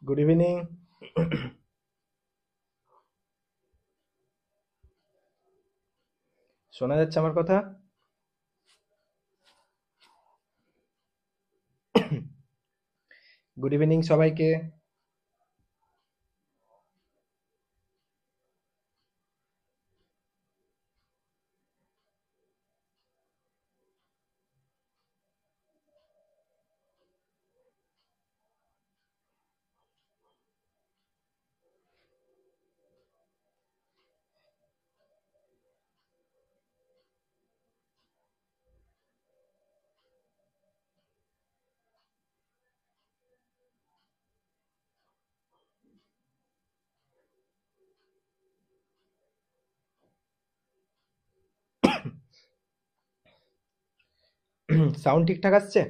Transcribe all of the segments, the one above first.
Good evening. শোনা যাচ্ছে আমার কথা? গুড ইভিনিং সবাইকে। সাউন্ড ঠিকঠাক আসছে?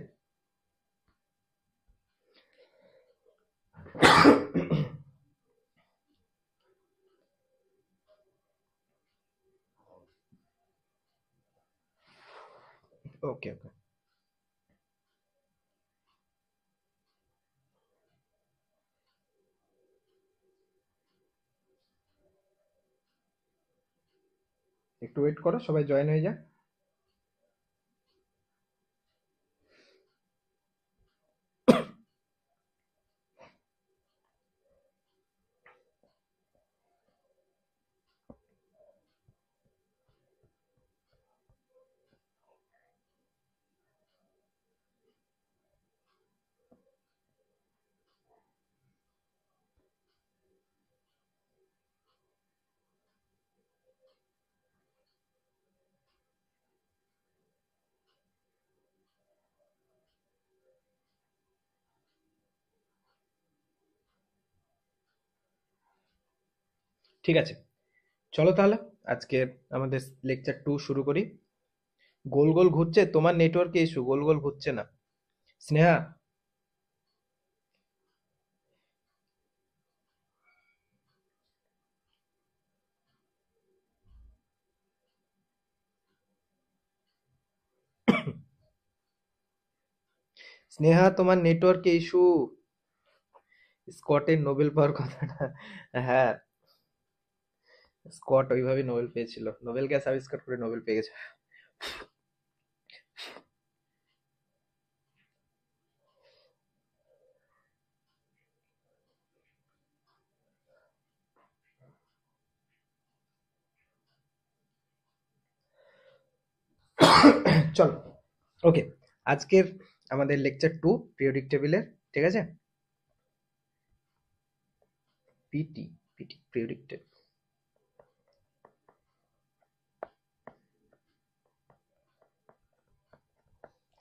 ওকে ওকে। একটু ওয়েট করো, সবাই জয়েন হয়ে যাক। ঠিক আছে, চলো তাহলে আজকে আমাদের লেকচার 2 শুরু করি। গোল গোল ঘুরছে, তোমার নেটওয়ার্কে ইস্যু, গোল গোল ঘুরছে না। স্নেহা, স্নেহা তোমার নেটওয়ার্কে ইস্যু। স্কটের নোবেল পাওয়ার কথাটা, হ্যাঁ, স্কট ওইভাবে নোবেল পেয়েছিল, নোবেল গ্যাস আবিষ্কার করে নোবেল পেয়ে গেছে। চলো, ওকে। আজকের আমাদের লেকচার 2 পিরিয়ডিক টেবিলের, ঠিক আছে? PT, PT periodic table.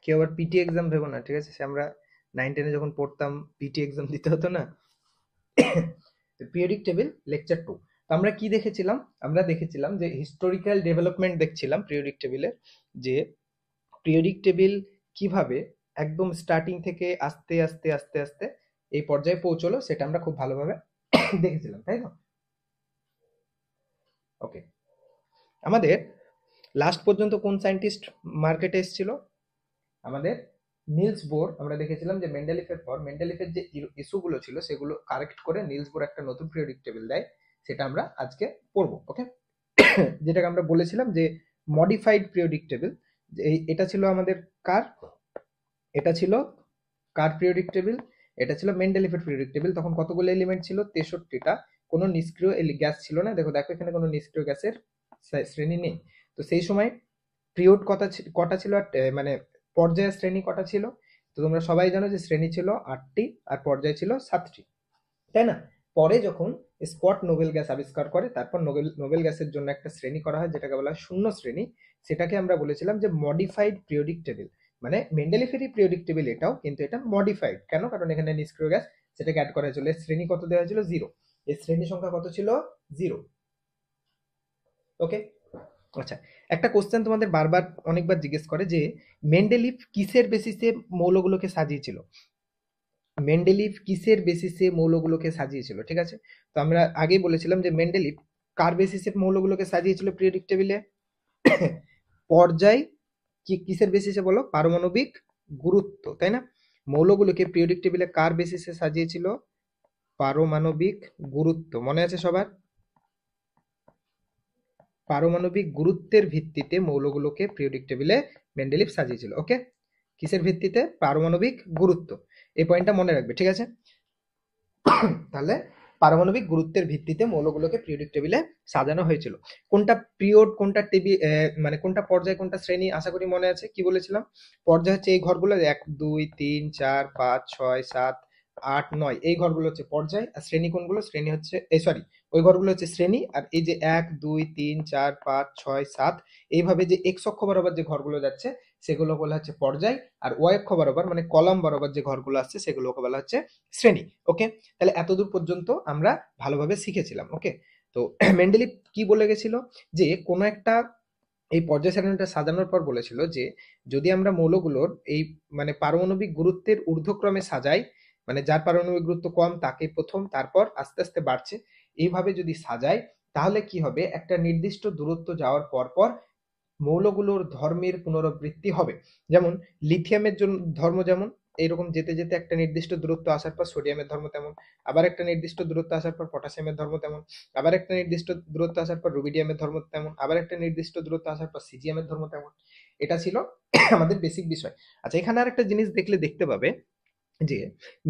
কেউ আবার পিটি এক্সাম ভেবো না, ঠিক আছে? সে আমরা 9-10-এ যখন পড়তাম পিটি এক্সাম দিতে হতো না। Periodic table lecture 2। তো আমরা কি দেখেছিলাম? আমরা দেখেছিলাম যে হিস্টোরিক্যাল ডেভেলপমেন্ট দেখছিলাম পিরিয়ডিক টেবিলের, যে পিরিয়ডিক টেবিল কিভাবে একদম স্টার্টিং থেকে আস্তে আস্তে আস্তে আস্তে এই পর্যায়ে পৌঁছলো, সেটা আমরা খুব ভালোভাবে দেখেছিলাম, তাই না? ওকে, আমাদের লাস্ট পর্যন্ত কোন সায়েন্টিস্ট মার্কেটে এসেছিল? আমাদের নিলস বোর। আমরা দেখেছিলাম যে মেন্ডেলিফের পর মেন্ডেলিফের যে ইস্যুগুলো ছিল সেগুলো কারেক্ট করে নিলস বোর একটা নতুন পিরিয়ডিক টেবিল দেয়, সেটা আমরা আজকে পড়বো, ওকে? যেটাকে আমরা বলেছিলাম যে মডিফাইড পিরিয়ডিক টেবিল। এটা ছিল আমাদের কার, এটা ছিল কার পিরিয়ডিক টেবিল? এটা ছিল মেন্ডেলিফের পিরিয়ডিক টেবিল। তখন কতগুলো এলিমেন্ট ছিল? 63টা। কোনো নিষ্ক্রিয় গ্যাস ছিল না। দেখো দেখো, এখানে কোনো নিষ্ক্রিয় গ্যাসের শ্রেণী নেই। তো সেই সময় পিরিয়ড কটা ছিল, আর মানে পর্যায়ের শ্রেণী কটা ছিল? তো তোমরা সবাই জানো যে শ্রেণী ছিল 8টি আর পর্যায় ছিল 7টি, তাই না? পরে যখন স্কট নোবেল গ্যাস আবিষ্কার করে, তারপর নোবেল নোবেল গ্যাসের জন্য একটা শ্রেণী করা হয় যেটাকে বলা হয় শূন্য শ্রেণী। সেটাকে আমরা বলেছিলাম যে মডিফাইড পিরিয়ডিক টেবিল। মানে মেন্ডেলিফেরই পিরিয়ডিক টেবিল এটাও, কিন্তু এটা মডিফাইড। কেন? কারণ এখানে নিষ্ক্রিয় গ্যাস, সেটাকে অ্যাড করা হয়েছিল। শ্রেণী কত দেওয়া হয়েছিল? 0। এর শ্রেণী সংখ্যা কত ছিল? 0। ওকে, আচ্ছা। একটা কোশ্চেন তোমাদের বারবার অনেকবার জিজ্ঞেস করে যে মেন্ডেলিফ কিসের বেসিসে মৌলগুলোকে সাজিয়েছিল? মেন্ডেলিভ কিসের বেসিসে মৌলগুলোকে সাজিয়েছিল? ঠিক আছে, তো আমরা আগেই বলেছিলাম যে মেন্ডেলিভ কার বেসিসে মৌলগুলোকে সাজিয়েছিল পিরিয়ডিক টেবিলে? পর্যায়। কিসের বেসিসে বলো? পারমাণবিক গুরুত্ব, তাই না? মৌলগুলোকে পিরিয়ডিক টেবিলে কার বেসিসে সাজিয়েছিল? পারমাণবিক গুরুত্ব মনে আছে সবার? পারমাণবিক গুরুত্বের ভিত্তিতে মৌলগুলোকে পিরিয়ডিক টেবিলে মেন্ডেলিভ সাজিয়েছিল। ওকে, কিসের ভিত্তিতে? পারমাণবিক গুরুত্ব। এই পয়েন্টটা মনে রাখবে, ঠিক আছে? তাহলে পারমাণবিক গুরুত্বের ভিত্তিতে মৌলগুলোকে পিরিয়ডিক টেবিলে সাজানো হয়েছিল। কোনটা পিরিয়ড, কোনটা টেবিল, মানে কোনটা পর্যায়, কোনটা শ্রেণী, আশা করি মনে আছে। কি বলেছিলাম? পর্যায় হচ্ছে এই ঘরগুলো, 1 2 3 4 5 6 7 8 9, এই ঘরগুলো হচ্ছে পর্যায়। আর শ্রেণী কোনগুলো? শ্রেণী হচ্ছে সরি, ওই ঘরগুলো হচ্ছে শ্রেণী। আর এই যে 1 2 3 4 5 6 7 এইভাবে যে এক্স অক্ষ বরাবর যে ঘরগুলো যাচ্ছে সেগুলো বলা হচ্ছে পর্যায়। আর ওয়াই অক্ষ বরাবর মানে কলাম বরাবর যে ঘরগুলো আসছে সেগুলোকে বলা হচ্ছে শ্রেণী। ওকে, তাহলে এতদূর পর্যন্ত আমরা ভালোভাবে শিখেছিলাম। ওকে, তো মেন্ডেলিভ কি বলে গেছিল যে কোনো একটা এই পর্যায় সারণীটা সাজানোর পর বলেছিল যে যদি আমরা মৌলগুলোর এই মানে পারমাণবিক গুরুত্বের ঊর্ধ্বক্রমে সাজাই, মানে যার পারমাণবিক গুরুত্ব কম তাকে প্রথম, তারপর আস্তে আস্তে বাড়ছে, এইভাবে যদি সাজাই তাহলে কি হবে? একটা নির্দিষ্ট দূরত্ব যাওয়ার পর পর মৌলগুলোর ধর্মের পুনরাবৃত্তি হবে। যেমন লিথিয়ামের জন্য ধর্ম যেমন এইরকম যেতে যেতে একটা নির্দিষ্ট দূরত্ব আসার পর সোডিয়ামের ধর্ম তেমন, আবার একটা নির্দিষ্ট দূরত্ব আসার পর পটাশিয়ামের ধর্ম তেমন, আবার একটা নির্দিষ্ট দূরত্ব আসার পর রুবিডিয়ামের ধর্ম তেমন, আবার একটা নির্দিষ্ট দূরত্ব আসার পর সিজিয়ামের ধর্ম তেমন। এটা ছিল আমাদের বেসিক বিষয়। আচ্ছা, এখানে আর একটা জিনিস দেখতে পাবে যে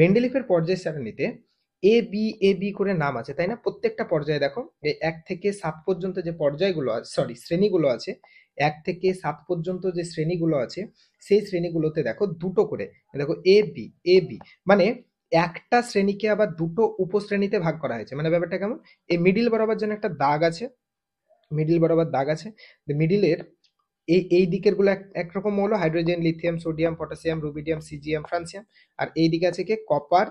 মেন্ডেলিফের পর্যায় সারণীতে এ বি করে নাম আছে, তাই না? প্রত্যেকটা পর্যায়ে দেখো এই 1 থেকে 7 পর্যন্ত যে পর্যায়গুলো আছে, সরি শ্রেণীগুলো আছে, 1 থেকে 7 পর্যন্ত যে শ্রেণীগুলো আছে সেই শ্রেণীগুলোতে দেখো দুটো করে, দেখো এ বি মানে একটা শ্রেণীকে আবার দুটো উপশ্রেণীতে ভাগ করা হয়েছে। মানে ব্যাপারটা কেমন? এই মিডিল বরাবর যেন একটা দাগ আছে, মিডিল বরাবর দাগ আছে, মিডিলের এই দিকের গুলো একরকম মৌল, hydrogen, lithium, sodium, potassium, rubidium, caesium, francium. আর এই দিকে আছে কি? কপার,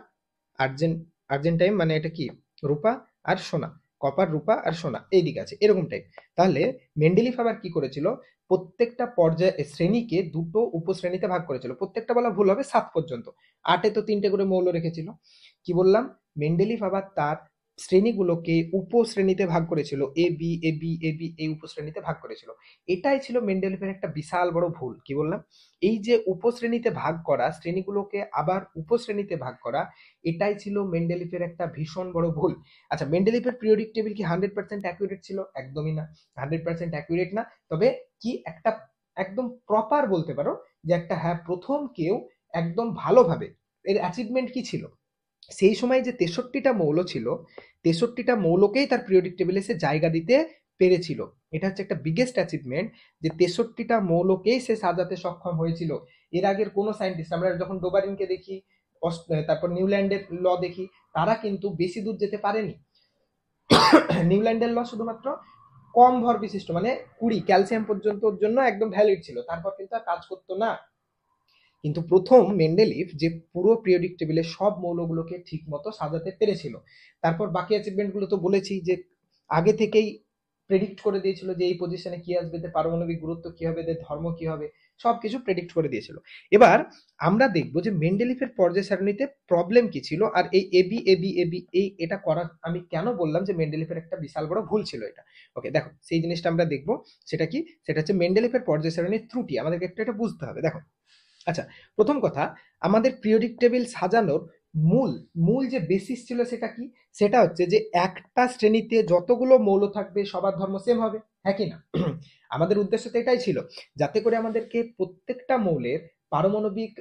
আর্জেন্টাইন, মানে এটা কি? রূপা আর সোনা। কপার, রূপা আর সোনা এই দিকে আছে, এরকম টাইপ। তাহলে মেন্ডেলিফ আবার কি করেছিল? প্রত্যেকটা পর্যায়ে শ্রেণীকে দুটো উপশ্রেণীতে ভাগ করেছিল। প্রত্যেকটা বলা ভুল হবে, 7 পর্যন্ত। 8-এ তো 3টে করে মৌল রেখেছিল। কি বললাম? মেন্ডেলিফ আবার তার শ্রেণীগুলোকে উপশ্রেণীতে ভাগ করেছিল, এ বি এই উপশ্রেণীতে ভাগ করেছিল। এটাই ছিল মেন্ডেলিফের একটা বিশাল বড় ভুল। কি বললাম? এই যে উপশ্রেণীতে ভাগ করা, শ্রেণীগুলোকে আবার উপশ্রেণীতে ভাগ করা, এটাই ছিল মেন্ডেলিফের একটা ভীষণ বড় ভুল। আচ্ছা, মেন্ডেলিফের পিরিয়ডিক টেবিল কি 100% অ্যাকুরেট ছিল? একদমই না, 100% অ্যাকুরেট না। তবে কি একটা একদম প্রপার বলতে পারো যে একটা, হ্যাঁ, প্রথম কেউ একদম ভালোভাবে, এর অ্যাচিভমেন্ট কি ছিল? সেই সময় যে 63টা মৌল ছিল, 63টা মৌলকেই তার পিরিয়ডিক টেবিলে সে জায়গা দিতে পেরেছিল। এটা হচ্ছে একটা বিগেস্ট অ্যাচিভমেন্ট, যে 63টা মৌলকেই সে সাজাতে সক্ষম হয়েছিল। এর আগের কোনো সায়েন্টিস্ট, আমরা যখন ডোবারিনকে দেখি, তারপর নিউল্যান্ডের ল দেখি, তারা কিন্তু বেশি দূর যেতে পারেনি। নিউল্যান্ডের ল শুধুমাত্র কম ভর বিশিষ্ট, মানে 20 ক্যালসিয়াম পর্যন্ত জন্য একদম ভ্যালিড ছিল, তারপর কিন্তু আর কাজ করতো না। কিন্তু প্রথম মেন্ডেলিভ যে পুরো পিরিয়ডিক টেবিলে সব মৌলগুলোকে ঠিক মতো সাজাতে পেরেছিল। তারপর বাকি অ্যাচিভমেন্টগুলো তো বলেছি, যে আগে থেকেই প্রেডিক্ট করে দিয়েছিল যে এই পজিশনে কি আসবে, এদের পারমাণবিক গুরুত্ব কি হবে, এদের ধর্ম কি হবে, সবকিছু প্রেডিক্ট করে দিয়েছিল। এবার আমরা দেখব যে মেন্ডেলিফের পর্যায় সারণীতে প্রবলেম কি ছিল, আর এই এবি এই এটা করা আমি কেন বললাম যে মেন্ডেলিফের একটা বিশাল বড় ভুল ছিল এটা। ওকে, দেখো সেই জিনিসটা আমরা দেখব। সেটা কি? সেটা হচ্ছে মেন্ডেলিফের পর্যায় সারণীর ত্রুটি, আমাদেরকে একটু এটা বুঝতে হবে। দেখো, আচ্ছা, প্রথম কথা, আমাদের পিরিয়ডিক টেবিল সাজানোর মূল মূল যে বেসিস ছিল সেটা কি? সেটা হচ্ছে যে একটা শ্রেণীতে যতগুলো মৌল থাকবে সবার ধর্ম সেম হবে, হ্যাঁ কি না? আমাদের উদ্দেশ্য তো এটাই ছিল, যাতে করে আমাদেরকে প্রত্যেকটা মৌলের পারমাণবিক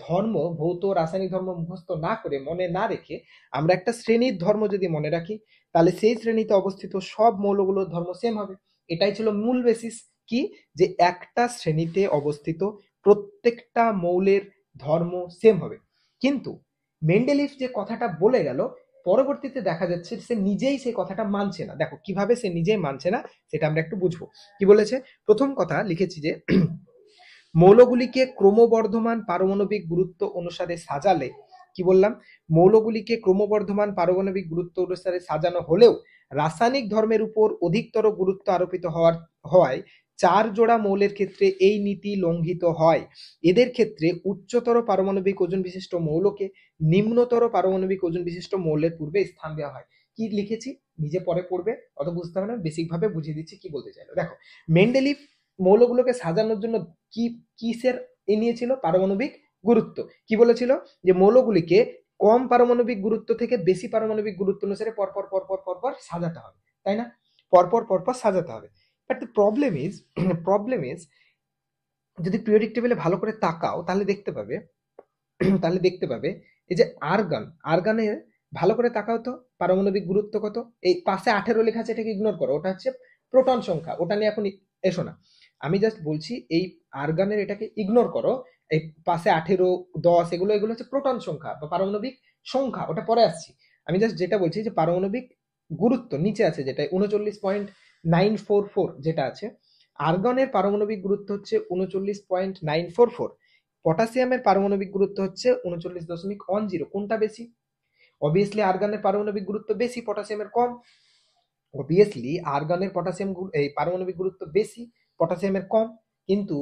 ধর্ম, ভৌত রাসায়নিক ধর্ম মুখস্থ না করে, মনে না রেখে, আমরা একটা শ্রেণীর ধর্ম যদি মনে রাখি, তাহলে সেই শ্রেণীতে অবস্থিত সব মৌলগুলোর ধর্ম সেম হবে। এটাই ছিল মূল বেসিস। কি? যে একটা শ্রেণীতে অবস্থিত প্রত্যেকটা মৌলের ধর্ম সেম হবে। কিন্তু মেন্ডেলিফ যে কথাটা বলে গেল, পরবর্তীতে দেখা যাচ্ছে সে নিজেই সেই কথাটা মানছে না। দেখো কিভাবে সে নিজেই মানছে না, সেটা আমরা একটু বুঝবো। কি বলেছে? প্রথম কথা লিখেছি যে মৌলগুলিকে ক্রমবর্ধমান পারমাণবিক গুরুত্ব অনুসারে সাজালে, কি বললাম? মৌলগুলিকে ক্রমবর্ধমান পারমাণবিক গুরুত্ব অনুসারে সাজানো হলেও রাসায়নিক ধর্মের উপর অধিকতর গুরুত্ব আরোপিত হওয়ায় 4 জোড়া মৌলের ক্ষেত্রে এই নীতি লঙ্ঘিত হয়। এদের ক্ষেত্রে উচ্চতর পারমাণবিক ওজন বিশিষ্ট মৌলকে নিম্নতর পারমাণবিক ওজন বিশিষ্ট মৌলের পূর্বে স্থান দেওয়া হয়। কি লিখেছি নিজে পরে পড়বে, অত বুঝতে হবে না, বেসিক ভাবে বুঝিয়ে দিচ্ছি কি বলতে চাইলো। দেখো, মেন্ডেলিভ মৌলগুলোকে সাজানোর জন্য কি কিসের নিয়েছিল? পারমাণবিক গুরুত্ব। কি বলেছিল? যে মৌলগুলিকে কম পারমাণবিক গুরুত্ব থেকে বেশি পারমাণবিক গুরুত্ব অনুসারে পরপর পরপর পরপর সাজাতে হবে, তাই না? পরপর পরপর সাজাতে হবে। বাট দ্য প্রবলেম ইজ যদি পিরিয়ডিক টেবিলে ভালো করে তাকাও তাহলে দেখতে পাবে এই যে আর্গানের ভালো করে তাকাও তো পারমাণবিক গুরুত্ব কত। এই পাশে 18 লেখা আছে, এটাকে ইগনোর করো, ওটা হচ্ছে প্রোটন সংখ্যা, ওটা নিয়ে এখন এসো না। আমি জাস্ট বলছি এই আর্গানের এটাকে ইগনোর করো। এই পাশে 18, 10 এগুলো হচ্ছে প্রোটন সংখ্যা বা পারমাণবিক সংখ্যা, ওটা পরে আসছি। আমি জাস্ট যেটা বলছি যে পারমাণবিক গুরুত্ব নিচে আছে যেটা 39.944 যেটা আছে, আর্গনের পারমাণবিক গুরুত্ব হচ্ছে 39.944, পটাশিয়ামের পারমাণবিক গুরুত্ব হচ্ছে 39.10। কোনটা বেশি? অবভিয়াসলি আর্গনের পারমাণবিক গুরুত্ব বেশি, পটাশিয়ামের কম। অবভিয়াসলি আর্গনের এই পারমাণবিক গুরুত্ব বেশি, পটাশিয়ামের কম। কিন্তু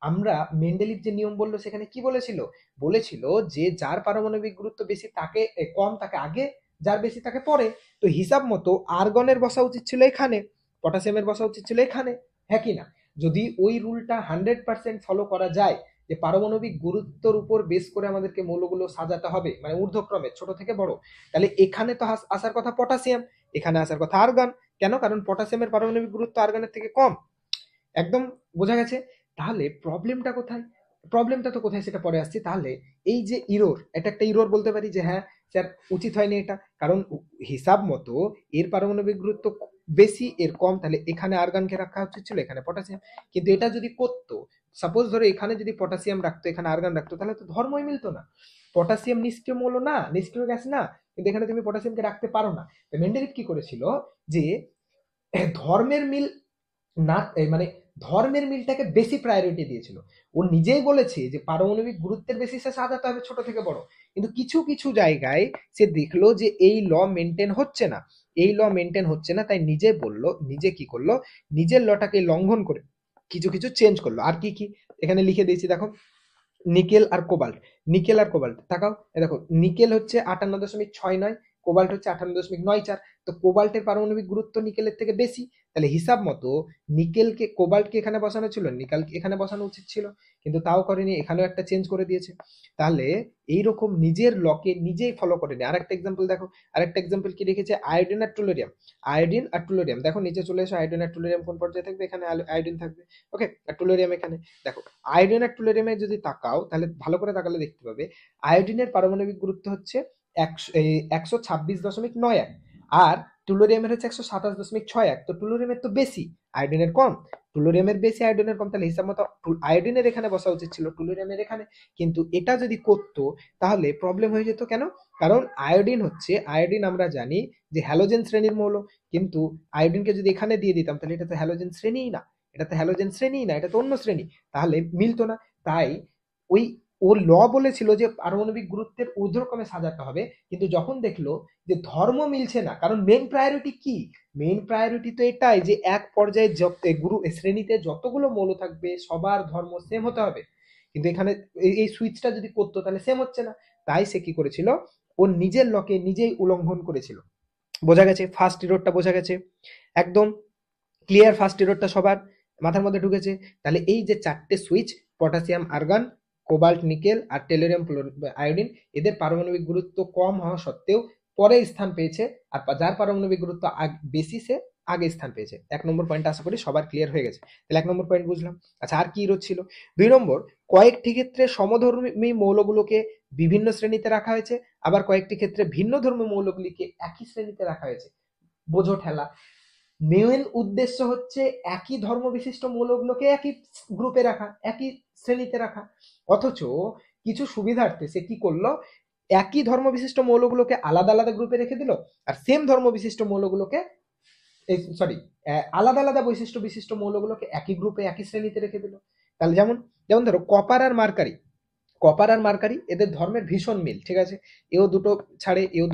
আমরা মেন্ডেলিভ যে নিয়ম বললো সেখানে কি বলেছিল যে যার পারমাণবিক গুরুত্ব বেশি তাকে কম তাকে আগে, যার বেশি তাকে পরে। তো হিসাব মতো আর্গনের বসা উচিত ছিল এখানে, পটাশিয়ামের বসা উচিত ছিল এখানে, হ্যাঁ কি না? যদি ওই রুলটা 100% ফলো করা যায় যে পারমাণবিক গুরুত্বর উপর বেস করে আমাদেরকে মৌলগুলো সাজাতে হবে, মানে ঊর্ধ্বক্রমে ছোট থেকে বড়, তাহলে এখানে তো আসার কথা পটাশিয়াম, এখানে আসার কথা আর্গন। কেন? কারণ পটাশিয়ামের পারমাণবিক গুরুত্ব আর্গনের থেকে কম। একদম বোঝা গেছে। তাহলে প্রবলেমটা তো কোথায় সেটা পরে আসছি। তাহলে এই যে ইরোর, এটা একটা ইরোর বলতে পারি যে হ্যাঁ স্যার উচিত হয়নি এটা, কারণ হিসাব মতো এর পারমাণবিক গুরুত্ব বেশি এর কম, তাহলে এখানে আর্গনকে রাখা উচিত ছিল, এখানে পটাশিয়াম। কিন্তু এটা যদি করতো, সাপোজ ধরো এখানে যদি পটাশিয়াম রাখতো এখানে আর্গন রাখতো, তাহলে তো ধর্মই মিলতো না। পটাশিয়াম নিষ্ক্রিয় মৌল না, নিষ্ক্রিয় গ্যাস না, কিন্তু এখানে তুমি পটাশিয়ামকে রাখতে পারো না। মেন্ডেলিভ কি করেছিল যে ধর্মের মিল না, মানে ধর্মের মিলটাকে বেশি প্রায়োরিটি দিয়েছিল। ও নিজেই বলেছে যে পারমাণবিক গুরুত্বের বেসিসে সাজাতে হবে ছোট থেকে বড়, কিন্তু কিছু কিছু জায়গায় সে দেখলো যে এই ল মেনটেন হচ্ছে না, তাই নিজে কি করলো, নিজের লটাকে লঙ্ঘন করে কিছু কিছু চেঞ্জ করলো। আর কি কি এখানে লিখে দিয়েছি দেখো, নিকেল আর কোবাল্ট তাকাও, দেখো নিকেল হচ্ছে 58.69, কোবাল্ট হচ্ছে 58.94। তো কোবাল্টের পারমাণবিক গুরুত্ব নিকেলের থেকে বেশি, তাহলে হিসাব মতো কোবাল্টকে এখানে বসানো ছিল, নিকেলকে এখানে বসানো উচিত ছিল, কিন্তু তাও করেনি, এখানেও একটা চেঞ্জ করে দিয়েছে। তাহলে এইরকম নিজের লকে নিজেই ফলো করেনি। আরেকটা এক্সাম্পল কি রেখেছে, আয়োডিন আর টুলোরিয়াম দেখো নিচে চলে এসো, আয়োডিন আর টুলোরিয়াম কোন পর্যায়ে থাকবে, এখানে আয়োডিন থাকবে, ওকে, আর টুলোরিয়াম এখানে। দেখো আয়োডিন আর টুলোরিয়ামে যদি তাকাও তাহলে ভালো করে তাকালে দেখতে পাবে আয়োডিনের পারমাণবিক গুরুত্ব হচ্ছে 126.91, আর টুলোরিয়ামের হচ্ছে 127.61। তো টুলোরিয়ামের তো বেশি, আয়োডিনের কম। টুলোরিয়ামের বেশি, আয়োডিনের কম, তাহলে হিসাব মতো আয়োডিনের এখানে বসা উচিত ছিল, টুলোরিয়ামের এখানে। কিন্তু এটা যদি করতো তাহলে প্রবলেম হয়ে যেত। কেন? কারণ আয়োডিন আমরা জানি যে হ্যালোজেন শ্রেণীর মৌল, কিন্তু আয়োডিনকে যদি এখানে দিয়ে দিতাম তাহলে এটা তো হ্যালোজেন শ্রেণীই না, এটা তো অন্য শ্রেণী, তাহলে মিলতো না। তাই ওই ও বলেছিল যে পারমাণবিক গুরুত্বের ঊর্ধ্বক্রমে সাজাতে হবে, কিন্তু যখন দেখলো যে ধর্ম মিলছে না, কারণ মেইন প্রায়োরিটি তো এটাই যে এক পর্যায়ে শ্রেণীতে যতগুলো মৌল থাকবে সবার ধর্ম সেম হতে হবে, কিন্তু এখানে এই সুইচটা যদি করতো তাহলে সেম হচ্ছে না। তাই সে কি করেছিল, ও নিজের লকে নিজেই উল্লঙ্ঘন করেছিল। বোঝা গেছে? ফার্স্ট ইরোরটা বোঝা গেছে একদম ক্লিয়ার, ফার্স্ট ইরোরটা সবার মাথার মধ্যে ঢুকেছে। তাহলে এই যে চারটে switch, potassium argon, cobalt nickel আর টেলোরিয়াম আয়োডিন, এদের পারমাণবিক গুরুত্ব কম হওয়া সত্ত্বেও পরে স্থান পেয়েছে, আর যার পারমাণবিক গুরুত্ব বেশি সে আগে স্থান পেয়েছে। 1 নম্বর পয়েন্ট আশা করি সবার ক্লিয়ার হয়ে গেছে। তাহলে 1 নম্বর পয়েন্ট বুঝলাম। আচ্ছা, আর কি ইরোর ছিল? 2 নম্বর, কয়েকটি ক্ষেত্রে সমধর্মী মৌলগুলোকে বিভিন্ন শ্রেণীতে রাখা হয়েছে, আবার কয়েকটি ক্ষেত্রে ভিন্ন ধর্মী মৌলগুলিকে একই শ্রেণীতে রাখা হয়েছে। বোঝো ঠেলা। মেইন উদ্দেশ্য হচ্ছে একই ধর্ম বিশিষ্ট মৌলগুলোকে একই গ্রুপে রাখা, একই শ্রেণীতে রাখা, অথচ কিছু সুবিধার্থে সে কি করলো, একই ধর্ম বিশিষ্ট মৌলগুলোকে আলাদা আলাদা গ্রুপে রেখে দিল, আর সেম ধর্ম বিশিষ্ট মৌলগুলোকে আলাদা আলাদা বৈশিষ্ট্য বিশিষ্ট মৌলগুলোকে একই গ্রুপে একই শ্রেণীতে রেখে দিল। তাহলে যেমন ধরো কপার আর মার্কারি এদের ধর্মের ভীষণ মিল, ঠিক আছে, এও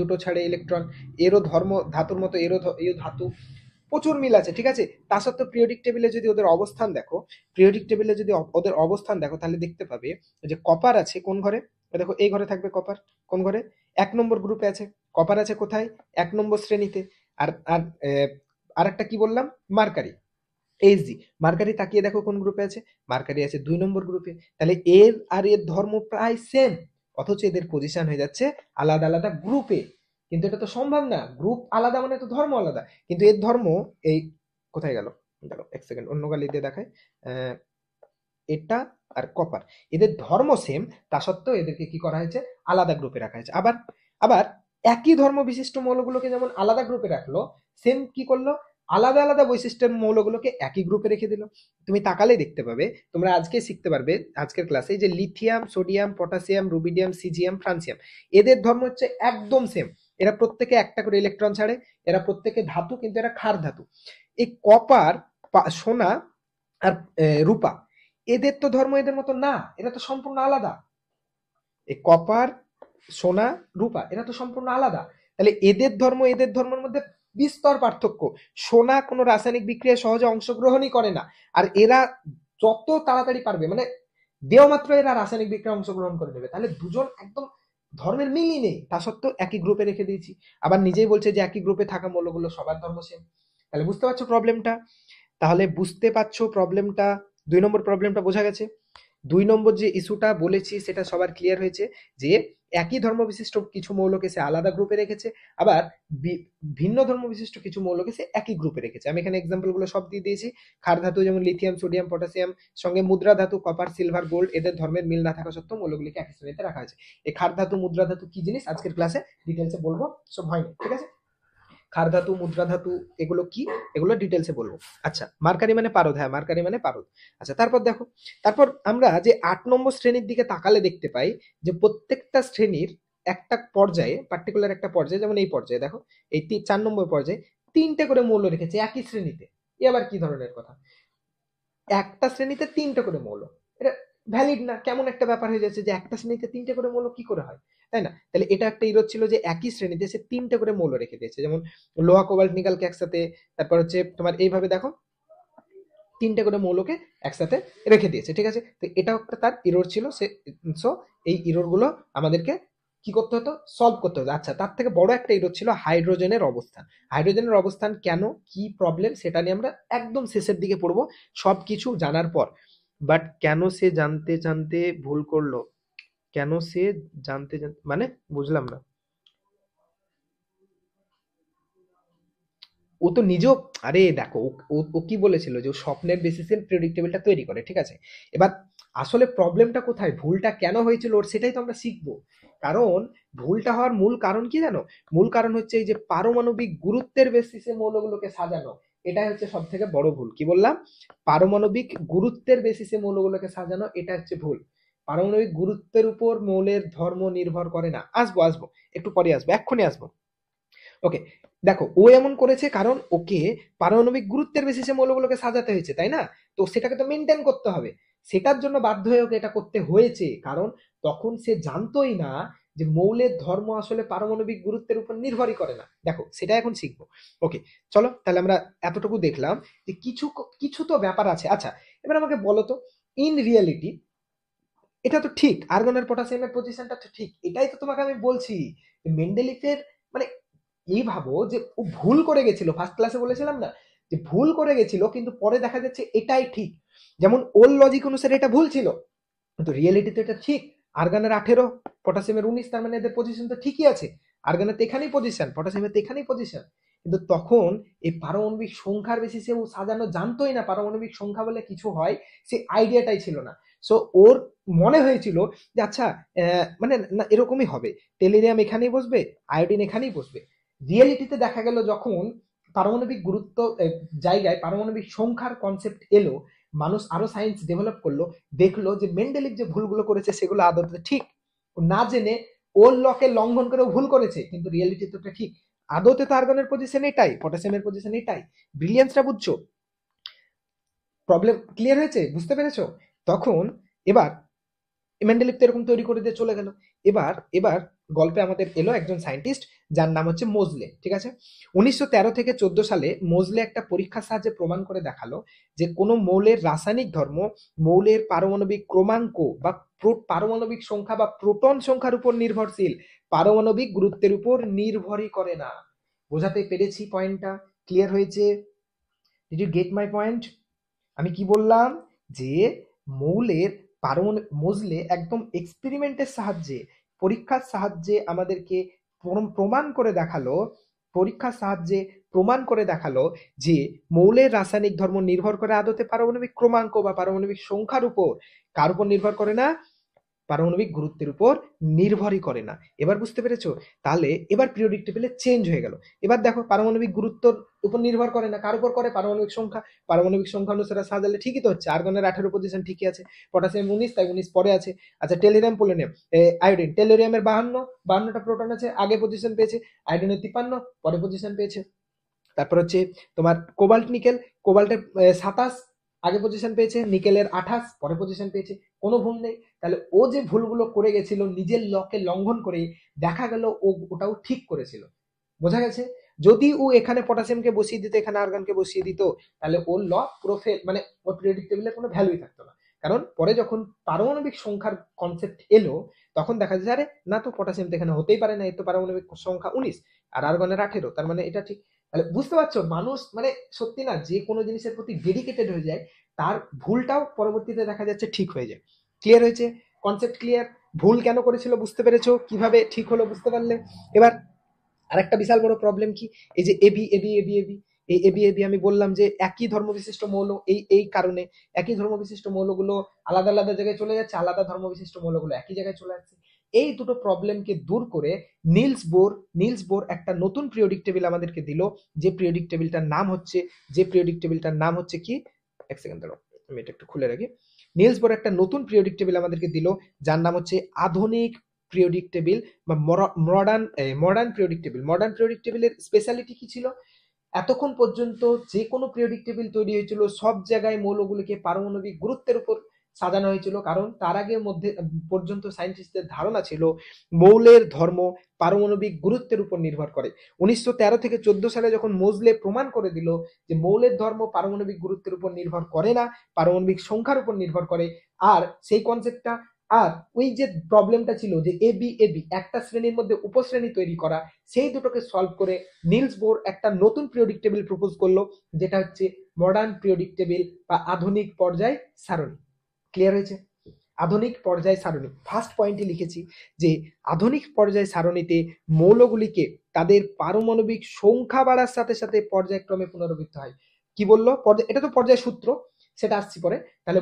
দুটো ছাড়ে ইলেকট্রন, এরও ধর্ম ধাতুর মতো, এও ধাতু, প্রচুর মিল আছে, ঠিক আছে। তা সত্ত্বেও পিরিয়ডিক টেবিলে যদি ওদের অবস্থান দেখো তাহলে দেখতে পাবে যে কপার আছে কোন ঘরে, দেখো এই ঘরে থাকবে কপার, কোন ঘরে, 1 নম্বর গ্রুপে আছে কপার, আছে কোথায়, 1 নম্বর শ্রেণীতে। আর আর আরেকটা কি বললাম, মার্কারি, এইচজি, মার্কারি তাকিয়ে দেখো কোন গ্রুপে আছে, মার্কারি আছে 2 নম্বর গ্রুপে। তাহলে এর আর এর ধর্ম প্রায় সেম, অথচ এদের পজিশন হয়ে যাচ্ছে আলাদা আলাদা গ্রুপে। কিন্তু এটা তো সম্ভব না, গ্রুপ আলাদা মানে তো ধর্ম আলাদা। কিন্তু এর ধর্ম এই কোথায় গেল, গেল এক সেকেন্ড, অন্য গালি দিয়ে দেখায়। এটা আর কপার, এদের ধর্ম সেম, তা সত্ত্বেও এদেরকে কি করা হয়েছে, আলাদা গ্রুপে রাখা হয়েছে। আবার আবার একই ধর্ম বিশিষ্ট মৌলগুলোকে যেমন আলাদা গ্রুপে রাখলো, সেম কি করলো, আলাদা আলাদা বৈশিষ্ট্যের মৌলগুলোকে একই গ্রুপে রেখে দিল। তুমি তাকালেই দেখতে পাবে, তোমরা আজকে শিখতে পারবে আজকের ক্লাসে, যে lithium, sodium, potassium, rubidium, caesium, francium, এদের ধর্ম হচ্ছে একদম সেম। এরা প্রত্যেকে একটা করে ইলেকট্রন ছাড়ে, এরা প্রত্যেকে ধাতু, কিন্তু এরা ক্ষার ধাতু। এই কপার, সোনা আর রূপা, এদের তো ধর্ম এদের মতো না, এরা তো সম্পূর্ণ আলাদা। এই কপার, সোনা, রূপা, এরা তো সম্পূর্ণ আলাদা। তাহলে এদের ধর্ম এদের ধর্মের মধ্যে বিস্তর পার্থক্য। সোনা কোনো রাসায়নিক বিক্রিয়ায় সহজে অংশগ্রহণই করে না, আর এরা যত তাড়াতাড়ি পারবে, মানে দেহ মাত্র এরা রাসায়নিক বিক্রিয়ায় অংশগ্রহণ করে নেবে। তাহলে দুজন একদম ধর্মের মিলই নেই, তা সত্ত্বেও একই গ্রুপে রেখে দিয়েছি। আবার নিজেই বলছে যে একই গ্রুপে থাকা মৌলগুলো সবার ধর্ম সেম। তাহলে বুঝতে পারছো প্রবলেমটা? তাহলে বুঝতে পারছো প্রবলেমটা? 2 নম্বর প্রবলেমটা বোঝা গেছে। 2 নম্বর যে ইস্যুটা বলেছি সেটা সবার ক্লিয়ার হয়েছে, যে একই ধর্ম বিশিষ্ট কিছু মৌলকে সে আলাদা গ্রুপে রেখেছে, আবার ভিন্ন ধর্ম বিশিষ্ট কিছু মৌলকে সে একই গ্রুপে রেখেছে। আমি এখানে এক্সাম্পল গুলো সব দিয়ে দিয়েছি। ক্ষার ধাতু যেমন লিথিয়াম, সোডিয়াম, পটাশিয়াম, সঙ্গে মুদ্রা ধাতু কপার, সিলভার, গোল্ড, এদের ধর্মের মিল না থাকা সত্ত্বেও মৌলগুলিকে একই শ্রেণীতে রাখা হয়েছে। এই ক্ষার ধাতু, মুদ্রা ধাতু কি জিনিস আজকের ক্লাসে ডিটেলসে বলবো, সব হয়নি, ঠিক আছে? ক্ষার ধাতু, মুদ্রা ধাতু, এগুলো কি, এগুলো ডিটেলসে বলবো। আচ্ছা, মার্কারি মানে পারদ, হ্যাঁ মার্কারি মানে পারদ। আচ্ছা, তারপর দেখো, তারপর আমরা যে 8 নম্বর শ্রেণীর দিকে তাকালে দেখতে পাই যে প্রত্যেকটা শ্রেণীর একটা পর্যায়ে, পার্টিকুলার একটা পর্যায়ে, যেমন এই পর্যায়ে দেখো, এই 4 নম্বর পর্যায়ে 3টে করে মৌল রেখেছে একই শ্রেণীতে। এ আবার কি ধরনের কথা, একটা শ্রেণীতে 3টে করে মৌল, এটা ভ্যালিড না, কেমন একটা ব্যাপার হয়ে যাচ্ছে যে একটা শ্রেণীতে 3টে করে মৌল কি করে হয়, তাই না? তাহলে এটা একটা ইরোধ ছিল যে একই শ্রেণীতে সে 3টে করে মৌল রেখে দিয়েছে, যেমন লোহা, কোবাল্ট, নিকেলকে একসাথে, তারপর হচ্ছে তোমার এইভাবে দেখো 3টে করে মৌলকে একসাথে রেখে দিয়েছে, ঠিক আছে? তো এটাও একটা তার ইরোর ছিল। সো এই ইরোর গুলো আমাদেরকে কি করতে হতো, সলভ করতে হতো। আচ্ছা, তার থেকে বড় একটা ইরোর ছিল হাইড্রোজেনের অবস্থান। হাইড্রোজেনের অবস্থান কেন, কি প্রবলেম, সেটা নিয়ে আমরা একদম শেষের দিকে পড়বো, সবকিছু জানার পর। বাট কেন সে জানতে জানতে ভুল করলো, কেন সে জানতে জানতে মানে বুঝলাম না। ও তো নিজেও, আরে দেখো, ও কি বলেছিল যে ও স্বপ্নের বেসিসে প্রেডিক্টেবলটা তৈরি করে, ঠিক আছে? এবার আসলে প্রবলেমটা কোথায়, ভুলটা কেন হয়েছিল ওর, সেটাই তো আমরা শিখবো। কারণ ভুলটা হওয়ার মূল কারণ কি জানো, মূল কারণ হচ্ছে এই যে পারমাণবিক গুরুত্বের বেসিসে মৌলগুলোকে সাজানো। এটাই হচ্ছে সব থেকে বড় ভুল। কি বললাম, পারমাণবিক গুরুত্বের বেসিসে মৌলগুলোকে সাজানো, এটা হচ্ছে ভুল। পারমাণবিক গুরুত্বের উপর মৌলের ধর্ম নির্ভর করে না। আসবো আসবো, একটু পরে আসবো, এক্ষুনি আসবো। ওকে, দেখো ও এমন করেছে কারণ ওকে পারমাণবিক গুরুত্বের বেসিসে মৌলগুলোকে সাজাতে হয়েছে, তাই না? তো সেটাকে তো মেনটেন করতে হবে, সেটার জন্য বাধ্য হয়ে ওকে এটা করতে হয়েছে। কারণ তখন সে জানতোই না যে মৌলের ধর্ম আসলে পারমাণবিক গুরুত্বের উপর নির্ভরই করে না। দেখো সেটা এখন শিখবো। ওকে, চলো তাহলে আমরা এতটুকু দেখলাম যে কিছু কিছু তো ব্যাপার আছে। আচ্ছা, এবার আমাকে বলো তো, ইন রিয়েলিটি এটা তো ঠিক, আর্গন আর পটাশিয়ামের পজিশনটা তো ঠিক, এটাই তো তোমাকে আমি বলছি। মেন্ডেলিফের মানে এই ভাবো যে ও ভুল করে গেছিল, ফার্স্ট ক্লাসে বলেছিলাম না যে ভুল করে গেছিল, কিন্তু পরে দেখা যাচ্ছে এটাই ঠিক। যেমন ওর লজিক অনুসারে এটা ভুল ছিল, কিন্তু রিয়েলিটিতে এটা ঠিক। আর্গানের 18, পটাশিয়ামের 19, তার মানে এদের পজিশন তো ঠিকই আছে। আর্গানের তো এখানেই পজিশন, পটাশিয়ামের তো এখানেই পজিশন। কিন্তু তখন এই পারমাণবিক সংখ্যার বেশি ও সাজানো জানতোই না, পারমাণবিক সংখ্যা বলে কিছু হয়, সে আইডিয়াটাই ছিল না। সো ওর মনে হয়েছিল যে আচ্ছা, মানে না এরকমই হবে, টেলিরিয়াম এখানেই বসবে, আয়োডিন এখানেই বসবে। রিয়েলিটিতে দেখা গেল যখন পারমাণবিক গুরুত্ব জায়গায় পারমাণবিক সংখ্যার কনসেপ্ট এলো, মানুষ আরো সায়েন্স ডেভেলপ করলো, দেখলো যে মেন্ডেলিক যে ভুলগুলো করেছে সেগুলো আদতে ঠিক। না জেনে ওর লকে লঙ্ঘন করে ভুল করেছে, কিন্তু রিয়েলিটি তো ঠিক। আদতে তো আর্গনের পজিশন এটাই, পটাশিয়ামের পজিশন এটাই। ব্রিলিয়ান্সটা বুঝছো? প্রবলেম ক্লিয়ার হয়েছে, বুঝতে পেরেছো? তখন এবার মেন্ডেলিভ তো এরকম তৈরি করে দিয়ে চলে গেল। এবার এবার গল্পে আমাদের এলো একজন সায়েন্টিস্ট, যার নাম হচ্ছে মোজলে, ঠিক আছে? 1913 থেকে 14 সালে মোজলে একটা পরীক্ষার সাহায্যে প্রমাণ করে দেখালো যে কোনো মৌলের রাসায়নিক ধর্ম মৌলের পারমাণবিক ক্রমাঙ্ক বা পারমাণবিক সংখ্যা বা প্রোটন সংখ্যার উপর নির্ভরশীল, পারমাণবিক গুরুত্বের উপর নির্ভরই করে না। বোঝাতে পেরেছি পয়েন্টটা? ক্লিয়ার হয়েছে? Did you get my point? আমি কি বললাম, যে মৌলের মোজলে একদম এক্সপেরিমেন্টের সাহায্যে পরীক্ষার সাহায্যে আমাদেরকে প্রমাণ করে দেখালো, পরীক্ষার সাহায্যে প্রমাণ করে দেখালো যে মৌলের রাসায়নিক ধর্ম নির্ভর করে আদতে পারমাণবিক ক্রমাঙ্ক বা পারমাণবিক সংখ্যার উপর। কার উপর নির্ভর করে না? পারমাণবিক গুরুত্বের উপর নির্ভরই করে না। এবার বুঝতে পেরেছো? তাহলে এবার পিরিয়ডিক টেবিলে চেঞ্জ হয়ে গেল। এবার দেখো পারমাণবিক গুরুত্বর উপর নির্ভর করে না, কার উপর করে? পারমাণবিক সংখ্যা। পারমাণবিক সংখ্যা অনুসারে সাজালে ঠিকই তো হচ্ছে, আর্গনের 18 পজিশন ঠিকই আছে, পটাশিয়াম 19, তাই 19 পরে আছে। আচ্ছা টেলিরিয়াম পোলোনিয়াম আয়োডিন, টেলোরিয়ামের 52টা প্রোটন আছে, আগে পজিশন পেয়েছে। আয়োডিনের 53, পরে পজিশন পেয়েছে। তারপর হচ্ছে তোমার কোবাল্ট নিকেল, কোবাল্টের 27 আগে পজিশন পেয়েছে, নিকেলের 28 পরে পজিশন পেয়েছে। কোনো ভুল নেই। তাহলে ও যে ভুলগুলো করে গেছিল নিজের লকে লঙ্ঘন করে, দেখা গেল ও ওটাও ঠিক করেছিল। বোঝা গেছে? যদি ও এখানে পটাশিয়ামকে বসিয়ে দিত, এখানে আর্গনকে বসিয়ে দিত, তাহলে ওর ল পুরো ফেল, মানে ওর পিরিয়ডিক টেবিলের কোনো ভ্যালুই থাকতো না। কারণ পরে যখন পারমাণবিক সংখ্যার কনসেপ্ট এলো, তখন দেখা যায় আরে না তো, পটাশিয়াম তো এখানে হতেই পারে না, এর তো পারমাণবিক সংখ্যা 19 আর আর্গনের 18, তার মানে এটা ঠিক। তাহলে বুঝতে পারছো, মানুষ মানে সত্যি না, যে কোনো জিনিসের প্রতি ডেডিকেটেড হয়ে যায়, তার ভুলটাও পরবর্তীতে দেখা যাচ্ছে ঠিক হয়ে যায়। ক্লিয়ার হয়েছে? Concept clear? ভুল কেন করেছিল বুঝতে পেরেছো, কিভাবে ঠিক হলো বুঝতে পারলে। এবার আরেকটা বিশাল বড় প্রবলেম কি, এই যে এবি এবি এবি এবি, এই এবি এবি আমি বললাম যে একই ধর্ম বিশিষ্ট মৌল, এই এই কারণে একই ধর্ম বিশিষ্ট মৌলগুলো আলাদা আলাদা জায়গায় চলে যাচ্ছে, আলাদা ধর্ম বিশিষ্ট মৌলগুলো একই জায়গায় চলে যাচ্ছে। এই দুটো প্রবলেমকে দূর করে নিলস বোর একটা নতুন পিরিয়ডিক টেবিল আমাদেরকে দিল, যে পিরিয়ডিক টেবিলটার নাম হচ্ছে কি, এক সেকেন্ড দাঁড়াও, আমি এটা একটু খুলে রাখি। নিলস বোর একটা নতুন পিরিয়ডিক টেবিল আমাদেরকে দিল, যার নাম হচ্ছে আধুনিক পিরিয়ডিক টেবিল বা modern periodic table. Modern periodic টেবিলের স্পেশালিটি কি ছিল? এতক্ষণ পর্যন্ত যে কোনো পিরিয়ডিক টেবিল তৈরি হয়েছিল, সব জায়গায় মৌলগুলিকে পারমাণবিক গুরুত্বের উপর সাজানো হয়েছিল, কারণ তার আগে মধ্যে পর্যন্ত সায়েন্টিস্টদের ধারণা ছিল মৌলের ধর্ম পারমাণবিক গুরুত্বের উপর নির্ভর করে। 1913 থেকে 14 সালে যখন মোজলে প্রমাণ করে দিল যে মৌলের ধর্ম পারমাণবিক গুরুত্বের উপর নির্ভর করে না, পারমাণবিক সংখ্যার উপর নির্ভর করে, আর সেই কনসেপ্টটা, আর ওই যে প্রবলেমটা ছিল যে এবি এবি একটা শ্রেণীর মধ্যে উপশ্রেণী তৈরি করা, সেই দুটোকে সলভ করে নিলস বোর একটা নতুন পিরিয়ডিক টেবিল প্রপোজ করলো, যেটা হচ্ছে মডার্ন পিরিয়ডিক টেবিল বা আধুনিক পর্যায় সারণী। ক্লিয়ার হয়েছে? আধুনিক পর্যায় সারণী, ফার্স্ট পয়েন্টে লিখেছি যে আধুনিক পর্যায় সারণীতে মৌলগুলিকে তাদের পারমাণবিক সংখ্যা বাড়ার সাথে সাথে পর্যায়ক্রমে পুনরাবৃত্ত হয়। কি বললো? এটা তো পর্যায় সূত্র, সেটা আসছি পরে। তাহলে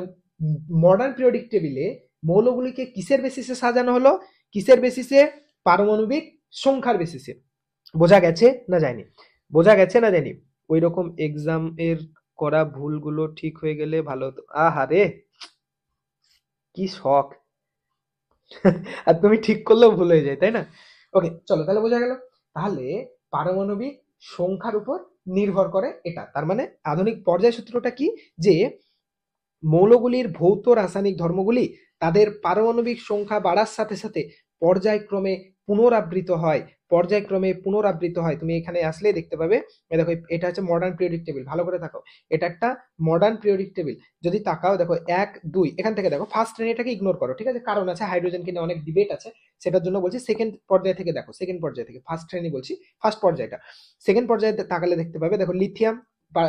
মডার্ন পিরিয়ডিক টেবিলে মৌলগুলিকে কিসের বেসিসে সাজানো হলো? কিসের বেসিসে? পারমাণবিক সংখ্যার বেসিসে। বোঝা গেছে না যায়নি? বোঝা গেছে না যায়নি? ওই রকম এক্সাম এর করা ভুলগুলো ঠিক হয়ে গেলে ভালো হতো। আহারে কি শখ! আর তুমি ঠিক করলেও ভুল হয়ে যায়, তাই না? ওকে চলো, তাহলে বোঝা গেল। তাহলে পারমাণবিক সংখ্যার উপর নির্ভর করে এটা, তার মানে আধুনিক পর্যায় সূত্রটা কি, যে মৌলগুলির ভৌত রাসায়নিক ধর্মগুলি তাদের পারমাণবিক সংখ্যা বাড়ার সাথে সাথে পর্যায়ক্রমে পুনরাবৃত হয়। পর্যায়ক্রমে পুনরাবৃত হয়, তুমি এখানে আসলে দেখতে পাবে। দেখো এটা হচ্ছে মডার্ন পিরিয়ডিক টেবিল, ভালো করে দেখো, এটা একটা মডার্ন পিরিয়ডিক টেবিল। যদি তাকাও দেখো 1 2, এখান থেকে দেখো ফার্স্ট শ্রেণীটাকে ইগনোর করো, ঠিক আছে, কারণ আছে হাইড্রোজেনকে নিয়ে অনেক ডিবেট আছে, সেটার জন্য বলছি। সেকেন্ড পর্যায় থেকে দেখো, সেকেন্ড পর্যায় থেকে, ফার্স্ট শ্রেণী বলছি, ফার্স্ট পর্যায়টা। সেকেন্ড পর্যায়ে তাকালে দেখতে পাবে, দেখো লিথিয়াম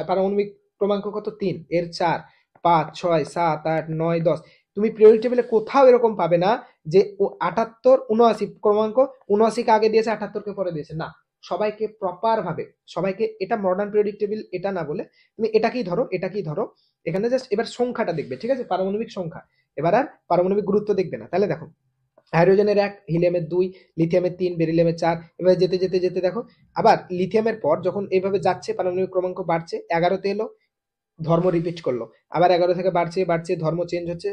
পারমাণবিক ক্রমাঙ্ক কত? 3, এর 4 5 6 7 8 9 10। তুমি পিরিয়ডিক টেবিলে কোথাও এরকম পাবে না যে 78 79 ক্রমাঙ্ক, 79 কে আগে দিয়েছে, 78 কে পরে দিয়েছে, না। সবাইকে প্রপার ভাবে, সবাইকে, এটা মডার্ন পিরিয়ডিক টেবিল এটা না বলে তুমি এটাকেই ধরো, এটাকেই ধরো। এখানে জাস্ট এবার সংখ্যাটা দেখবে, ঠিক আছে, পারমাণবিক সংখ্যা। এবার আর পারমাণবিক গুরুত্ব দেখবে না। তাহলে দেখো হাইড্রোজেনের 1, হিলিয়ামের 2, লিথিয়ামের 3, বেরিলিয়ামের 4, এবার যেতে যেতে যেতে দেখো আবার লিথিয়ামের পর যখন এইভাবে যাচ্ছে পারমাণবিক ক্রমাঙ্ক বাড়ছে, 11তে এলো, ধর্ম রিপিট করলো, আবার 11 থেকে বাড়ছে বাড়ছে, ধর্ম চেঞ্জ হচ্ছে,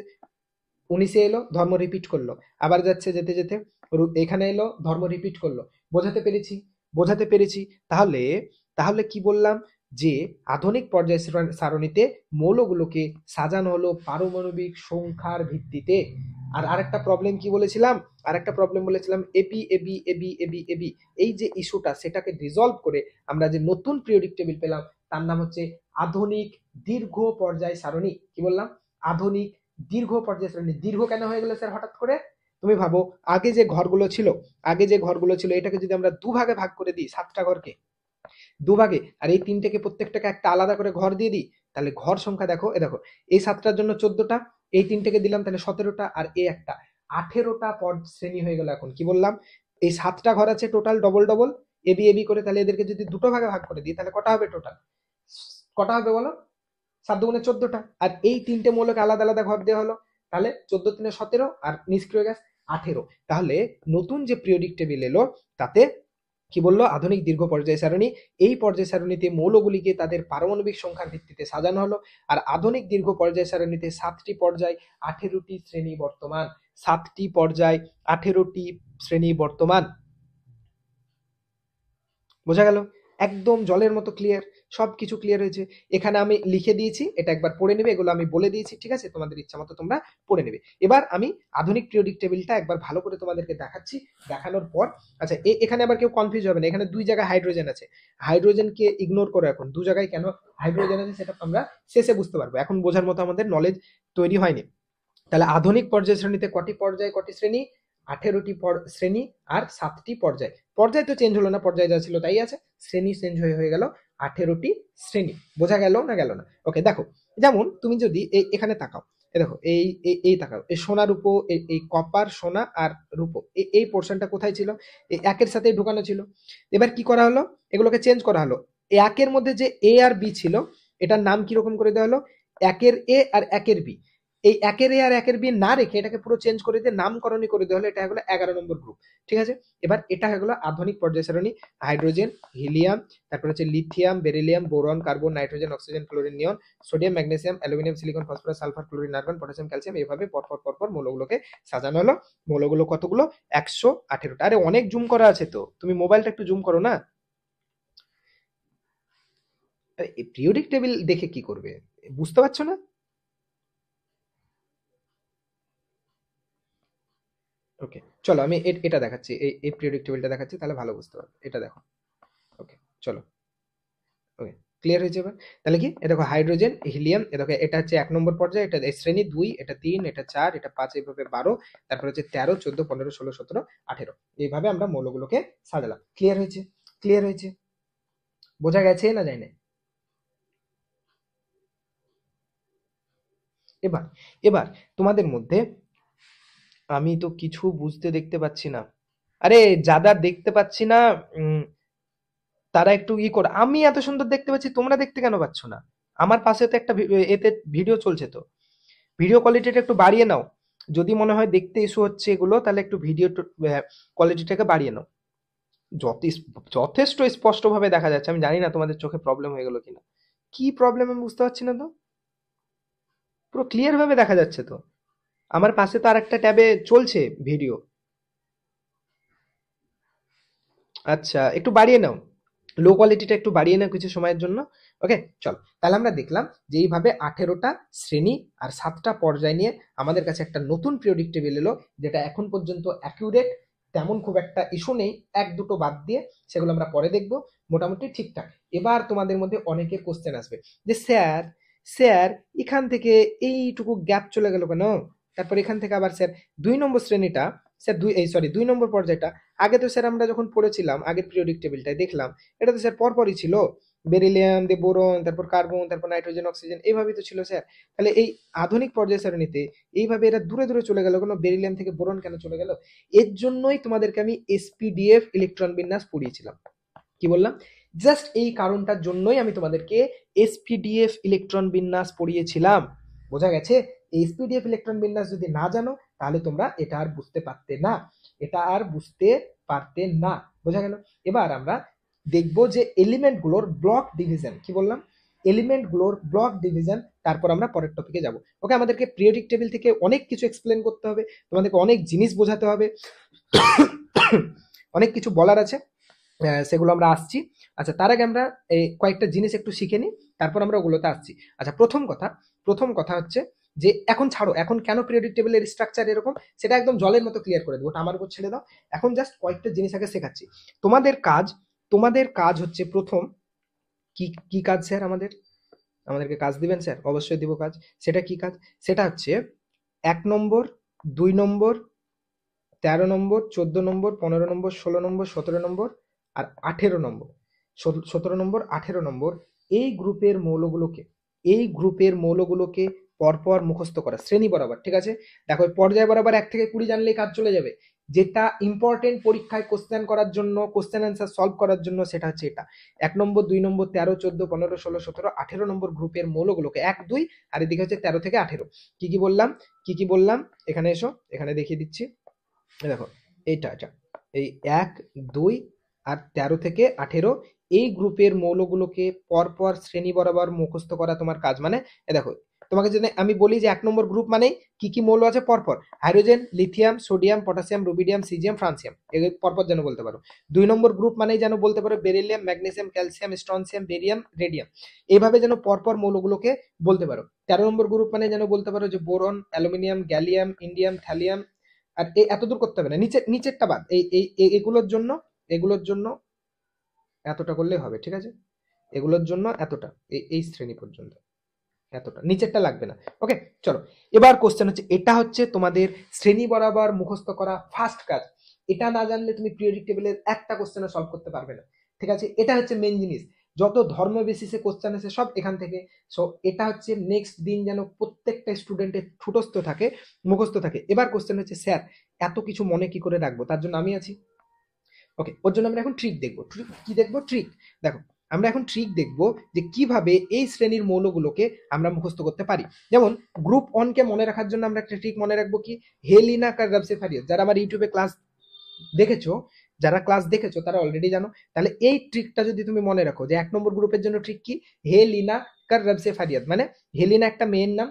19-এ এলো, ধর্ম রিপিট করলো, আবার যাচ্ছে যেতে যেতে এখানে এলো, ধর্ম রিপিট করলো। বোঝাতে পেরেছি? বোঝাতে পেরেছি? তাহলে তাহলে কি বললাম, যে আধুনিক পর্যায় সারণীতে মৌলগুলোকে সাজানো হলো পারমাণবিক সংখ্যার ভিত্তিতে। আর আরেকটা প্রবলেম কি বলেছিলাম? আরেকটা প্রবলেম বলেছিলাম AB AB AB AB AB, এই যে ইস্যুটা, সেটাকে রিজলভ করে আমরা যে নতুন পিরিয়ডিক টেবিল পেলাম, তার নাম হচ্ছে আধুনিক দীর্ঘ পর্যায় সারণী। কি বললাম? আধুনিক দীর্ঘ পর্যায় সারণী। দীর্ঘ কেন হয়ে গেল স্যার হঠাৎ করে? তুমি ভাবো, আগে যে ঘরগুলো ছিল এটাকে যদি আমরা দুভাগে ভাগ করে দিই, 7টা ঘরকে দুভাগে, আর এই 3টেকে প্রত্যেকটাকে একটা আলাদা করে ঘর দিয়ে দিই, তাহলে ঘর সংখ্যা দেখো, দেখো এই 7টার জন্য 14টা, এই 3টেকে দিলাম তাহলে 17টা, আর এই একটা 18টা শ্রেণী হয়ে গেল। এখন কি বললাম, এই 7টা ঘর আছে total double double AB AB করে, তাহলে এদেরকে যদি দুটো ভাগে ভাগ করে দিই তাহলে কটা হবে টোটাল, কটা হবে বলো? 7 দুগুণে 14টা। আর এই 3টে মৌলকে আলাদা আলাদা ঘর দেওয়া হলো, তাহলে 14 3 17 আর নিষ্ক্রিয় গ্যাস 18। তাহলে নতুন যে পিরিয়ডিক টেবিল এলো তাতে কি বললো, আধুনিক দীর্ঘ পর্যায় সারণী। এই পর্যায় সারণীতে মৌলগুলিকে তাদের পারমাণবিক সংখ্যার ভিত্তিতে সাজানো হলো। আর আধুনিক দীর্ঘ পর্যায় সারণীতে 7টি পর্যায় 18টি শ্রেণী বর্তমান। 7টি পর্যায় 18টি শ্রেণী বর্তমান। বোঝা গেল? একদম জলের মতো ক্লিয়ার, সবকিছু ক্লিয়ার হয়েছে। এখানে আমি লিখে দিয়েছি, এটা একবার পড়ে নেবে, এগুলো আমি বলে দিয়েছি, ঠিক আছে? তোমাদের ইচ্ছা মতো তোমরা পড়ে নেবে। এবার আমি আধুনিক পিরিয়ডিক টেবিলটা একবার ভালো করে তোমাদেরকে দেখাচ্ছি। দেখানোর পর আচ্ছা, এখানে আবার কেউ কনফিউজ হবে না, এখানে 2 জায়গায় হাইড্রোজেন আছে, হাইড্রোজেনকে ইগনোর করো। এখন 2 জায়গায় কেন হাইড্রোজেন আছে সেটা আমরা শেষে বুঝতে পারবো, এখন বোঝার মতো আমাদের নলেজ তৈরি হয়নি। তাহলে আধুনিক পর্যায় শ্রেণীতে কটি পর্যায় কটি শ্রেণী? 18টি শ্রেণী আর 7টি পর্যায়। পর্যায় তো চেঞ্জ হলো না, পর্যায় যা ছিল তাই আছে, শ্রেণী চেঞ্জ হয়ে গেল 18টি শ্রেণী। বোঝা গেল না গেল না? ওকে, দেখো যেমন তুমি যদি এখানে তাকাও, দেখো এই তাকাও, এই সোনা রূপো, এই কপার সোনা আর রূপো, এই পোর্শনটা কোথায় ছিল? এই একের সাথে ঢুকানো ছিল। এবার কি করা হলো, এগুলোকে চেঞ্জ করা হলো। একের মধ্যে যে এ আর বি ছিল, এটার নাম কিরকম করে দেওয়া হলো? একের এ আর একের বি। এই একের এ আর একের বি না রেখে এটাকে পুরো চেঞ্জ করে দিয়ে নামকরণই করে দেওয়া হলো, এটা হলো 11 নম্বর গ্রুপ। ঠিক আছে, এবার এটা হয়ে গেল আধুনিক পর্যায় সারণী। হাইড্রোজেন, হিলিয়াম, তারপর হচ্ছে lithium, beryllium, boron, carbon, nitrogen, oxygen, chlorine, neon, sodium, magnesium, aluminium, silicon, phosphorus, sulphur, chlorine, argon, potassium, calcium, এইভাবে পরপর মৌলগুলোকে সাজানো হলো। মৌলগুলো কতগুলো? 118টা। আরে অনেক জুম করা আছে তো, তুমি মোবাইলটা একটু জুম করো না। পিরিয়ডিক টেবিল দেখে কি করবে, বুঝতে পারছো না? ওকে, চলো আমি এটা দেখাচ্ছি, এই পিরিয়ডিক টেবিলটা দেখাচ্ছি, তাহলে ভালো বুঝতে পারবে। এটা দেখো। ওকে, চলো। ওকে, ক্লিয়ার হয়েছে এবার? তাহলে কি, এ দেখো হাইড্রোজেন, হিলিয়াম, এ দেখো এটা হচ্ছে 1 নম্বর পর্যায়ে, এটা শ্রেণী 2, এটা 3, এটা 4, এটা 5, এইভাবে 12, তারপর হচ্ছে 13, 14, 15, 16, 17, 18। এইভাবে আমরা মৌলগুলোকে সাজালাম। ক্লিয়ার হয়েছে? ক্লিয়ার হয়েছে? বোঝা গেছে না যায় না? এবার এবার তোমাদের মধ্যে আমি তো কিছু বুঝতে দেখতে পাচ্ছি না। আরে যারা দেখতে পাচ্ছি না, তারা একটু করো। আমি এত সুন্দর দেখতে পাচ্ছি, তোমরা দেখতে কেন পাচ্ছ না? আমার পাশে তো একটা এতে ভিডিও চলছে, তো ভিডিও কোয়ালিটিটা একটু বাড়িয়ে নাও। যদি মনে হয় দেখতে ইস্যু হচ্ছে এগুলো, তাহলে একটু ভিডিও কোয়ালিটিটাকে বাড়িয়ে নাও। যথেষ্ট স্পষ্ট ভাবে দেখা যাচ্ছে। আমি জানি না তোমাদের চোখে প্রবলেম হয়ে গেল কিনা, কি প্রবলেম আমি বুঝতে পারছি না। তো পুরো ক্লিয়ার ভাবে দেখা যাচ্ছে তো। আমার পাশে তো আর একটা ট্যাবে চলছে ভিডিও। আচ্ছা, একটু বাড়িয়ে নাও, লো কোয়ালিটিটা একটু বাড়িয়ে নাও কিছু সময়ের জন্য। ওকে, চলো তাহলে আমরা দেখলাম যে এইভাবে 18টা শ্রেণী আর 7টা পর্যায় নিয়ে আমাদের কাছে একটা নতুন পিরিয়ডিক টেবিল এলো, যেটা এখন পর্যন্ত অ্যাকিউরেট, তেমন খুব একটা ইস্যু নেই, এক দুটো বাদ দিয়ে, সেগুলো আমরা পরে দেখব, মোটামুটি ঠিকঠাক। এবার তোমাদের মধ্যে অনেকের কোশ্চেন আসবে যে স্যার, স্যার এখান থেকে এইটুকু গ্যাপ চলে গেল কেন? তারপর এখান থেকে আবার স্যার 2 নম্বর শ্রেণীটা, স্যার 2 নম্বর পর্যায়টা, আগে তো স্যার আমরা যখন পড়েছিলাম আগের পিরিয়ডিক টেবিলটায় দেখলাম, এটা তো স্যার পরপরই ছিল, বেরিলিয়াম দিয়ে বোরন, তারপর কার্বন, তারপর নাইট্রোজেন, অক্সিজেন, এইভাবেই তো ছিল স্যার। তাহলে এই আধুনিক পর্যায় সারণীতে এইভাবে এরা দূরে দূরে চলে গেল কেন? বেরিলিয়াম থেকে বোরন কেন চলে গেল? এর জন্যই তোমাদেরকে আমি এসপিডিএফ ইলেকট্রন বিন্যাস পড়িয়েছিলাম। কি বললাম? জাস্ট এই কারণটার জন্যই আমি তোমাদেরকে এসপিডিএফ ইলেকট্রন বিন্যাস পড়িয়েছিলাম। বোঝা গেছে? এসপিডিএফ ইলেকট্রন বিন্যাস যদি না জানো, তাহলে তোমরা এটা আর বুঝতে পারতে না, এটা আর বুঝতে পারতে না। বোঝা গেল? এবার আমরা দেখব যে এলিমেন্টগুলোর ব্লক ডিভিশন। কি বললাম? এলিমেন্টগুলোর ব্লক ডিভিশন, তারপর আমরা পরের টপিকে যাব। ওকে, আমাদেরকে পিরিয়ডিক টেবিল থেকে অনেক কিছু এক্সপ্লেন করতে হবে, তোমাদেরকে অনেক জিনিস বোঝাতে হবে, অনেক কিছু বলার আছে, সেগুলো আমরা আসছি। আচ্ছা, তার আগে আমরা এই কয়েকটা জিনিস একটু শিখে নিই, তারপর আমরা ওগুলোতে আসছি। আচ্ছা, প্রথম কথা হচ্ছে যে এখন ছাড়ো, এখন কেন পিরিয়ডিক টেবিলের স্ট্রাকচার এরকম সেটা একদম জলের মতো ক্লিয়ার করে দেবো, ওটা আমার উপর ছেড়ে দাও। এখন জাস্ট কয়েকটা জিনিস আগে শেখাচ্ছি। তোমাদের কাজ হচ্ছে প্রথম, কি কি কাজ স্যার? আমাদেরকে কাজ দিবেন স্যার? অবশ্যই দিব কাজ। সেটা কি কাজ? সেটা হচ্ছে 1 নম্বর, 2 নম্বর, 13 নম্বর, 14 নম্বর, 15 নম্বর, 16 নম্বর, 17 নম্বর আর 18 নম্বর, 17 নম্বর, 18 নম্বর, এই গ্রুপের মৌলগুলোকে পরপর মুখস্থ করা শ্রেণী বরাবর, ঠিক আছে। দেখো পর্যায় বরাবর 1 থেকে 20 জানলেই কাজ চলে যাবে। যেটা ইম্পর্টেন্ট পরীক্ষায় কোশ্চেন করার জন্য, কোশ্চেন অ্যান্সার সলভ করার জন্য, সেটা হচ্ছে এটা 1 নম্বর, 2 নম্বর, 13, 14, 15, 16, 17, 18 নম্বর গ্রুপের মৌলগুলোকে 1, 2 আর এদিকে হচ্ছে 13 থেকে 18। কি কি বললাম এখানে এসো, এখানে দেখিয়ে দিচ্ছি। দেখো এটা এই 1, 2 আর 13 থেকে 18 এই গ্রুপের মৌলগুলোকে পরপর শ্রেণী বরাবর মুখস্থ করা তোমার কাজ। মানে দেখো তোমাকে যদি আমি বলি যে 1 নম্বর গ্রুপ মানে কি মৌল আছে পরপর, hydrogen, lithium, sodium, potassium, rubidium, caesium, francium, এগুলো পরপর যেন বলতে পারো। 2 নম্বর গ্রুপ মানে যেন বলতে পারো beryllium, magnesium, calcium, strontium, barium, radium, এইভাবে যেন পরপর মৌলগুলোকে বলতে পারো। 13 নম্বর গ্রুপ মানে যেন বলতে পারো যে boron, aluminium, gallium, indium, thallium. আর এই এতদূর করতে হবে না, নিচেরটা বাদ, এগুলোর জন্য এতটা করলেই হবে, ঠিক আছে। এগুলোর জন্য এতটা, এই শ্রেণী পর্যন্ত এতটা, নিচেরটা লাগবে না। ওকে চলো, এবার কোশ্চেন হচ্ছে, এটা হচ্ছে তোমাদের শ্রেণী বরাবর মুখস্থ করা ফার্স্ট কাজ। এটা না জানলে তুমি পিরিয়ডিক টেবিলের একটা কোশ্চেনও সলভ করতে পারবে না, ঠিক আছে। এটা হচ্ছে মেন জিনিস, যত ধর্ম বেসিসে কোশ্চেন আছে সব এখান থেকে। সো এটা হচ্ছে নেক্সট দিন যেন প্রত্যেকটা স্টুডেন্টের ঠুটস্থ থাকে, মুখস্থ থাকে। এবার কোশ্চেন হচ্ছে, স্যার এত কিছু মনে কি করে রাখবো, তার জন্য আমি আছি। ওকে, ওর জন্য আমরা এখন ট্রিক দেখবো। কি দেখবো? ট্রিক। দেখো আমরা এখন ট্রিক দেখবো যে কিভাবে এই শ্রেণীর মৌলগুলোকে আমরা মুখস্থ করতে পারি। যেমন গ্রুপ 1 কে মনে রাখার জন্য আমরা একটা ট্রিক মনে রাখবো, কি হেলিনা কার্রাবসেফারিয়াস। যারা আমার ইউটিউবে ক্লাস দেখেছো, তারা অলরেডি জানো। তাহলে এই ট্রিকটা যদি তুমি মনে রাখো যে 1 নম্বর গ্রুপের জন্য ট্রিক কি, হেলিনা কার্রাবসেফারিয়াস, মানে হেলিনা একটা মেয়ের নাম,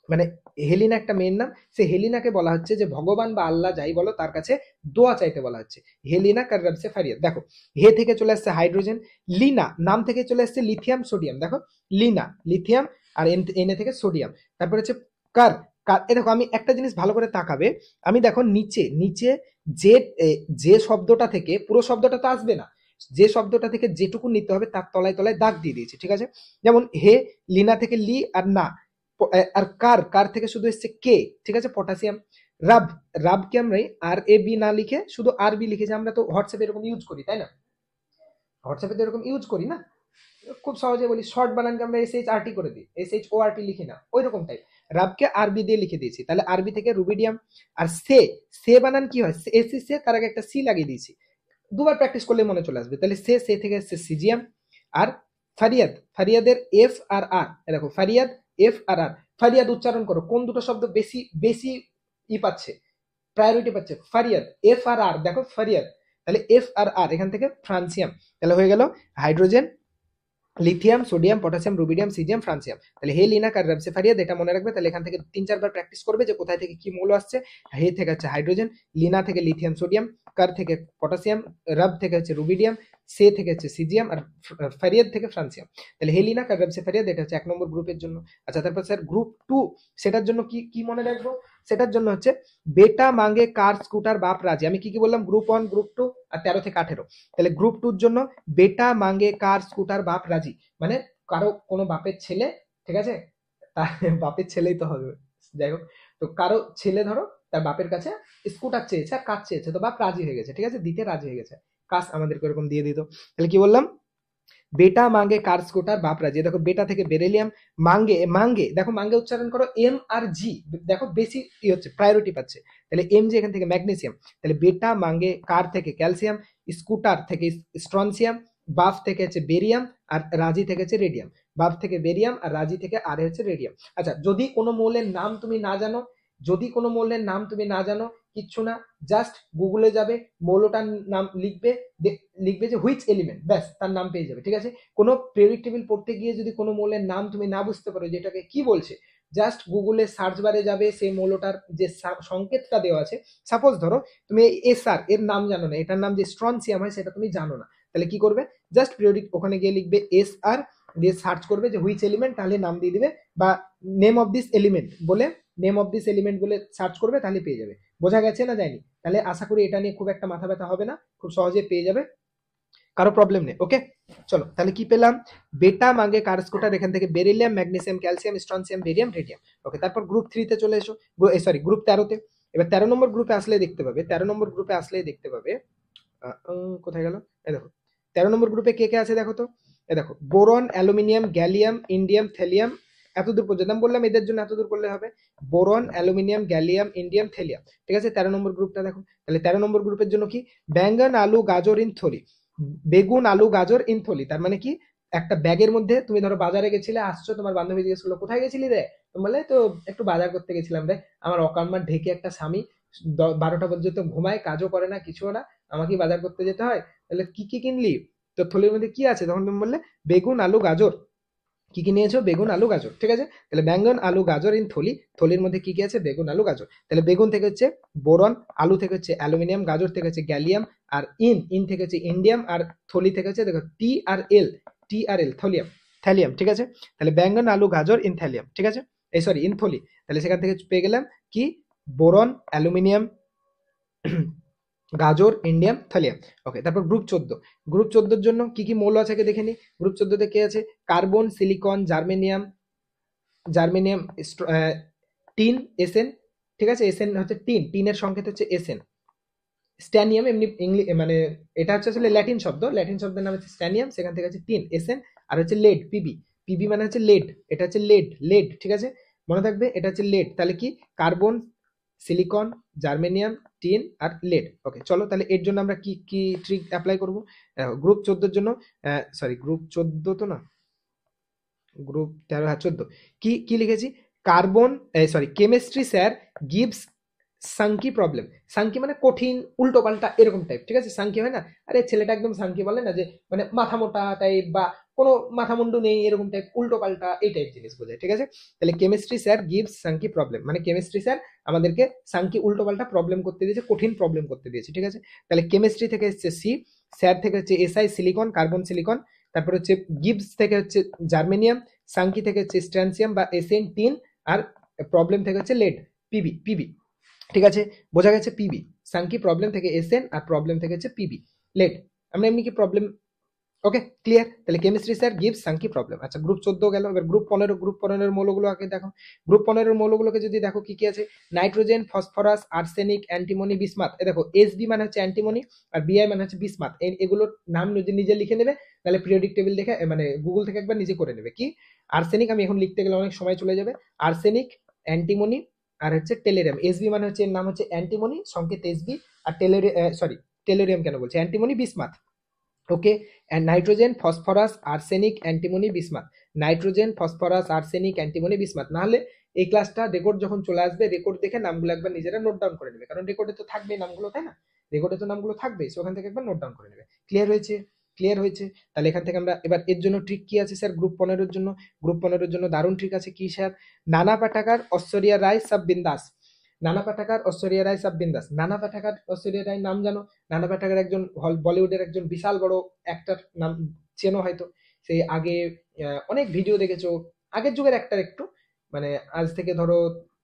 মানে হেলিনা একটা মেয়ের নাম। সে হেলিনাকে বলা হচ্ছে যে ভগবান বা আল্লাহ যাই বলো তার কাছে দোয়া চাইতে বলা হচ্ছে। হেলিনা কার্রাবসে ফারিয়াদ। দেখো হে থেকে চলে আসছে হাইড্রোজেন, লিনা নাম থেকে চলে আসছে লিথিয়াম সোডিয়াম। দেখো লিনা লিথিয়াম আর এনে থেকে সোডিয়াম। তারপর হচ্ছে কার কার, এ দেখো আমি একটা জিনিস ভালো করে তাকাবে, আমি দেখো নিচে নিচে যে যে শব্দটা থেকে, পুরো শব্দটা তো আসবে না, যে শব্দটা থেকে যেটুকু নিতে হবে তার তলায় তলায় দাগ দিয়ে দিয়েছি, ঠিক আছে। যেমন হে, লিনা থেকে লি আর না, আর কার থেকে শুধু এসছে কে, ঠিক আছে, পটাশিয়াম। রাব, রাবকে আমরা আর এ বি না লিখে শুধু আর বি লিখেছি। আমরা তো হোয়াটসঅ্যাপে এরকম ইউজ করি, তাই না? হোয়াটসঅ্যাপে তো এরকম ইউজ করি না, খুব সহজে বলি, শর্ট বানানকে আমরা এস এইচ আর টি করে দিই, এস এইচ ও আর টি লিখি না, ওই রকম টাইপ। রাবকে আরবি দিয়ে লিখে দিয়েছি, তাহলে আরবি থেকে রুবিডিয়াম। আর সে বানান কি হয়, সে তার আগে একটা সি লাগিয়ে দিয়েছি, দুবার প্র্যাকটিস করলে মনে চলে আসবে। তাহলে সে থেকে এসছে সিজিয়াম। আর ফারিয়াদ, ফারিয়াদের এফ আর আর, দেখো ফারিয়াদ এফ আর আর। ফারিয়াদ উচ্চারণ করো, কোন দুটো শব্দ বেশি বেশি পাচ্ছে, প্রায়োরিটি পাচ্ছে? ফারিয়াদ, এফ আর আর, দেখো ফারিয়াদ, তাহলে এফ আর আর, এখান থেকে ফ্রান্সিয়াম। তাহলে হয়ে গেল hydrogen, lithium, sodium, potassium, rubidium, caesium, francium. তাহলে হে, লিনা, কার, রাবসেফারিয়াদ, এটা মনে রাখবে। তাহলে এখান থেকে 3-4 বার প্র্যাকটিস করবে যে কোথায় থেকে কি মৌল আসছে। হে থেকে হচ্ছে হাইড্রোজেন, লিনা থেকে লিথিয়াম সোডিয়াম, কার থেকে পটাশিয়াম, রাব থেকে হচ্ছে রুবিডিয়াম, সে থেকে হচ্ছে সিজিয়াম, আর ফারিয়াদ থেকে ফ্রান্সিয়াম। তাহলে হে, লিনা, কার, রাবসেফারিয়াদ, এটা হচ্ছে 1 নম্বর গ্রুপের জন্য। আচ্ছা, তারপর স্যার গ্রুপ 2, সেটার জন্য কি মনে রাখবো? সেটার জন্য হচ্ছে বেটা মাঙ্গে কার স্কুটার বাপ রাজি। আমি কি বললাম? গ্রুপ 1, গ্রুপ 2 আর 13 থেকে 18। তাহলে গ্রুপ 2 এর জন্য বেটা মাঙ্গে কার স্কুটার বাপ রাজি, মানে কারো কোনো বাপের ছেলে, ঠিক আছে, তার বাপের ছেলেই তো হবে, যাই হোক, তো কারো ছেলে ধরো তার বাপের কাছে স্কুটার চেয়েছে আর কাজ চেয়েছে, তো বাপ রাজি হয়ে গেছে, ঠিক আছে, দিতে রাজি হয়ে গেছে, কাজ আমাদেরকে এরকম দিয়ে দিত। তাহলে কি বললাম? বেটা মাঙ্গে কার স্কুটার বাপ রাজি। দেখো বেটা থেকে বেরিলিয়াম, মাঙ্গে মাঙ্গে, দেখো মাঙ্গে উচ্চারণ করো এম আর জি, দেখো বেশি হচ্ছে, প্রায়োরিটি পাচ্ছে। তাহলে এম জি এখান থেকে ম্যাগনেসিয়াম। তাহলে বেটা মাঙ্গে কার থেকে ক্যালসিয়াম, স্কুটার থেকে স্ট্রনসিয়াম, বাফ থেকে হচ্ছে বেরিয়াম, আর রাজি থেকে হচ্ছে রেডিয়াম। বাফ থেকে বেরিয়াম আর রাজি থেকে আর হচ্ছে রেডিয়াম। আচ্ছা, যদি কোনো মৌলের নাম তুমি না জানো, কিচ্ছু না, জাস্ট গুগলে যাবে, মৌলটার নাম লিখবে যে হুইচ এলিমেন্ট, ব্যাস তার নাম পেয়ে যাবে, ঠিক আছে। কোনো পিরিয়ডিক টেবিল পড়তে গিয়ে যদি কোনো মৌলের নাম তুমি না বুঝতে পারো যেটাকে কি বলছে, জাস্ট গুগলে সার্চ বারে যাবে, সেই মৌলটার যে সংকেতটা দেওয়া আছে, সাপোজ ধরো তুমি এস আর এর নাম জানো না, এটার নাম যে স্ট্রনসিয়াম হয় সেটা তুমি জানো না, তাহলে কি করবে? জাস্ট পিরিয়ডিক ওখানে গিয়ে লিখবে এস আর, দিয়ে সার্চ করবে যে হুইচ এলিমেন্ট, তাহলে নাম দিয়ে দিবে, বা নেম অফ দিস এলিমেন্ট বলে সার্চ করবে, তাহলে পেয়ে যাবে। বোঝা গেছে না যায়নি? তাহলে আশা করি এটা নিয়ে খুব একটা মাথা ব্যথা হবে না, খুব সহজে পেয়ে যাবে, কারো প্রবলেম নেই। ওকে চলো, তাহলে কি পেলাম? বেটা মাঙ্গে কার স্কুটার, এখান থেকে beryllium, magnesium, calcium, strontium, barium, radium. Okay, তারপর গ্রুপ 3 তে চলে এসো, সরি গ্রুপ 13 তে। এবার 13 নম্বর গ্রুপে আসলেই দেখতে পাবে, কোথায় গেল? এই দেখো 13 নম্বর গ্রুপে কে কে আছে দেখো তো। এই দেখো boron, aluminium, gallium, indium, thallium, এতদূর পর্যন্ত আমি বললাম এদের জন্য এতদূর করলে হবে। Boron, aluminium, gallium, indium, থেলিয়াম। ঠিক আছে, 13 নম্বর গ্রুপটা দেখো। তাহলে 13 নম্বর গ্রুপের জন্য কি, ব্যাঙ্গন, আলু, গাজর ইন থলি। বেগুন, আলু, গাজর ইন থলি, তার মানে কি, একটা ব্যাগের মধ্যে, তুমি ধরো বাজারে গেছিলে, আসছো, তোমার বান্ধবী জিজ্ঞেস করলো কোথায় গেছিলি রে, তুমি বলে তো একটু বাজার করতে গেছিলাম রে, আমার অকাম্মার ঢেকে একটা স্বামী 12টা পর্যন্ত ঘুমায়, কাজও করে না, কিছু না, আমাকে বাজার করতে যেতে হয়, তাহলে কি কি কিনলি, তো থলির মধ্যে কি আছে, তখন তুমি বললে বেগুন, আলু, গাজর। কি কি নিয়েছো, বেগুন, আলু, গাজর। ঠিক আছে, তাহলে বেঙ্গন, আলু, গাজর ইন থলি। থলির মধ্যে কি কি আছে, বেগুন, আলু, গাজর। তাহলে বেগুন থেকে হচ্ছে বোরন, আলু থেকে হচ্ছে অ্যালুমিনিয়াম, গাজর থেকে হচ্ছে গ্যালিয়াম, আর ইন থেকে হচ্ছে ইন্ডিয়াম, আর থলি থেকে হচ্ছে দেখো টি আর এল থলিয়াম, থ্যালিয়াম। ঠিক আছে, তাহলে বেঙ্গন, আলু, গাজর ইন থ্যালিয়াম। ঠিক আছে, এই সরি ইন থলি। তাহলে সেখান থেকে পেয়ে গেলাম কি, বোরন, অ্যালুমিনিয়াম, গাজর, ইন্ডিয়াম, থালিয়াম। ওকে, তারপর গ্রুপ 14। গ্রুপ 14 জন্য কি কি মৌল আছে দেখে নি। গ্রুপ 14 তে কে আছে, carbon, silicon, germanium, tin, SN. ঠিক আছে, এসএন হচ্ছে টিনের সংকেত হচ্ছে এসএন। স্ট্যানিয়াম এমনি মানে এটা হচ্ছে আসলে ল্যাটিন শব্দের নাম হচ্ছে স্ট্যানিয়াম, সেখান থেকে হচ্ছে টিন, এসএন। আর হচ্ছে লেড, পিবি মানে হচ্ছে লেড, এটা হচ্ছে লেড। ঠিক আছে, মনে থাকবে এটা হচ্ছে লেড। তাহলে কি, কার্বন, সিলিকন, জার্মেনিয়াম, টিন আর লেড। ওকে, চলো তাহলে এর জন্য আমরা কি কি ট্রিক অ্যাপ্লাই করব। গ্রুপ 14 জন্য, সরি গ্রুপ 14 তো না, গ্রুপ 13, হ্যাঁ 14। কি কি লিখেছি, carbon, sorry chemistry sir gives সাংকি প্রবলেম। সাংকি মানে কঠিন, উল্টো পাল্টা এরকম টাইপ। ঠিক আছে, সাংকি হয় না, আরে ছেলেটা একদম সাংকি বলে না, যে মানে মাথা মোটা টাইপ বা কোনো মাথা মুন্ডু নেই এরকম টাইপ, উল্টো পাল্টা এই টাইপ জিনিস বোঝায়। ঠিক আছে, তাহলে কেমিস্ট্রি স্যার গিভস সাংকি প্রবলেম মানে কেমিস্ট্রি স্যার আমাদেরকে সাংকি উল্টো পাল্টা প্রবলেম করতে দিয়েছে, কঠিন প্রবলেম করতে দিয়েছে। ঠিক আছে, তাহলে কেমিস্ট্রি থেকে হচ্ছে সি, স্যার থেকে হচ্ছে এসআই সিলিকন, কার্বন সিলিকন, তারপর হচ্ছে গিভস থেকে হচ্ছে জার্মেনিয়াম, সাংকি থেকে হচ্ছে স্ট্রানসিয়াম বা এসএন টিন, আর প্রবলেম থেকে হচ্ছে লেড, পিবি। ঠিক আছে, বোঝা গেছে, পিবি সাংকি প্রবলেম থেকে এসএন, আর প্রবলেম থেকে হচ্ছে পিবি লেড। আমরা এমনি কি প্রবলেম, ওকে ক্লিয়ার। তাহলে কেমিস্ট্রি স্যার গিভস সাংকি প্রবলেম। আচ্ছা, গ্রুপ 14 গেল, এবার গ্রুপ 15 মৌলগুলো আগে দেখো। গ্রুপ 15 মৌলগুলোকে যদি দেখো কি কি আছে, nitrogen, phosphorus, arsenic, antimony, bismuth. এ দেখো এসবি মানে হচ্ছে অ্যান্টিমনি, আর বিআই মানে হচ্ছে বিসমাথ। এগুলোর নাম যদি নিজে লিখে নেবে, তাহলে পিরিয়ডিক টেবিল দেখে মানে গুগল থেকে একবার নিজে করে নেবে। কি, আর্সেনিক আমি এখন লিখতে গেলে অনেক সময় চলে যাবে, আর্সেনিক, অ্যান্টিমনি, আর হচ্ছে টেলেরিয়াম। এসবি মানে হচ্ছে এর নাম হচ্ছে অ্যান্টিমনি, সংকেত এসবি, আর টেলোরিয়াম কেন বলছে, antimony, bismuth. Okay, and nitrogen, phosphorus, arsenic, antimony, bismuth. Nitrogen, phosphorus, arsenic, antimony, bismuth. না হলে এই ক্লাসটা রেকর্ড যখন চলে আসবে, রেকর্ড দেখে নামগুলো একবার নিজেরা নোট ডাউন করে নেবে, কারণ রেকর্ডে তো থাকবে নামগুলো, তাই না, রেকর্ডে তো নামগুলো থাকবে, ওখান থেকে একবার নোট ডাউন করে নেবে। ক্লিয়ার হয়েছে। তাহলে এখান থেকে আমরা এবার এর জন্য ট্রিক কি আছে স্যার, গ্রুপ 15 এর জন্য দারুণ ট্রিক আছে কি স্যার, নানা পাটাকার, ঐশ্বরিয়া রায়, সব বিন্দাস। নানা পাটাকার, ঐশ্বরিয়া রায়, সব বিন্দাস। নানা পাটাকার, ঐশ্বরিয়া রায় নাম জানো, নানা পাটেকর একজন বলিউডের একজন বিশাল বড় অ্যাক্টর, নাম চেনো হয়তো, সেই আগে অনেক ভিডিও দেখেছো, আগের যুগের অ্যাক্টর একটু, মানে আজ থেকে ধরো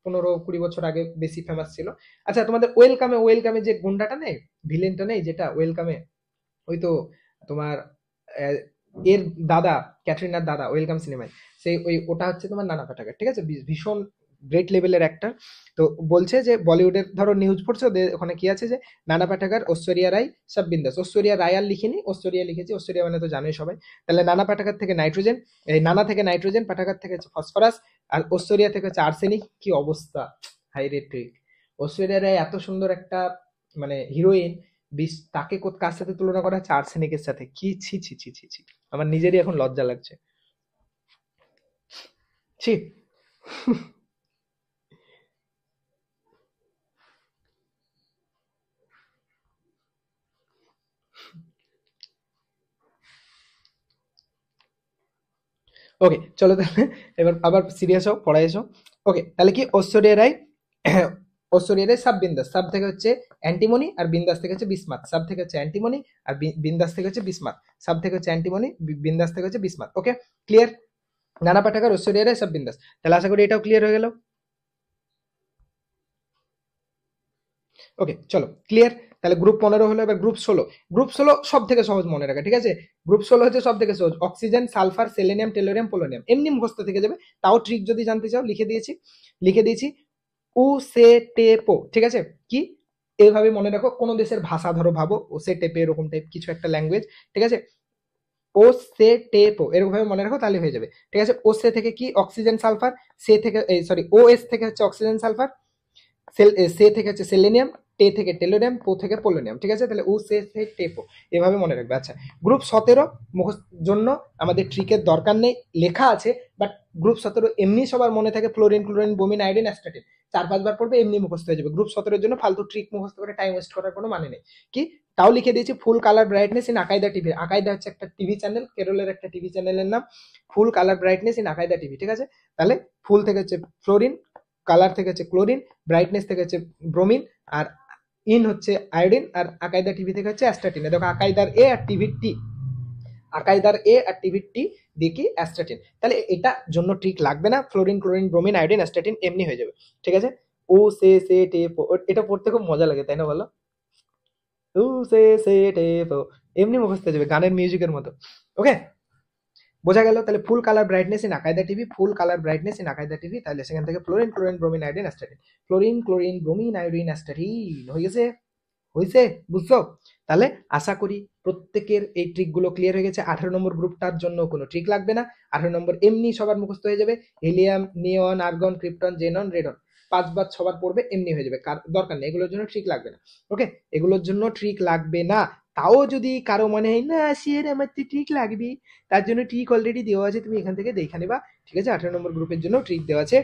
15-20 বছর আগে বেশি ফেমাস ছিল। আচ্ছা, তোমাদের ওয়েলকামে যে গুন্ডাটা নেই, ভিলেনটা নেই যেটা ওয়েলকামে, ওই তো তোমার আহ, এর দাদা, ক্যাটরিনার দাদা ওয়েলকাম সিনেমায়, সেই ওটা হচ্ছে তোমার নানা পাটেকর। ঠিক আছে, ভীষণ গ্রেট লেভেলের অ্যাক্টর। তো বলছে যে বলিউডের ধরো নিউজ পড়ছে, ওদের ওখানে কি আছে যে নানা পাটেকর, ঐশ্বরিয়া রায়, সব বিন্দাস। ঐশ্বরিয়া রায় আর লিখিনি, ঐশ্বরিয়া লিখেছি, ঐশ্বরিয়া মানে তো জানোই সবাই। তাহলে নানা পাটেকর থেকে নাইট্রোজেন, এই নানা থেকে নাইট্রোজেন, পাটেকর থেকে হচ্ছে ফসফরাস, আর ঐশ্বরিয়া থেকে হচ্ছে আর্সেনিক। কি অবস্থা, হাই রে ট্রিক। ঐশ্বরিয়া রায় এত সুন্দর একটা মানে হিরোইন, তাকে কার সাথে তুলনা করা হচ্ছে, আর্সেনিকের সাথে। কি ছি ছি ছি ছি ছি, আমার নিজেরই এখন লজ্জা লাগছে, ছি। ওকে, চলো তাহলে এবার আবার সিরিয়াস হও, পড়ায় এসো। ওকে, তাহলে কি, ঐশ্বরিয়া রায়, ঐশ্বরিয়া রায় সাব বিন্দাস, সাব থেকে হচ্ছে অ্যান্টিমনি, আর বিন্দাস থেকে হচ্ছে বিসমাত। সাব থেকে হচ্ছে অ্যান্টিমনি, আর বিন্দাস থেকে হচ্ছে বিসমাত। সাব থেকে হচ্ছে অ্যান্টিমনি, বিন্দাস থেকে হচ্ছে বিসমাত। ওকে, ক্লিয়ার। নানা পাঠাগার, ঐশ্বরিয়া রায়, সাব বিন্দাস। তাহলে আশা করি এটাও ক্লিয়ার হয়ে গেল। ওকে, চলো ক্লিয়ার। তাহলে গ্রুপ 15 হলো, এবার গ্রুপ 16 সব থেকে সহজ মনে রাখা। ঠিক আছে, গ্রুপ 16 হচ্ছে সব থেকে সহজ, oxygen, sulphur, selenium, tellurium, polonium. এমনি মুখস্থ থেকে যাবে, তাও ট্রিক যদি জানতে চাও লিখে দিয়েছি উসেটেপো। ঠিক আছে, কি, এইভাবে মনে রাখো, কোন দেশের ভাষা ধরো ভাবো, ওসেটেপে এরকম টাইপ কিছু একটা ল্যাঙ্গুয়েজ। ঠিক আছে, ও সে টেপো, এরকম ভাবে মনে রাখো তাহলে হয়ে যাবে। ঠিক আছে, ও সে থেকে কি অক্সিজেন সালফার, সে থেকে সরি ও এস থেকে হচ্ছে অক্সিজেন সালফার, সে থেকে হচ্ছে সেলেনিয়াম, টে থেকে টেলোনিয়াম, পো থেকে পোলোনিয়াম। ঠিক আছে, তাহলে ও সে টেপো, এভাবে মনে রাখবে। আচ্ছা, গ্রুপ 17 মুখস্থ জন্য আমাদের ট্রিকের দরকার নেই, লেখা আছে, বাট গ্রুপ 17 এমনি সবার মনে থাকে, fluorine chlorine bromine iodine astatine, 4-5 বার পড়বে এমনি মুখস্থ হয়ে যাবে। গ্রুপ 17 জন্য ফালতু ট্রিক মুখস্থ করে টাইম ওয়েস্ট করার কোনো মানে নেই। কি তাও লিখে দিয়েছি, full colour brightness in Akaida TV. আকাইদা হচ্ছে একটা টিভি চ্যানেল, কেরলের একটা টিভি চ্যানেলের নাম, full colour brightness in Akaida TV. ঠিক আছে, তাহলে ফুল থেকে হচ্ছে ফ্লোরিন, কালার থেকে হচ্ছে ক্লোরিন, ব্রাইটনেস থেকে হচ্ছে ব্রোমিন, আর ইন হচ্ছে আয়োডিন, আর আকাইদা টিভি থেকে হচ্ছে অ্যাস্টাটিন। দেখো আকাইদার এ আর টিভির টি, আকাইদার এ আর টিভির টি দিয়ে কি অ্যাস্টাটিন। তাহলে এটা জন্য ট্রিক লাগবে না, fluorine chlorine bromine iodine astatine এমনি হয়ে যাবে। ঠিক আছে, ও সে টে পো, এটা পড়তে খুব মজা লাগে তাই না বলো? ও সে টে পো, এমনি মুখস্থ হয়ে যাবে গানের মিউজিকের মতো। ওকে, বোঝা গেল? তাহলে full colour brightness in Akaida TV, full colour brightness in Akaida TV, তাহলে সেখান থেকে fluorine chlorine bromine iodine astatine, fluorine chlorine bromine iodine astatine হয়ে গেছে। হয়েছে, বুঝছো? তাহলে আশা করি প্রত্যেকের এই ট্রিকগুলো ক্লিয়ার হয়ে গেছে। 18 নম্বর গ্রুপটার জন্য কোনো ট্রিক লাগবে না, 18 নম্বর এমনি সবার মুখস্থ হয়ে যাবে। হিলিয়াম, নিয়ন, আর্গন, ক্রিপ্টন, জেনন, রেডন 5 বার সবার পড়বে এমনি হয়ে যাবে, দরকার নেই, এগুলোর জন্য ট্রিক লাগবে না। ওকে, এগুলোর জন্য ট্রিক লাগবে না। তাও যদি কারো মনে হয় না শিয়ার আমার তো ট্রিক লাগবে, তার জন্য ট্রিক অলরেডি দেওয়া আছে, তুমি এখান থেকে দেখে নেবা। ঠিক আছে, 18 নম্বর গ্রুপের জন্য ট্রিক দেওয়া আছে।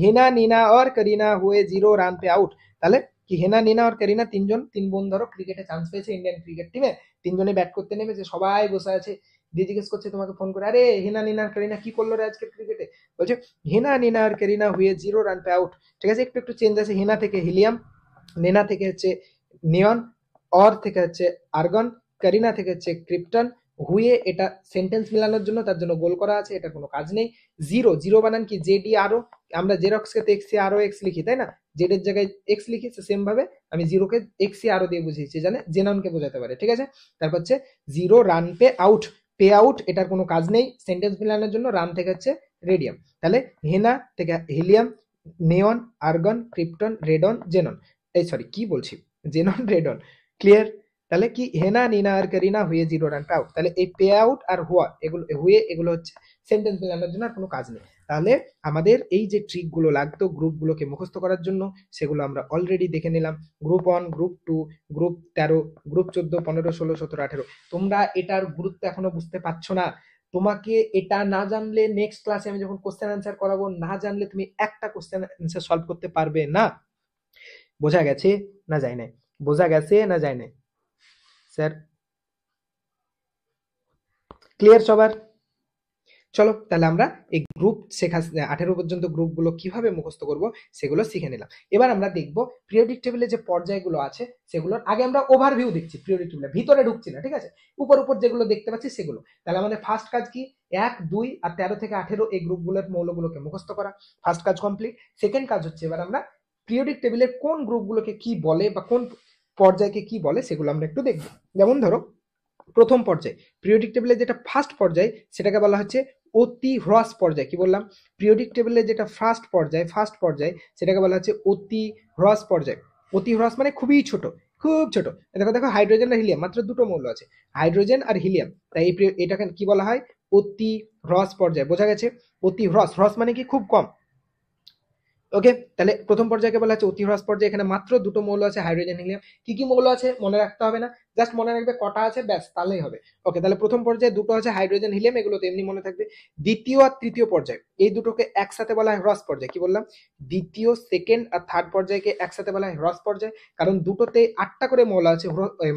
হেনা, নিনা और करीना हुए 0 রান पे আউট। তাহলে কি হেনা, নিনা আর করিনা তিন বোন ধরো ক্রিকেটে চান্স পেয়েছে ইন্ডিয়ান ক্রিকেট টিমে, তিনজনে ব্যাট করতে নেমেছে, সবাই বসে আছে, দিয়ে জিজ্ঞেস করছে তোমাকে ফোন করে, আরে হেনা, নিনা আর করিনা কি করলো রে আজকে ক্রিকেটে? বলছে হেনা, নিনা আর করিনা হুয়ে 0 রান পে আউট। ঠিক আছে, একটু একটু চেঞ্জ আছে, হেনা থেকে হিলিয়াম, নেনা থেকে হচ্ছে নিয়ন, অর থেকে হচ্ছে আর্গন, করিনা থেকে হচ্ছে ক্রিপ্টন, হুয়ে এটা সেন্টেন্স মিলানোর জন্য, তার জন্য গোল করা আছে, এটা কোনো কাজ নেই। জিরো, জিরো বানান কি জে ডি আরও, আমরা জেরক্সকে তো এক্স আরও এক্স লিখি তাই না, জেড এর জায়গায় এক্স লিখি, সেম ভাবে আমি জিরোকে এক্স আরও দিয়ে বুঝিয়েছি, জানে জেননকে বোঝাতে পারে। ঠিক আছে, তারপর হচ্ছে 0 run pay out, pay out এটার কোনো কাজ নেই, সেন্টেন্স মিলানোর জন্য, রান থেকে হচ্ছে রেডিয়াম। তাহলে হেনা থেকে helium, নেয়ন, argon, krypton, radon, xenon, এই সরি কি বলছি, জেনন রেডন, ক্লিয়ার? তাহলে কি হেনা, নিনা আর করিনা হুয়ে 0 রান পে আউট। তাহলে এই পে আউট আর হুয়া এগুলো হুয়ে এগুলো হচ্ছে সেন্টেন্স মিলানোর জন্য, আর কোনো কাজ নেই। তাহলে আমাদের এই যে ট্রিকগুলো লাগতো গ্রুপগুলোকে মুখস্থ করার জন্য, সেগুলো আমরা অলরেডি দেখে নিলাম। Group 1, group 2, group 13, group 14, 15, 16, 17, 18। তোমরা এটার গুরুত্ব এখনো বুঝতে পারছো না। তোমাকে এটা না জানলে নেক্সট ক্লাসে আমি যখন কোশ্চেন অ্যান্সার করাবো, না জানলে তুমি একটা কোশ্চেন অ্যান্সার সলভ করতে পারবে না। বোঝা গেছে না যায় নাই? বোঝা গেছে না যায় নাই স্যার? ক্লিয়ার সবার? চলো তাহলে আমরা এই গ্রুপ শেখা 18 পর্যন্ত গ্রুপগুলো কিভাবে মুখস্থ করব সেগুলো শিখে নিলাম। এবার আমরা দেখব পিরিয়ডিক টেবিলে যে পর্যায়গুলো আছে সেগুলোর আগে আমরা ওভারভিউ দেখছি, পিরিয়ডিক টেবিলে ভিতরে ঢুকছি না। ঠিক আছে, উপর উপর যেগুলো দেখতে পাচ্ছি সেগুলো। তাহলে আমাদের ফার্স্ট কাজ কি, 1, 2 আর 13 থেকে 18 এই গ্রুপগুলোর মৌলগুলোকে মুখস্থ করা, ফার্স্ট কাজ কমপ্লিট। সেকেন্ড কাজ হচ্ছে এবার আমরা পিরিয়ডিক টেবিলের কোন গ্রুপগুলোকে কি বলে বা কোন পর্যায়কে কি বলে সেগুলো আমরা একটু দেখব। যেমন ধরো প্রথম পর্যায় পিরিয়ডিক টেবিলে যেটা ফার্স্ট পর্যায় সেটাকে বলা হচ্ছে অতি হ্রস্ব পর্যায়। কি বললাম? পিরিয়ডিক টেবিলে যেটা ফার্স্ট পর্যায় সেটাকে বলা হচ্ছে অতি হ্রস্ব পর্যায়। অতি হ্রস্ব মানে খুবই ছোট, খুব ছোট। দেখো দেখো, হাইড্রোজেন আর হিলিয়াম মাত্র দুটো মৌল আছে, হাইড্রোজেন আর হিলিয়াম, তাই এটাকে কি বলা হয়? অতি হ্রস্ব পর্যায়। বোঝা গেছে? অতি হ্রস্ব, হ্রস্ব মানে কি খুব কম। ওকে, তাহলে প্রথম পর্যায়কে বলা হচ্ছে অতি হ্রস্ব পর্যায়ে, এখানে মাত্র দুটো মৌল আছে, হাইড্রোজেন, হিলিয়াম। কি কি মৌল আছে মনে রাখতে হবে না, জাস্ট মনে রাখবে কটা আছে ব্যাস, তাহলেই হবে। ওকে, তাহলে প্রথম পর্যায়ে দুটো আছে হাইড্রোজেন, হিলিয়াম, এগুলো তো এমনি মনে থাকবে। দ্বিতীয় আর তৃতীয় পর্যায় এই দুটোকে একসাথে বলা হয় হ্রস্ব পর্যায়। কি বললাম? দ্বিতীয়, সেকেন্ড আর থার্ড পর্যায়কে একসাথে বলা হয় হ্রস্ব পর্যায়, কারণ দুটোতে 8টা করে মৌল আছে।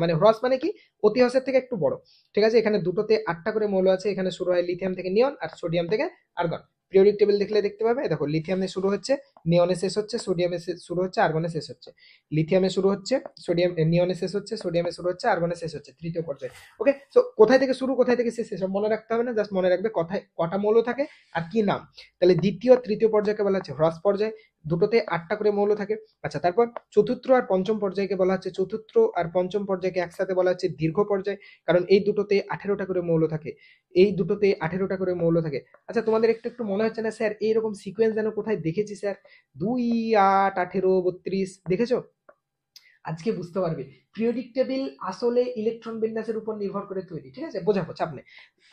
মানে হ্রস্ব মানে কি অতি হ্রস্বের থেকে একটু বড়। ঠিক আছে, এখানে দুটোতে 8টা করে মৌল আছে, এখানে শুরু হয় লিথিয়াম থেকে নিয়ন আর সোডিয়াম থেকে আর্গন। পিরিয়ডিক টেবিল দেখলে দেখতে পাবে, দেখো লিথিয়ামে শুরু হচ্ছে, নিয়নে শেষ হচ্ছে, সোডিয়ামে শুরু হচ্ছে, আর্গনে শেষ হচ্ছে। লিথিয়ামে শুরু হচ্ছে, সোডিয়াম নিয়নে শেষ হচ্ছে, সোডিয়ামে শুরু হচ্ছে, আর্গনে শেষ হচ্ছে, তৃতীয় পর্যায়ে। ওকে, সো কোথায় থেকে শুরু কোথায় থেকে শেষ সেসব মনে রাখতে হবে না, জাস্ট মনে রাখবে কোথায় কটা মৌল থাকে আর কি নাম। তাহলে দ্বিতীয় তৃতীয় পর্যায়কে বলা হচ্ছে হ্রস্ব পর্যায়, দুটোতে 8টা করে মৌল থাকে। আচ্ছা, তারপর চতুর্থ আর পঞ্চম পর্যায়কে বলা হচ্ছে, চতুর্থ আর পঞ্চম পর্যায়কে একসাথে বলা হচ্ছে দীর্ঘ পর্যায়, কারণ এই দুটোতে 18টা করে মৌল থাকে, এই দুটোতে 18টা করে মৌল থাকে। আচ্ছা, তোমাদের একটু একটু মনে হচ্ছে না স্যার এইরকম সিকোয়েন্স যেন কোথায় দেখেছি স্যার? 2, 8, 18, 32 দেখেছো? আজকে বুঝতে পারবে পিরিয়ডিক টেবিল আসলে ইলেকট্রন বিন্যাসের উপর নির্ভর করে তৈরি, ঠিক আছে, বোঝাবো, চাপ নেই।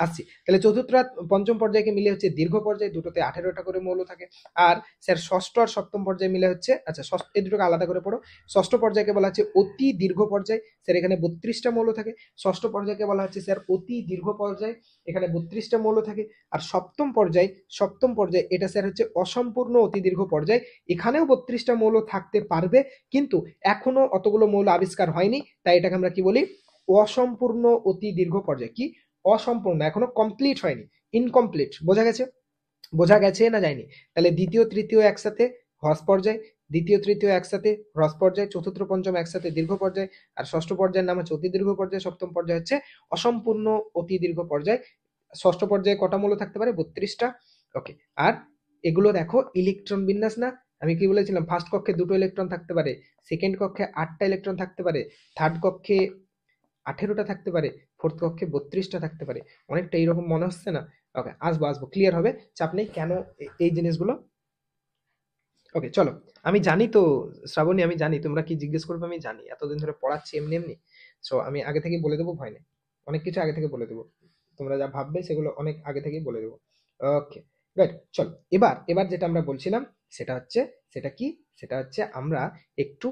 আসছি তাহলে চতুর্থ আর পঞ্চম পর্যায়কে মিলে হচ্ছে দীর্ঘ পর্যায়, দুটোতে 18টা করে মৌল থাকে। আর স্যার ষষ্ঠ আর সপ্তম পর্যায়ে মিলে হচ্ছে, আচ্ছা এই দুটোকে আলাদা করে পড়ো। ষষ্ঠ পর্যায়কে বলা হচ্ছে অতি দীর্ঘ পর্যায়, স্যার এখানে 32টা মৌল থাকে। ষষ্ঠ পর্যায়কে বলা হচ্ছে স্যার অতি দীর্ঘ পর্যায়, এখানে 32টা মৌল থাকে। আর সপ্তম পর্যায় এটা স্যার হচ্ছে অসম্পূর্ণ অতি দীর্ঘ পর্যায়, এখানেও 32টা মৌল থাকতে পারবে, কিন্তু এখনো অতগুলো মৌল আবিষ্কার হয়নি, তাই এটাকে আমরা কি বলি, অসম্পূর্ণ অতি দীর্ঘ পর্যায়। কি অসম্পূর্ণ, এখনো কমপ্লিট হয়নি, ইনকমপ্লিট। বোঝা গেছে না যায়নি? তাহলে দ্বিতীয় তৃতীয় একসাথে হ্রস্ব পর্যায়, দ্বিতীয় তৃতীয় একসাথে হ্রস্ব পর্যায়, চতুর্থ পঞ্চম একসাথে দীর্ঘ পর্যায়, আর ষষ্ঠ পর্যায়ের নাম হচ্ছে অতি দীর্ঘ পর্যায়, সপ্তম পর্যায় হচ্ছে অসম্পূর্ণ অতি দীর্ঘ পর্যায়। ষষ্ঠ পর্যায়ে কটা মৌল থাকতে পারে? 32টা। ওকে, আর এগুলো দেখো ইলেকট্রন বিন্যাস না, আমি কি বলেছিলাম ফার্স্ট কক্ষে 2টো ইলেকট্রন থাকতে পারে, সেকেন্ড কক্ষে 8টা ইলেকট্রন থাকতে পারে, থার্ড কক্ষে 18টা থাকতে পারে, ফোর্থ কক্ষে 32টা থাকতে পারে। অনেকটা এইরকম মনে হচ্ছে না? ওকে, আসবো ক্লিয়ার হবে, চাপ নেই। কেন এই জিনিসগুলো? ওকে চলো, আমি জানি তো শ্রাবণী, আমি জানি তোমরা কি জিজ্ঞেস করবে, আমি জানি, এতদিন ধরে পড়াচ্ছি এমনি এমনি। সো আমি আগে থেকে বলে দেবো, ভয় নেই, অনেক কিছু আগে থেকে বলে দেবো, তোমরা যা ভাববে সেগুলো অনেক আগে থেকেই বলে দেবো। ওকে রাইট, চলো এবার যেটা আমরা বলছিলাম সেটা হচ্ছে, সেটা হচ্ছে আমরা একটু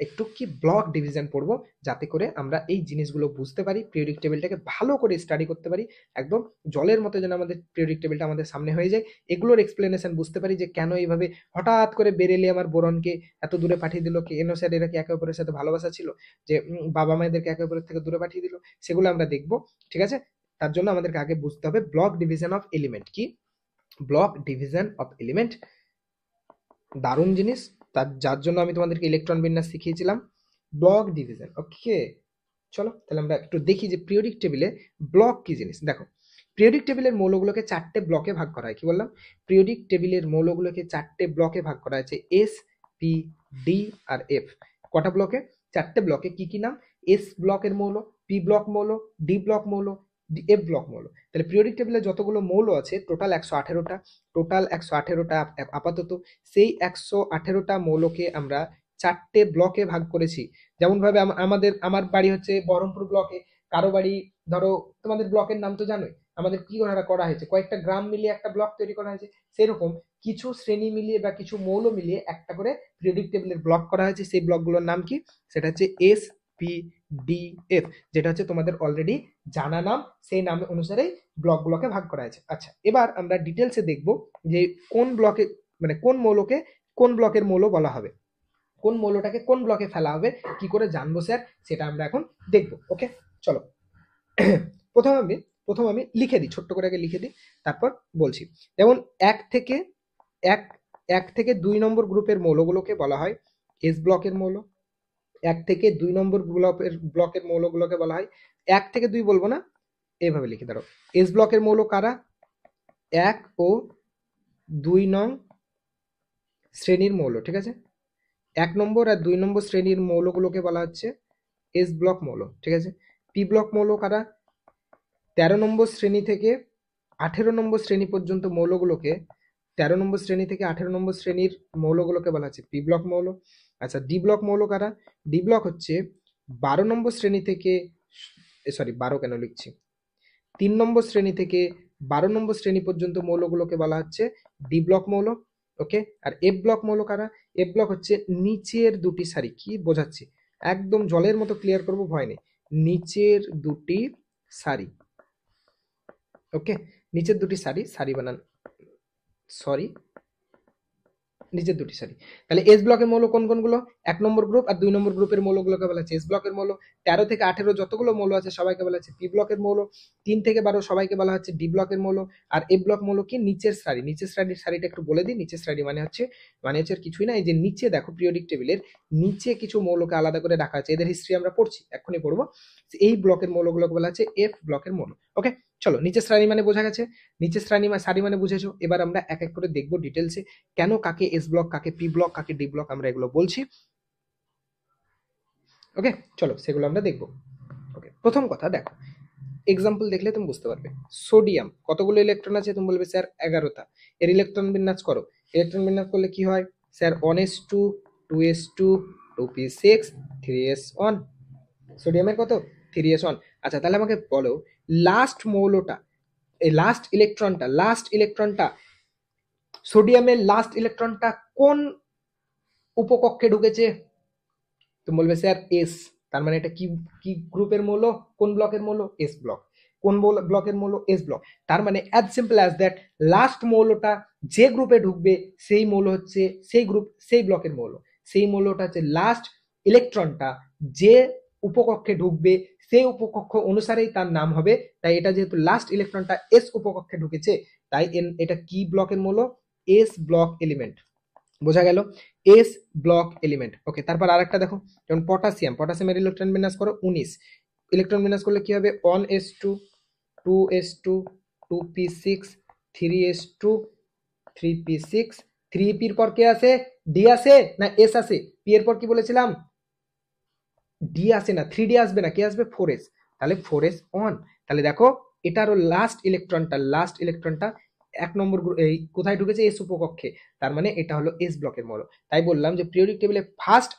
একটু কি ব্লক ডিভিশন পড়বো, যাতে করে আমরা এই জিনিসগুলো বুঝতে পারি, পিরিয়ডিক টেবিলটাকে ভালো করে স্টাডি করতে পারি, একদম জলের মতো যেন আমাদের পিরিয়ডিক টেবিলটা আমাদের সামনে হয়ে যায়, এগুলোর এক্সপ্লেনেশন বুঝতে পারি যে কেন এইভাবে হঠাৎ করে বেরেলি আমার বোরনকে এত দূরে পাঠিয়ে দিল, কেন স্যার এরা কি একে অপরের সাথে ভালোবাসা ছিল যে বাবা মায়েদেরকে একে অপরের থেকে দূরে পাঠিয়ে দিল, সেগুলো আমরা দেখবো, ঠিক আছে। তার জন্য আমাদেরকে আগে বুঝতে হবে ব্লক ডিভিশন অফ এলিমেন্ট কি। ব্লক ডিভিশন অফ এলিমেন্ট দারুণ জিনিস, যার জন্য আমি তোমাদেরকে ইলেকট্রন বিন্যাস শিখিয়েছিলাম, ব্লক ডিভিশন। ওকে চলো তাহলে আমরা একটু দেখি যে পিরিয়ডিক টেবিলে ব্লক কি জিনিস। দেখো, পিরিয়ডিক টেবিলের মৌলগুলোকে 4টে ব্লকে ভাগ করা হয়। কি বললাম? পিরিয়ডিক টেবিলের মৌলগুলোকে 4টে ব্লকে ভাগ করা হয়েছে, এস, পি, ডি আর এফ। কটা ব্লকে? 4টে ব্লকে। কি কি নাম? এস ব্লকের মৌল, পি ব্লক মৌল, ডি ব্লক মৌল, এফ ব্লক মৌল। তাহলে পিরিয়ডিক টেবিলে যতগুলো মৌল আছে টোটাল 118টা, আপাতত। সেই 118টা মৌলকে আমরা 4টে ব্লকে ভাগ করেছি। যেমন ভাবে আমার বাড়ি হচ্ছে বহরমপুর ব্লকে, কারো বাড়ি ধরো, তোমাদের ব্লকের নাম তো জানোই, আমাদের কি করা হয়েছে, কয়েকটা গ্রাম মিলিয়ে একটা ব্লক তৈরি করা হয়েছে, সেরকম কিছু শ্রেণী মিলিয়ে বা কিছু মৌল মিলিয়ে একটা করে পিরিয়ডিক টেবিলের ব্লক করা হয়েছে। সেই ব্লকগুলোর নাম কি? সেটা হচ্ছে এস, পি, ডি, এফ, যেটা হচ্ছে তোমাদের অলরেডি জানা নাম, সেই নাম অনুসারেই ব্লকগুলোকে ভাগ করা হয়েছে। আচ্ছা, এবার আমরা ডিটেলসে দেখব যে কোন ব্লকে, মানে কোন মৌলকে কোন ব্লকের মৌল বলা হবে, কোন মৌলটাকে কোন ব্লকে ফেলা হবে, কি করে জানবো স্যার, সেটা আমরা এখন দেখবো। ওকে চলো, প্রথম আমি লিখে দিই, ছোট্ট করে আগে লিখে দিই, তারপর বলছি। যেমন এক থেকে 2 নম্বর গ্রুপের মৌলগুলোকে বলা হয় এস ব্লকের মৌল। 1 থেকে 2 নম্বর ব্লকের মৌলগুলোকে বলা হয়, 1 থেকে 2 বলবো না, এইভাবে লিখে দাও। এস ব্লকের মৌল কারা? 1 ও 2 নং শ্রেণীর মৌল, ঠিক আছে। 1 নম্বর আর 2 নম্বর শ্রেণীর মৌলগুলোকে বলা হচ্ছে এস ব্লক মৌল, ঠিক আছে। পি ব্লক মৌল কারা? 13 নম্বর শ্রেণী থেকে 18 নম্বর শ্রেণী পর্যন্ত মৌলগুলোকে, 13 নম্বর শ্রেণী থেকে 18 নম্বর শ্রেণীর মৌলগুলোকে বলা হচ্ছে পি ব্লক মৌল। আচ্ছা, ডি ব্লক মৌল কারা? ডি ব্লক হচ্ছে 12 নম্বর শ্রেণী থেকে, সরি 12 কেন লিখছি, 3 নম্বর শ্রেণী থেকে 12 নম্বর শ্রেণী পর্যন্ত মৌলগুলোকে বলা হচ্ছে ডি ব্লক মৌল। ওকে, আর এফ ব্লক মৌল কারা? এফ ব্লক হচ্ছে নিচের দুটি সারি, কি বোঝাচ্ছি একদম জলের মতো ক্লিয়ার করবো, ভয় নেই, নিচের দুটি সারি। ওকে, নিচের দুটি সারি বানান, সরি, নিচের দুটি সারি। তাহলে এস ব্লকের মৌল কোন কোনগুলো? 1 নম্বর গ্রুপ আর 2 নম্বর গ্রুপের মৌলগুলোকে বলা হচ্ছে এস ব্লকের মৌল। 13 থেকে 18 যতগুলো মৌল আছে সবাইকে বলা হচ্ছে পি ব্লকের মৌল। 3 থেকে 12 সবাইকে বলা হচ্ছে ডি ব্লকের মৌল। আর এফ ব্লক মৌল কি? নিচের সারি। নিচের সারিটা একটু বলে দিই, নিচের সারি মানে হচ্ছে কিছুই না, এই যে নিচে দেখো পিরিয়ডিক টেবিলের নিচে কিছু মৌলকে আলাদা করে রাখা আছে, এদের হিস্ট্রি আমরা পড়ছি, এক্ষুনি পড়বো। এই ব্লকের মৌলগুলোকে বলা হচ্ছে এফ ব্লকের মৌল। ওকে চলো, নিচের সারি মানে বোঝা গেছে, নিচের সারি মানে বুঝেছো। এবার আমরা এক এক করে দেখবো ডিটেলসে, কেন কাকে এস ব্লক, কাকে পি ব্লক, কাকে ডি ব্লক, আমরা এগুলো বলছি। ওকে চলো, সেগুলো আমরা দেখবো। ওকে, প্রথম কথা দেখো, এক্সাম্পল দেখলে তুমি বুঝতে পারবে। সোডিয়াম কতগুলো ইলেকট্রন আছে? তুমি বলবে স্যার 11টা। এর ইলেকট্রন বিন্যাস করো। ইলেকট্রন বিন্যাস করলে কি হয় sir? 1s2, 2s2, 2p6 3s1, সোডিয়ামের কত 3s1। আচ্ছা তাহলে আমাকে বলো লাস্ট মৌলটা, এই লাস্ট ইলেকট্রনটা সোডিয়ামের লাস্ট ইলেকট্রনটা কোন উপকক্ষে ঢুকেছে? তুমি বলবে স্যার এস, তার মানে এটা কি কি গ্রুপের মৌল, কোন ব্লকের মৌল? S block. কোন ব্লকের মৌল? S block. তার মানে as simple as that last মৌলটা যে গ্রুপে ঢুকবে সেই মৌল হচ্ছে সেই গ্রুপ সেই ব্লকের মৌল, সেই মৌলটা হচ্ছে লাস্ট ইলেকট্রনটা যে উপকক্ষে ঢুকবে সেই উপকক্ষ অনুসারেই তার নাম হবে। তাই এটা যেহেতু লাস্ট ইলেকট্রনটা এস উপকক্ষে ঢুকেছে তাই এটা কি ব্লকের মৌল? S block element. বোঝা গেল? S block element. ওকে, তারপর আরেকটা দেখো, যেমন পটাশিয়ামের ইলেকট্রন বিন্যাস করো 19, ইলেকট্রন বিন্যাস করলে কি হবে? 1s2 2s2 2p6 3s2 3p6, 3p এর পর কে আসে? ডি আসে না এস আসে? পি এর পর কি বলেছিলাম? ডি আসে না, 3d আসবে না, কে আসবে? 4s। তাহলে 4s অন। তাহলে দেখো এটারও লাস্ট ইলেকট্রনটা এক নম্বর এই কোথায় ঢুকেছে? এস উপকক্ষে। তার মানে এটা হলো এস ব্লকের মৌল। তাই বললাম যে পিরিয়ডিক টেবিলে ফার্স্ট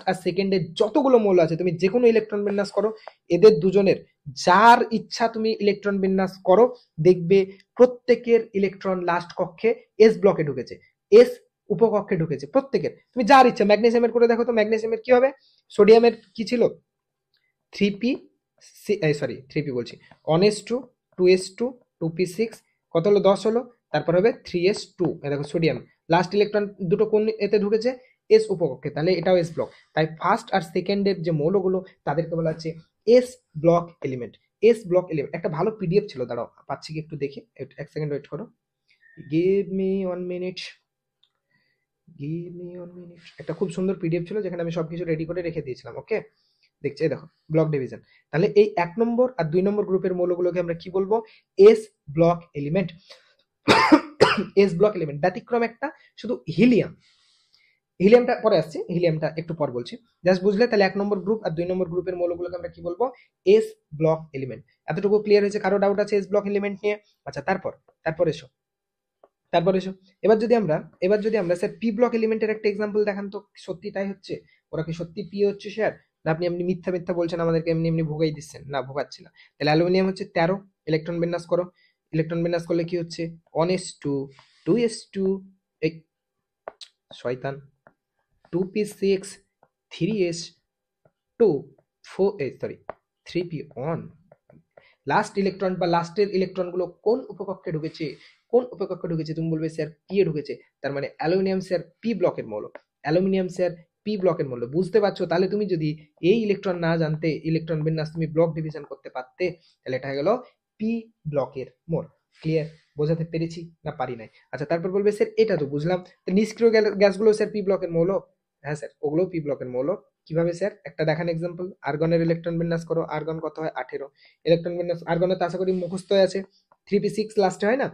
আর সেকেন্ডের যতগুলো মৌল আছে তুমি যে কোনো ইলেকট্রন বিন্যাস করো, এদের দুজনের যার ইচ্ছা তুমি ইলেকট্রন বিন্যাস করো, দেখবে প্রত্যেকের ইলেকট্রন লাস্ট কক্ষে এস ব্লকে ঢুকেছে, এস উপকক্ষে ঢুকেছে প্রত্যেকের। তুমি যার ইচ্ছা ম্যাগনেসিয়ামের করে দেখো তো, ম্যাগনেসিয়ামের কি হবে? সোডিয়ামের কি ছিল? 3p, সরি 3p বলছি, 1s2 2s2 2p6, কত হলো? 10 হলো। তারপর হবে 3s2, দেখো সোডিয়াম লাস্ট ইলেকট্রন দুটো কোন এতে ঢুকেছে? এস উপকক্ষে, তাহলে এটাও এস ব্লক। তাই ফার্স্ট আর সেকেন্ডের যে মৌলগুলো তাদেরকে বলা হচ্ছে S block element. S block element একটা ভালো পিডিএফ ছিল, দাঁড়াও পাচ্ছি কি একটু দেখি, এক সেকেন্ড ওয়েট করো, গিভ মি 1 মিনিট, একটা খুব সুন্দর পিডিএফ ছিল যেখানে আমি সবকিছু রেডি করে রেখে দিয়েছিলাম। ওকে, দেখছি এই দেখো ব্লক ডিভিশন। তাহলে এই 1 নম্বর আর 2 নম্বর গ্রুপের মৌলগুলোকে আমরা কি বলবো? S block element. S block element ব্যতিক্রম একটা, শুধু হিলিয়ামটা পরে আসছে, হিলিয়ামটা একটু পর বলছি, জাস্ট বুঝলে? তাহলে 1 নম্বর গ্রুপ আর 2 নম্বর গ্রুপের মৌলগুলোকে আমরা কি বলবো? S block element. এতটুকু ক্লিয়ার হয়েছে? কারো ডাউট আছে এস ব্লক এলিমেন্ট নিয়ে? আচ্ছা তারপর এসো এবার যদি আমরা স্যার পি ব্লক এলিমেন্টের একটা এক্সাম্পল দেখান তো, সত্যি তাই হচ্ছে? ওরা কি সত্যি পি হচ্ছে স্যার, না আপনি এমনি মিথ্যা বলছেন আমাদেরকে, এমনি ভোগাই দিচ্ছেন? না, ভোগাচ্ছি না। তাহলে অ্যালুমিনিয়াম হচ্ছে 13, ইলেকট্রন বিন্যাস করো, ইলেকট্রন বিন্যাস করলে কি হচ্ছে? 1s2 2s2 এই শয়তান 2p6 3s2 3p1। Last electron বা লাস্টের ইলেকট্রনগুলো কোন উপকক্ষে ঢুকেছে? তুমি বলবে স্যার পি এ ঢুকেছে। তার মানে অ্যালুমিনিয়াম স্যার পি ব্লকের মৌল, বুঝতে পারছো? তাহলে তুমি যদি এই ইলেকট্রন না জানতে, ইলেকট্রন বিন্যাস তুমি ব্লক ডিভিশন করতে পারতে, তাহলে এটা হয়ে গেল পি ব্লকের মৌল। ক্লিয়ার? বোঝাতে পেরেছি না পারি নাই? আচ্ছা তারপর বলবে স্যার এটা তো বুঝলাম, নিষ্ক্রিয় গ্যাসগুলো স্যার পি ব্লকের মৌল? হ্যাঁ স্যার, ওগুলো পি ব্লকের মৌল। কিভাবে স্যার? একটা দেখান এক্সাম্পল। আর্গনের ইলেকট্রন বিন্যাস করো, আর্গন কত হয়? 18, ইলেকট্রন বিন্যাস আর্গনের তো আশা করি মুখস্থ আছে, 3p6 লাস্টে হয় না?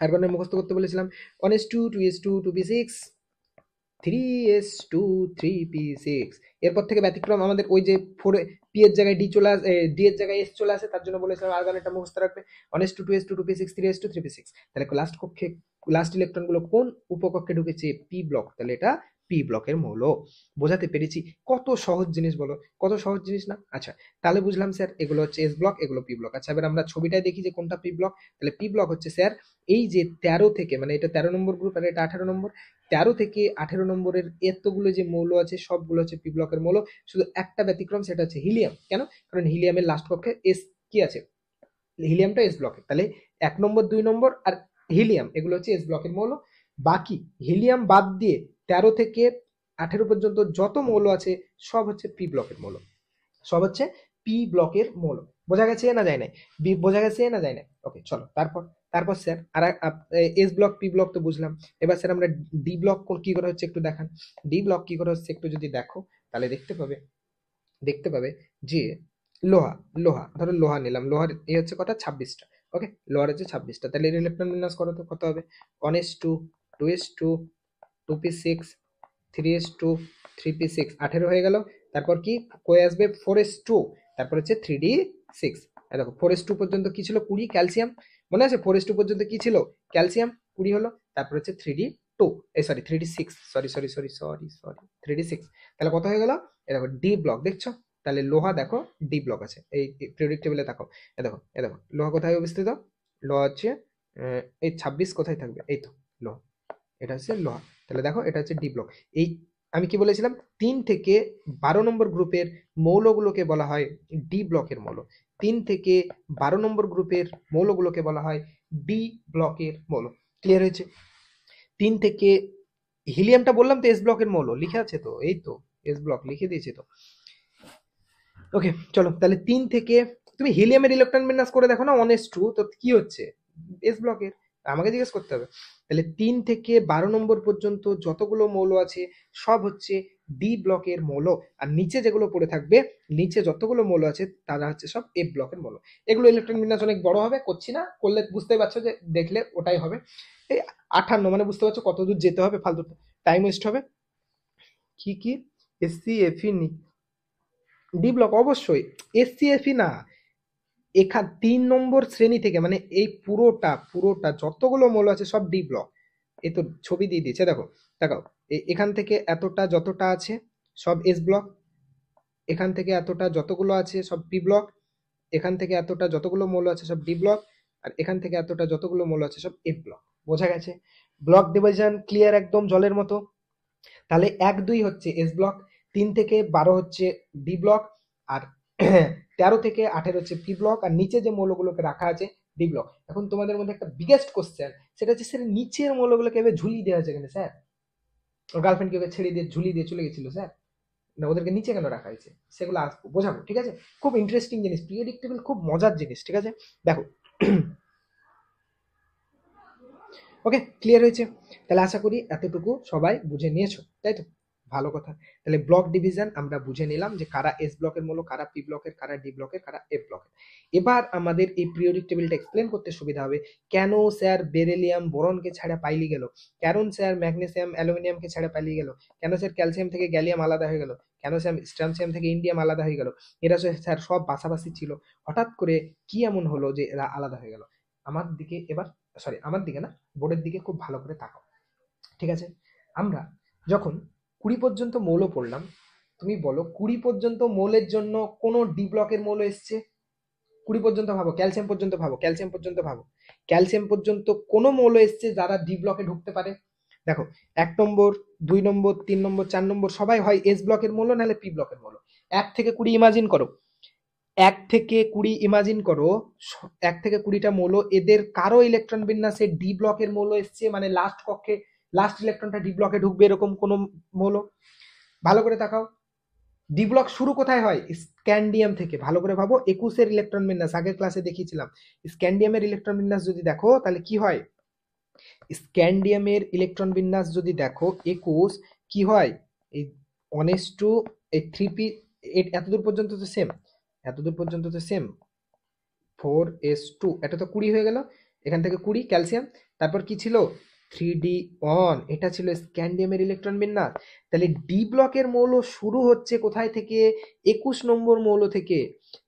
আর্গনের মুখস্থ করতে বলেছিলাম 1s2 2s2 2p6 3s2 3p6। এরপর থেকে ব্যতিক্রম আমাদের ওই যে 4 পি এর জায়গায় ডি চলে আসে, ডি এর জায়গায় এস চলে আসে, তার জন্য বলেছিলাম আর্গনেরটা মুখস্থ রাখবে 1s2 2s2 2p6 3s2 3p6। তাহলে লাস্ট ইলেকট্রন গুলো কোন উপকক্ষে ঢুকেছে? পি ব্লক, তাহলে এটা পি ব্লকের মৌল। বোঝাতে পেরেছি? কত সহজ জিনিস বলো, কত সহজ জিনিস না? আচ্ছা তাহলে বুঝলাম স্যার এগুলো হচ্ছে এস ব্লক, এগুলো পি ব্লক। আচ্ছা এবার আমরা ছবিটায় দেখি যে কোনটা পি ব্লক। তাহলে পি ব্লক হচ্ছে স্যার এই যে 13 থেকে, মানে এটা 13 নম্বর গ্রুপ আর এটা 18 নম্বর, 13 থেকে 18 নম্বরের এতগুলো যে মৌল আছে সবগুলো হচ্ছে পি ব্লকের মৌল। শুধু একটা ব্যতিক্রম, সেটা হচ্ছে হিলিয়াম। কেন? কারণ হিলিয়ামের লাস্ট কক্ষে এস কি আছে? হিলিয়ামটা এস ব্লকের। তাহলে 1 নম্বর 2 নম্বর আর হিলিয়াম এগুলো হচ্ছে এস ব্লকের মৌল। বাকি হিলিয়াম বাদ দিয়ে 13 থেকে 18 পর্যন্ত যত মৌল আছে সব হচ্ছে পি ব্লকের মৌল, সব হচ্ছে পি ব্লকের মৌল। বোঝা গেছে না যায় নাই? বোঝা গেছে না যায় নাই? ওকে চলো তারপর স্যার আর এস ব্লক পি ব্লক তো বুঝলাম। এবার স্যার আমরা ডি ব্লক কি করে হচ্ছে একটু দেখান। ডি ব্লক কি করে হচ্ছে একটু যদি দেখো তাহলে দেখতে পাবে যে লোহা ধরো লোহা নিলাম, লোহার হচ্ছে কটা? 26টা। ওকে, লোহার হচ্ছে 26টা। তাহলে এর ইলেকট্রন বিন্যাস করো তো, কত হবে? 1s2 2s2 2p6 3s2 3p6, 18 হয়ে গেল। তারপর কি কয়ে আসবে? 4s2, তারপর হচ্ছে 3d6। দেখো 4s2 পর্যন্ত কি ছিল? 20 ক্যালসিয়াম, মনে আছে? 4s2 পর্যন্ত কি ছিল? ক্যালসিয়াম 20 হলো। তারপর হচ্ছে 3d two, sorry 3d6, sorry 3d6, তাহলে কত হয়ে গেল? এ দেখো ডি ব্লক, দেখছো? তাহলে লোহা দেখো ডি ব্লক আছে এই পিরিয়ডিক টেবিলে। দেখো এ দেখো লোহা কোথায় অবস্থিত? লোহা হচ্ছে এই 26 কোথায় থাকবে? এই তো লোহা, এটা হচ্ছে লোহা। তাহলে দেখো এটা হচ্ছে ডি ব্লক। এই আমি কি বলেছিলাম? 3 থেকে 12 নম্বর গ্রুপের মৌলগুলোকে বলা হয় ডি ব্লকের মৌল। 3 থেকে 12 নম্বর গ্রুপের মৌলগুলোকে বলা হয় ডি ব্লকের মৌল। ক্লিয়ার হয়েছে? 3 থেকে হিলিয়ামটা বললাম তো এস ব্লকের মৌল, লিখে আছে তো, এই তো এস ব্লক লিখে দিয়েছি তো। ওকে চলো, তাহলে 3 থেকে তুমি হিলিয়ামের ইলেকট্রন বিন্যাস করে দেখো না 1s2, তো কি হচ্ছে? এস ব্লকের। আমাকে জিজ্ঞেস করতে হবে। তাহলে 3 থেকে 12 নম্বর পর্যন্ত যতগুলো মৌল আছে সব হচ্ছে ডি ব্লকের মৌল, আর নিচে যেগুলো পড়ে থাকবে, নিচে যতগুলো মৌল আছে তারা হচ্ছে সব এফ ব্লকের মৌল। এগুলো ইলেকট্রন বিন্যাস অনেক বড় হবে, করছি না, করলে বুঝতে পারছো যে দেখলে ওটাই হবে। এই 58, মানে বুঝতে পারছো কত দূর যেতে হবে, ফালতু টাইম ওয়েস্ট হবে। কি কি এসসি এফি ডি ব্লক? অবশ্যই এসসি এফি না, এখান 3 নম্বর শ্রেণী থেকে, মানে এই পুরোটা পুরোটা যতগুলো মৌল আছে সব ডি ব্লক। এই তো ছবি দিয়ে দিয়েছে, দেখো দেখাও। এখান থেকে এতটা যতটা আছে সব এস ব্লক, এখান থেকে এতটা যতগুলো আছে সব পি ব্লক, এখান থেকে এতটা যতগুলো মৌল আছে সব ডি ব্লক, আর এখান থেকে এতটা যতগুলো মৌল আছে সব এফ ব্লক। বোঝা গেছে? ব্লক ডিভিশন ক্লিয়ার, একদম জলের মতো। তাহলে 1-2 হচ্ছে এস ব্লক, 3 থেকে 12 হচ্ছে ডি ব্লক, আর 13 থেকে 18 হচ্ছে পি ব্লক, আর নিচে যে মৌলগুলোকে রাখা আছে ডি ব্লক। এখন তোমাদের মধ্যে একটা বিগেস্ট কোশ্চেন, সেটা হচ্ছে স্যার নিচের মৌলগুলোকে এভাবে ঝুলিয়ে দেওয়া হয়েছে কেন স্যার? ওর গার্লফ্রেন্ডকে ওকে ছেড়ে দিয়ে ঝুলিয়ে দিয়ে চলে গেছিল স্যার, না ওদেরকে নিচে কেন রাখা হয়েছে? সেগুলো আসবো, বোঝাবো, ঠিক আছে? খুব ইন্টারেস্টিং জিনিস, পিরিয়ডিক টেবিল খুব মজার জিনিস, ঠিক আছে? দেখো ওকে ক্লিয়ার হয়েছে? তাহলে আশা করি এতটুকু সবাই বুঝে নিয়েছো, তাই তো? ভালো কথা। তাহলে ব্লক ডিভিশন আমরা বুঝে নিলাম যে কারা এস ব্লকের মূল, কারা পি ব্লকের, কারা ডি ব্লকের, কারা এফ ব্লকের। এবার আমাদের এই পিরিয়ডিক টেবিলটা এক্সপ্লেন করতে সুবিধা হবে। কেন স্যার বেরিলিয়াম বোরনকে ছাড়া পাইলি গেল? কেন স্যার ম্যাগনেসিয়াম অ্যালুমিনিয়ামকে ছাড়া পাইলি গেল? কেন স্যার ক্যালসিয়াম থেকে গ্যালিয়াম আলাদা হয়ে গেল? কেন স্যার স্ট্রানসিয়াম থেকে ইন্ডিয়াম আলাদা হয়ে গেল? এরা স্যার সব পাশাপাশি ছিল, হঠাৎ করে কি এমন হলো যে এরা আলাদা হয়ে গেল? আমার দিকে এবার, সরি আমার দিকে না, বোর্ডের দিকে খুব ভালো করে তাকাও, ঠিক আছে? আমরা যখন 20 পর্যন্ত মৌল পড়লাম, তুমি বলো 20 পর্যন্ত মৌলের জন্য কোন ডি ব্লকের মৌল এসছে? 20 পর্যন্ত ভাবো, ক্যালসিয়াম পর্যন্ত ভাবো, ক্যালসিয়াম পর্যন্ত ভাবো, ক্যালসিয়াম পর্যন্ত কোন মৌল এসছে যারা ডি ব্লকে ঢুকতে পারে? দেখো 1 নম্বর, 2 নম্বর, 3 নম্বর, 4 নম্বর সবাই হয় এস ব্লকের মৌল, নাহলে পি ব্লকের মৌল। 1 থেকে 20 ইমাজিন করো, 1 থেকে 20 ইমাজিন করো, 1 থেকে 20টা মৌল, এদের কারো ইলেকট্রন বিন্যাসে ডি ব্লকের মৌল এসছে, মানে লাস্ট কক্ষে লাস্ট ইলেকট্রনটা ডি ব্লকে ঢুকবে এরকম কোন মৌল? ভালো করে তাকাও। ডি ব্লক শুরু কোথায় হয়? স্ক্যান্ডিয়াম থেকে। ভালো করে ভাবো, 21 ইলেকট্রন বিন্যাস আগের ক্লাসে দেখিয়েছিলাম। স্ক্যান্ডিয়ামের ইলেকট্রন বিন্যাস যদি দেখো তাহলে কি হয়? স্ক্যান্ডিয়ামের ইলেকট্রন বিন্যাস যদি দেখো 21, কি হয়? এই 1s2, এই 3p, এতদূর পর্যন্ত তো সেম, এতদূর পর্যন্ত তো সেম, 4s2, এটা তো 20 হয়ে গেল। এখান থেকে 20 ক্যালসিয়াম, তারপর কি ছিল? 3d1, এটা ছিল স্ক্যান্ডিয়ামের ইলেকট্রন বিন্যাস। তাহলে ডি ব্লকের মৌল শুরু হচ্ছে কোথায় থেকে? 21 নম্বর মৌল থেকে।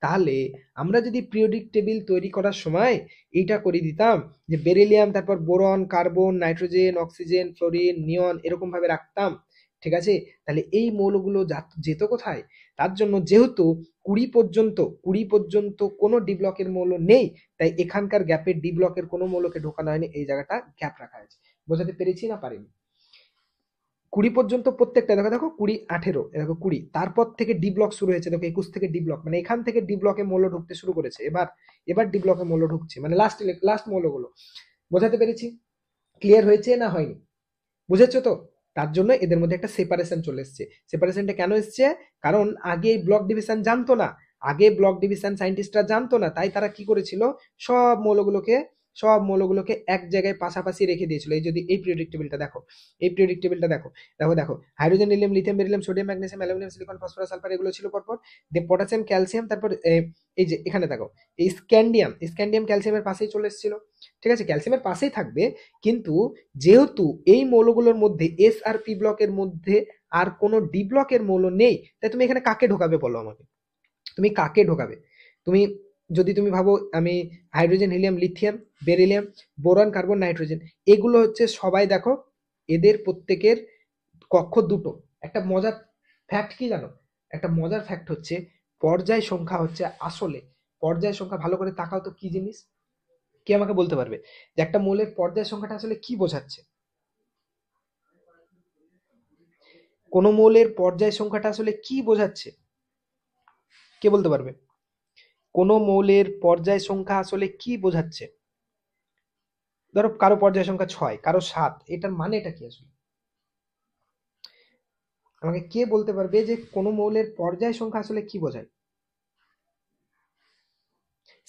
তাহলে আমরা যদি পিরিয়ডিক টেবিল তৈরি করার সময় এইটা করে দিতাম যে বেরিলিয়াম, তারপর boron, carbon, nitrogen, oxygen, fluorine, neon, এরকম ভাবে রাখতাম, ঠিক আছে? তাহলে এই মৌলগুলো যেত কোথায়? তার জন্য যেহেতু 20 পর্যন্ত কোনো ডি ব্লকের মৌল নেই, তাই এখানকার গ্যাপে ডি ব্লকের কোনো মৌলকে ঢোকানো হয়নি, এই জায়গাটা গ্যাপ রাখা হয়েছে। বোঝাতে পেরেছি না পারিনি? 20 পর্যন্ত প্রত্যেকটা, দেখো দেখো 20, 18, দেখো 20, তারপর থেকে ডি ব্লক শুরু হয়েছে, দেখো 21 থেকে ডি ব্লক, মানে এখান থেকে ডি ব্লকে মৌল ঢুকতে শুরু করেছে। এবার এবার ডি ব্লকে মৌল ঢুকছে, মানে লাস্ট মৌলগুলো। বোঝাতে পেরেছি? ক্লিয়ার হয়েছে না হয়নি? বুঝেছো তো? তার জন্য এদের মধ্যে একটা সেপারেশন চলে এসছে। সেপারেশনটা কেন এসছে? কারণ আগে ব্লক ডিভিশন জানতো না, আগে ব্লক ডিভিশন সায়েন্টিস্টরা জানতো না, তাই তারা কি করেছিল, সব মৌলগুলোকে সব মৌলগুলোকে এক জায়গায় পাশাপাশি রেখে দিয়েছিল। এই যদি এই পিরিয়ডিক টেবিলটা দেখো, এই পিরিয়ডিক টেবিলটা দেখো, দেখো দেখো hydrogen, helium, lithium, beryllium, sodium, magnesium, aluminium, silicon, phosphorus, sulphur, এগুলো ছিল পরপর। দিয়ে পটাশিয়াম, ক্যালসিয়াম, তারপর এই যে এখানে দেখো এই স্ক্যান্ডিয়াম, স্ক্যান্ডিয়াম ক্যালসিয়ামের পাশেই চলে এসেছিল, ঠিক আছে? ক্যালসিয়ামের পাশেই থাকবে, কিন্তু যেহেতু এই মৌলগুলোর মধ্যে এস আর পি ব্লকের মধ্যে আর কোনো ডি ব্লকের মৌল নেই, তাই তুমি এখানে কাকে ঢোকাবে বলো আমাকে? তুমি কাকে ঢোকাবে? তুমি যদি তুমি ভাবো আমি hydrogen, helium, lithium, beryllium, boron, carbon, nitrogen, এগুলো হচ্ছে সবাই দেখো এদের প্রত্যেকের কক্ষ দুটো। একটা মজার ফ্যাক্ট কি জানো? একটা মজার ফ্যাক্ট হচ্ছে পর্যায় সংখ্যা হচ্ছে আসলে পর্যায় সংখ্যা, ভালো করে তাকাও তো কি জিনিস, কে আমাকে বলতে পারবে যে একটা মৌলের পর্যায় সংখ্যাটা আসলে কি বোঝাচ্ছে? কোন মৌলের পর্যায় সংখ্যাটা আসলে কি বোঝাচ্ছে? কে বলতে পারবে? কোন মৌলের পর্যায় সংখ্যা আসলে কি বোঝাচ্ছে? ধরো কারো পর্যায় সংখ্যা 6, কারো 7, এটার মানেটা কি আসলে? আমাকে কে বলতে পারবে যে কোন মৌলের পর্যায় সংখ্যা আসলে কি বোঝায়?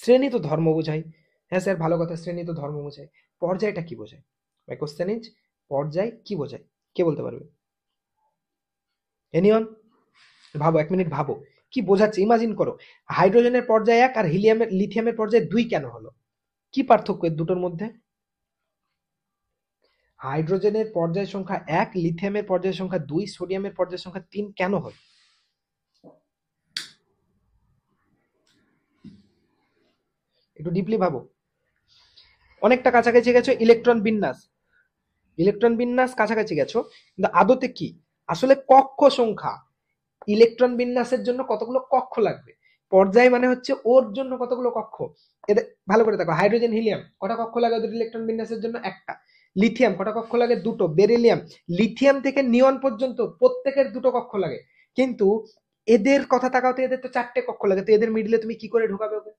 শ্রেণী তো ধর্ম বোঝায়। হ্যাঁ স্যার, ভালো কথা, শ্রেণী তো ধর্ম বোঝায়। পর্যায়টা কি বোঝায়? মাই কোশ্চেন ইজ, পর্যায় কি বোঝায়? কে বলতে পারবে? এনিওয়ান? ভাবো, 1 মিনিট ভাবো, কি বোঝাচ্ছে? ইমাজিন করো, হাইড্রোজেনের পর্যায় 1 আর লিথিয়ামের পর্যায় 2 কেন হলো? কি পার্থক্য এর দুটোর মধ্যে? হাইড্রোজেনের পর্যায় সংখ্যা 1, লিথিয়ামের পর্যায় সংখ্যা 2, সোডিয়ামের পর্যায় সংখ্যা 3 কেন হয়? একটু ডিপলি ভাবো। অনেকটা কাছাকাছি গেছো ইলেকট্রন বিন্যাস কাছাকাছি গেছো, কিন্তু আদতে কি? আসলে কক্ষ সংখ্যা। ইলেকট্রন বিন্যাসের জন্য কতগুলো কক্ষ লাগবে, পর্যায় মানে হচ্ছে ওর জন্য কতগুলো কক্ষ। এদের ভালো করে দেখো, হাইড্রোজেন হিলিয়াম কটা কক্ষ লাগে ওদের ইলেকট্রন বিন্যাসের জন্য? একটা। লিথিয়াম কটা কক্ষ লাগে? দুটো। বেরিলিয়াম, লিথিয়াম থেকে নিয়ন পর্যন্ত প্রত্যেকের দুটো কক্ষ লাগে। কিন্তু এদের কথা তাকাও তো, এদের তো 4টে কক্ষ লাগে। তো এদের মিডিলে তুমি কি করে ঢোকাবে ওকে?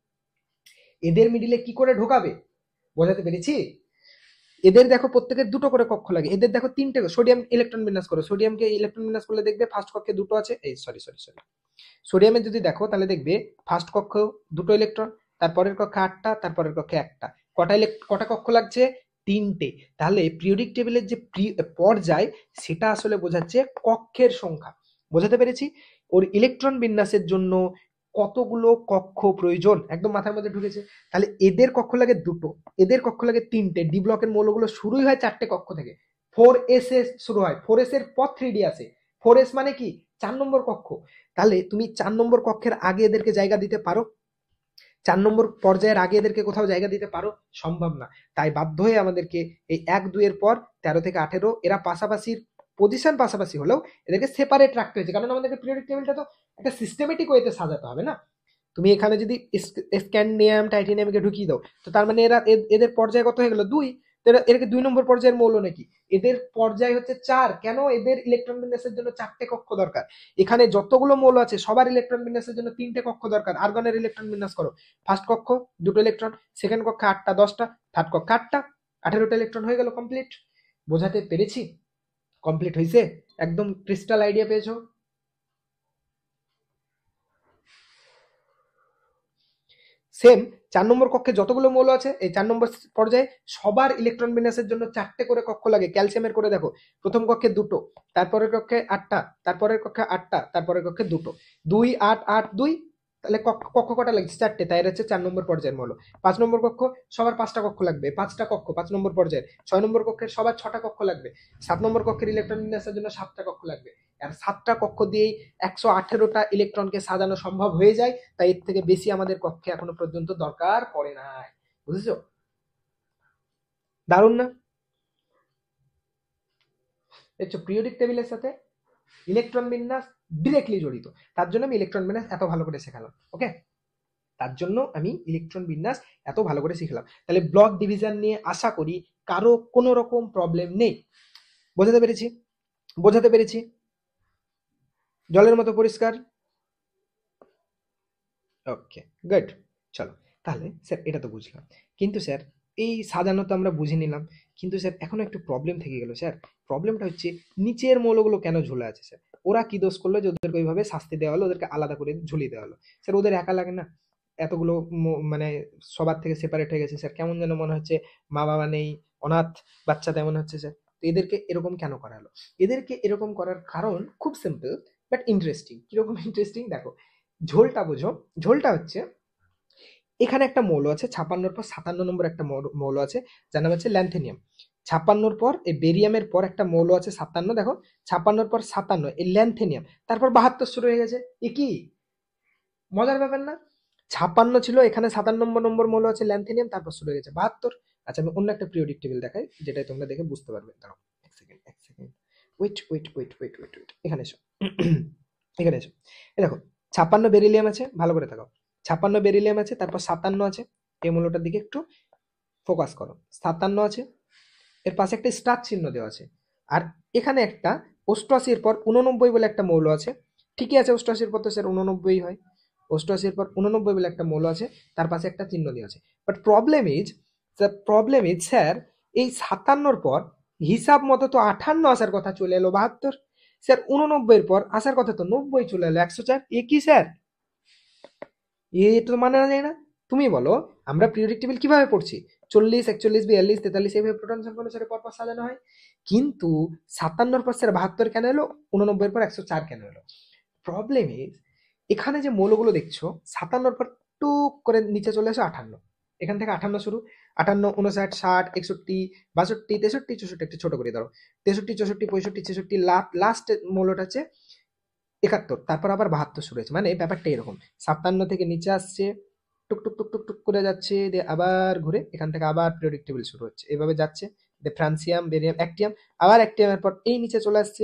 এদের মিডিলে কি করে ঢোকাবে? বোঝাতে পেরেছি? এদের দেখো প্রত্যেকের দুটো করে কক্ষ লাগে, এদের দেখো 3টে। সোডিয়াম ইলেকট্রন বিন্যাস করো, সোডিয়ামকে ইলেকট্রন বিন্যাস করলে দেখবে ফার্স্ট কক্ষে দুটো আছে। এই সরি সরি সরি, সোডিয়ামের যদি দেখো তাহলে দেখবে ফার্স্ট কক্ষ দুটো ইলেকট্রন, তারপরের কক্ষে 8টা, তারপরের কক্ষে 1টা। কটা কক্ষ লাগছে? 3টে। তাহলে পিরিয়ডিক টেবিলের যে পর্যায়, সেটা আসলে বোঝাচ্ছে কক্ষের সংখ্যা। বোঝাতে পেরেছি? ওর ইলেকট্রন বিন্যাসের জন্য কতগুলো কক্ষ প্রয়োজন একদম মাথার মধ্যে ঢুকেছে। তাহলে এদের কক্ষ লাগে দুটো, এদের কক্ষ লাগে 3টে। ডি ব্লকের মৌলগুলো শুরুই হয় 4টে কক্ষ থেকে। 4s এ শুরু হয়, 4s এর পর 3d আছে। 4s মানে কি? 4 নম্বর কক্ষ। তাহলে তুমি 4 নম্বর কক্ষের আগে এদেরকে জায়গা দিতে পারো? 4 নম্বর পর্যায়ের আগে এদেরকে কোথাও জায়গা দিতে পারো? সম্ভব না। তাই বাধ্য হয়ে আমাদেরকে এই 1, 2 এর পর 13 থেকে 18, এরা পাশাপাশি পজিশন পাশাপাশি হলেও এদেরকে সেপারেট রাখতে হয়েছে, কারণ আমাদেরকে পিরিয়ডিক টেবিলটা তো একটা সিস্টেমেটিক ওয়েতে সাজাতে হবে না। তুমি এখানে যদি স্ক্যান্ডিয়াম টাইটেনিয়ামকে ঢুকিয়ে দাও, তো তার মানে এদের পর্যায় কত হয়ে গেল? 2। এদেরকে 2 নম্বর পর্যায়ের মৌল নাকি? এদের পর্যায় হচ্ছে 4। কেন? এদের ইলেকট্রন বিন্যাসের জন্য 4টে কক্ষ দরকার। এখানে যতগুলো মৌল আছে সবার ইলেকট্রন বিন্যাসের জন্য 3টে কক্ষ দরকার। আর্গনের ইলেকট্রন বিন্যাস করো, ফার্স্ট কক্ষ দুটো ইলেকট্রন, সেকেন্ড কক্ষে 8টা 10টা, থার্ড কক্ষে 8টা, 18টা ইলেকট্রন হয়ে গেল কমপ্লিট। বোঝাতে পেরেছি? কমপ্লিট হয়েছে? একদম ক্রিস্টাল আইডিয়া পেয়েছো? সেম 4 নম্বর কক্ষে যতগুলো মৌল আছে, এই 4 নম্বর পর্যায়ে সবার ইলেকট্রন বিন্যাসের জন্য 4টে করে কক্ষ লাগে। ক্যালসিয়ামের করে দেখো, প্রথম কক্ষে দুটো, তারপরের কক্ষে 8টা, তারপরের কক্ষে 8টা, তারপরের কক্ষে দুটো। 2 8 8 2, তাহলে কক্ষ কটা লাগছে? 4টে। তাই হচ্ছে 4 নম্বর পর্যায়ের মৌল। 5 নম্বর কক্ষ, সবার 5টা কক্ষ লাগবে, 5টা কক্ষ 5 নম্বর পর্যায়ের। 6 নম্বর কক্ষের সবার 6টা কক্ষ লাগবে। 7 নম্বর কক্ষের ইলেকট্রন বিন্যাসের জন্য 7টা কক্ষ লাগবে। আর 7টা কক্ষ দিয়েই 118টা ইলেকট্রনকে সাজানো সম্ভব হয়ে যায়। তাই এর থেকে বেশি আমাদের কক্ষে এখনো পর্যন্ত দরকার পড়ে নাই। বুঝেছো? দারুণ না? দেখছো, পিরিয়ডিক টেবিলের সাথে ইলেকট্রন বিন্যাস ডিরেক্টলি জড়িত। তার জন্য আমি ইলেকট্রন বিন্যাস এত ভালো করে শেখালাম। ওকে, তার জন্য আমি ইলেকট্রন বিন্যাস এত ভালো করে শিখলাম। তাহলে ব্লক ডিভিশন নিয়ে আশা করি কারো কোনো রকম প্রবলেম নেই। বোঝাতে পেরেছি? বোঝাতে পেরেছি? জলের মতো পরিষ্কার? ওকে, গুড। চলো, তাহলে স্যার এটা তো বুঝলাম, কিন্তু স্যার এই সাজানো তো আমরা বুঝে নিলাম, কিন্তু স্যার এখনো একটু প্রবলেম থেকে গেল স্যার। প্রবলেমটা হচ্ছে নিচের মৌলগুলো কেন ঝুলে আছে স্যার? ওরা কি দোষ করলো যে ওদেরকে ওইভাবে শাস্তি দেওয়া হলো, ওদেরকে আলাদা করে ঝুলিয়ে দেওয়া হলো? স্যার ওদের একা লাগে না? এতগুলো মানে সবার থেকে সেপারেট হয়ে গেছে স্যার, কেমন যেন মনে হচ্ছে, মা বাবা নেই, অনাথ বাচ্চা তেমন হচ্ছে স্যার। তো এদেরকে এরকম কেন করা হলো? এদেরকে এরকম করার কারণ খুব সিম্পল বাট ইন্টারেস্টিং। কিরকম ইন্টারেস্টিং দেখো, ঝোলটা বোঝো। ঝোলটা হচ্ছে, এখানে একটা মৌল আছে 56-র পর 57 নম্বর একটা মৌল আছে, যার নাম হচ্ছে ল্যান্থেনিয়াম। 56-র পর এই বেরিয়ামের পর একটা মৌল আছে 57, দেখো 56-র পর 57 এই ল্যান্থেনিয়াম, তারপর 72 শুরু হয়ে গেছে। এ কি মজার ব্যাপার না? 56 ছিল, এখানে 57 নম্বর মৌল আছে ল্যান্থেনিয়াম, তারপর শুরু হয়ে গেছে 72। আচ্ছা, আমি অন্য একটা পিরিয়ডিক টেবিল দেখাই, যেটা তোমরা দেখে বুঝতে পারবে। দাঁড়াও, এক সেকেন্ড, ওয়েট, এখানে এসো। এখানে এসো, এই দেখো 56 বেরিলিয়াম আছে, ভালো করে থাকো। 56 বেরিলিয়াম আছে, তারপর 57 আছে, এই মূল্যটার দিকে একটু ফোকাস করো। 57 আছে, এর পাশে একটা স্টার চিহ্ন দেওয়া আছে। আর এখানে একটা 88 এর পর 89 বলে একটা মৌল আছে। ঠিকই আছে, 88 এর পর তো স্যার 89 হয়। 88 এর পর 89 বলে একটা মৌল আছে, তার পাশে একটা চিহ্ন দেওয়া আছে। বাট প্রবলেম ইজ স্যার, এই 57 পর হিসাব মতো তো 58 আসার কথা, চলে এলো 72। স্যার 89 এর পর আসার কথা তো 90 চলে এলো 104। এ কি স্যার, এ তো মানে না যায় না। তুমি বলো, আমরা পিরিয়ডিক টেবিল কিভাবে পড়ছি? 40, 41, 42, 43 এইভাবে প্রোটন সংখ্যা অনুসারে পরপর সাজানো হয়। কিন্তু 57 পর স্যার 72 কেন এলো, 89 পর 104 কেন এলো? প্রবলেম ইজ, এখানে যে মৌলগুলো দেখছো 57 পর টুক করে নিচে চলে আসে 58। এখান থেকে 58 শুরু, 58, 59, 60, 61, 62, 63, 64, একটু ছোট করে ধরো, 63, 64, 65, 66, লাস্ট মৌলটা আছে 71, তারপর আবার 72 শুরু হয়েছে। মানে ব্যাপারটা এরকম, 57 থেকে নিচে আসছে, টুক টুক টুক টুক টুক করে যাচ্ছে, দিয়ে আবার ঘুরে এখান থেকে আবার পিরিয়ডিক টেবিল শুরু হচ্ছে, এভাবে যাচ্ছে। ফ্রান্সিয়াম, বেরিয়াম, অ্যাক্টিয়াম, আবার অ্যাক্টিয়ামের পর এই নিচে চলে আসছে,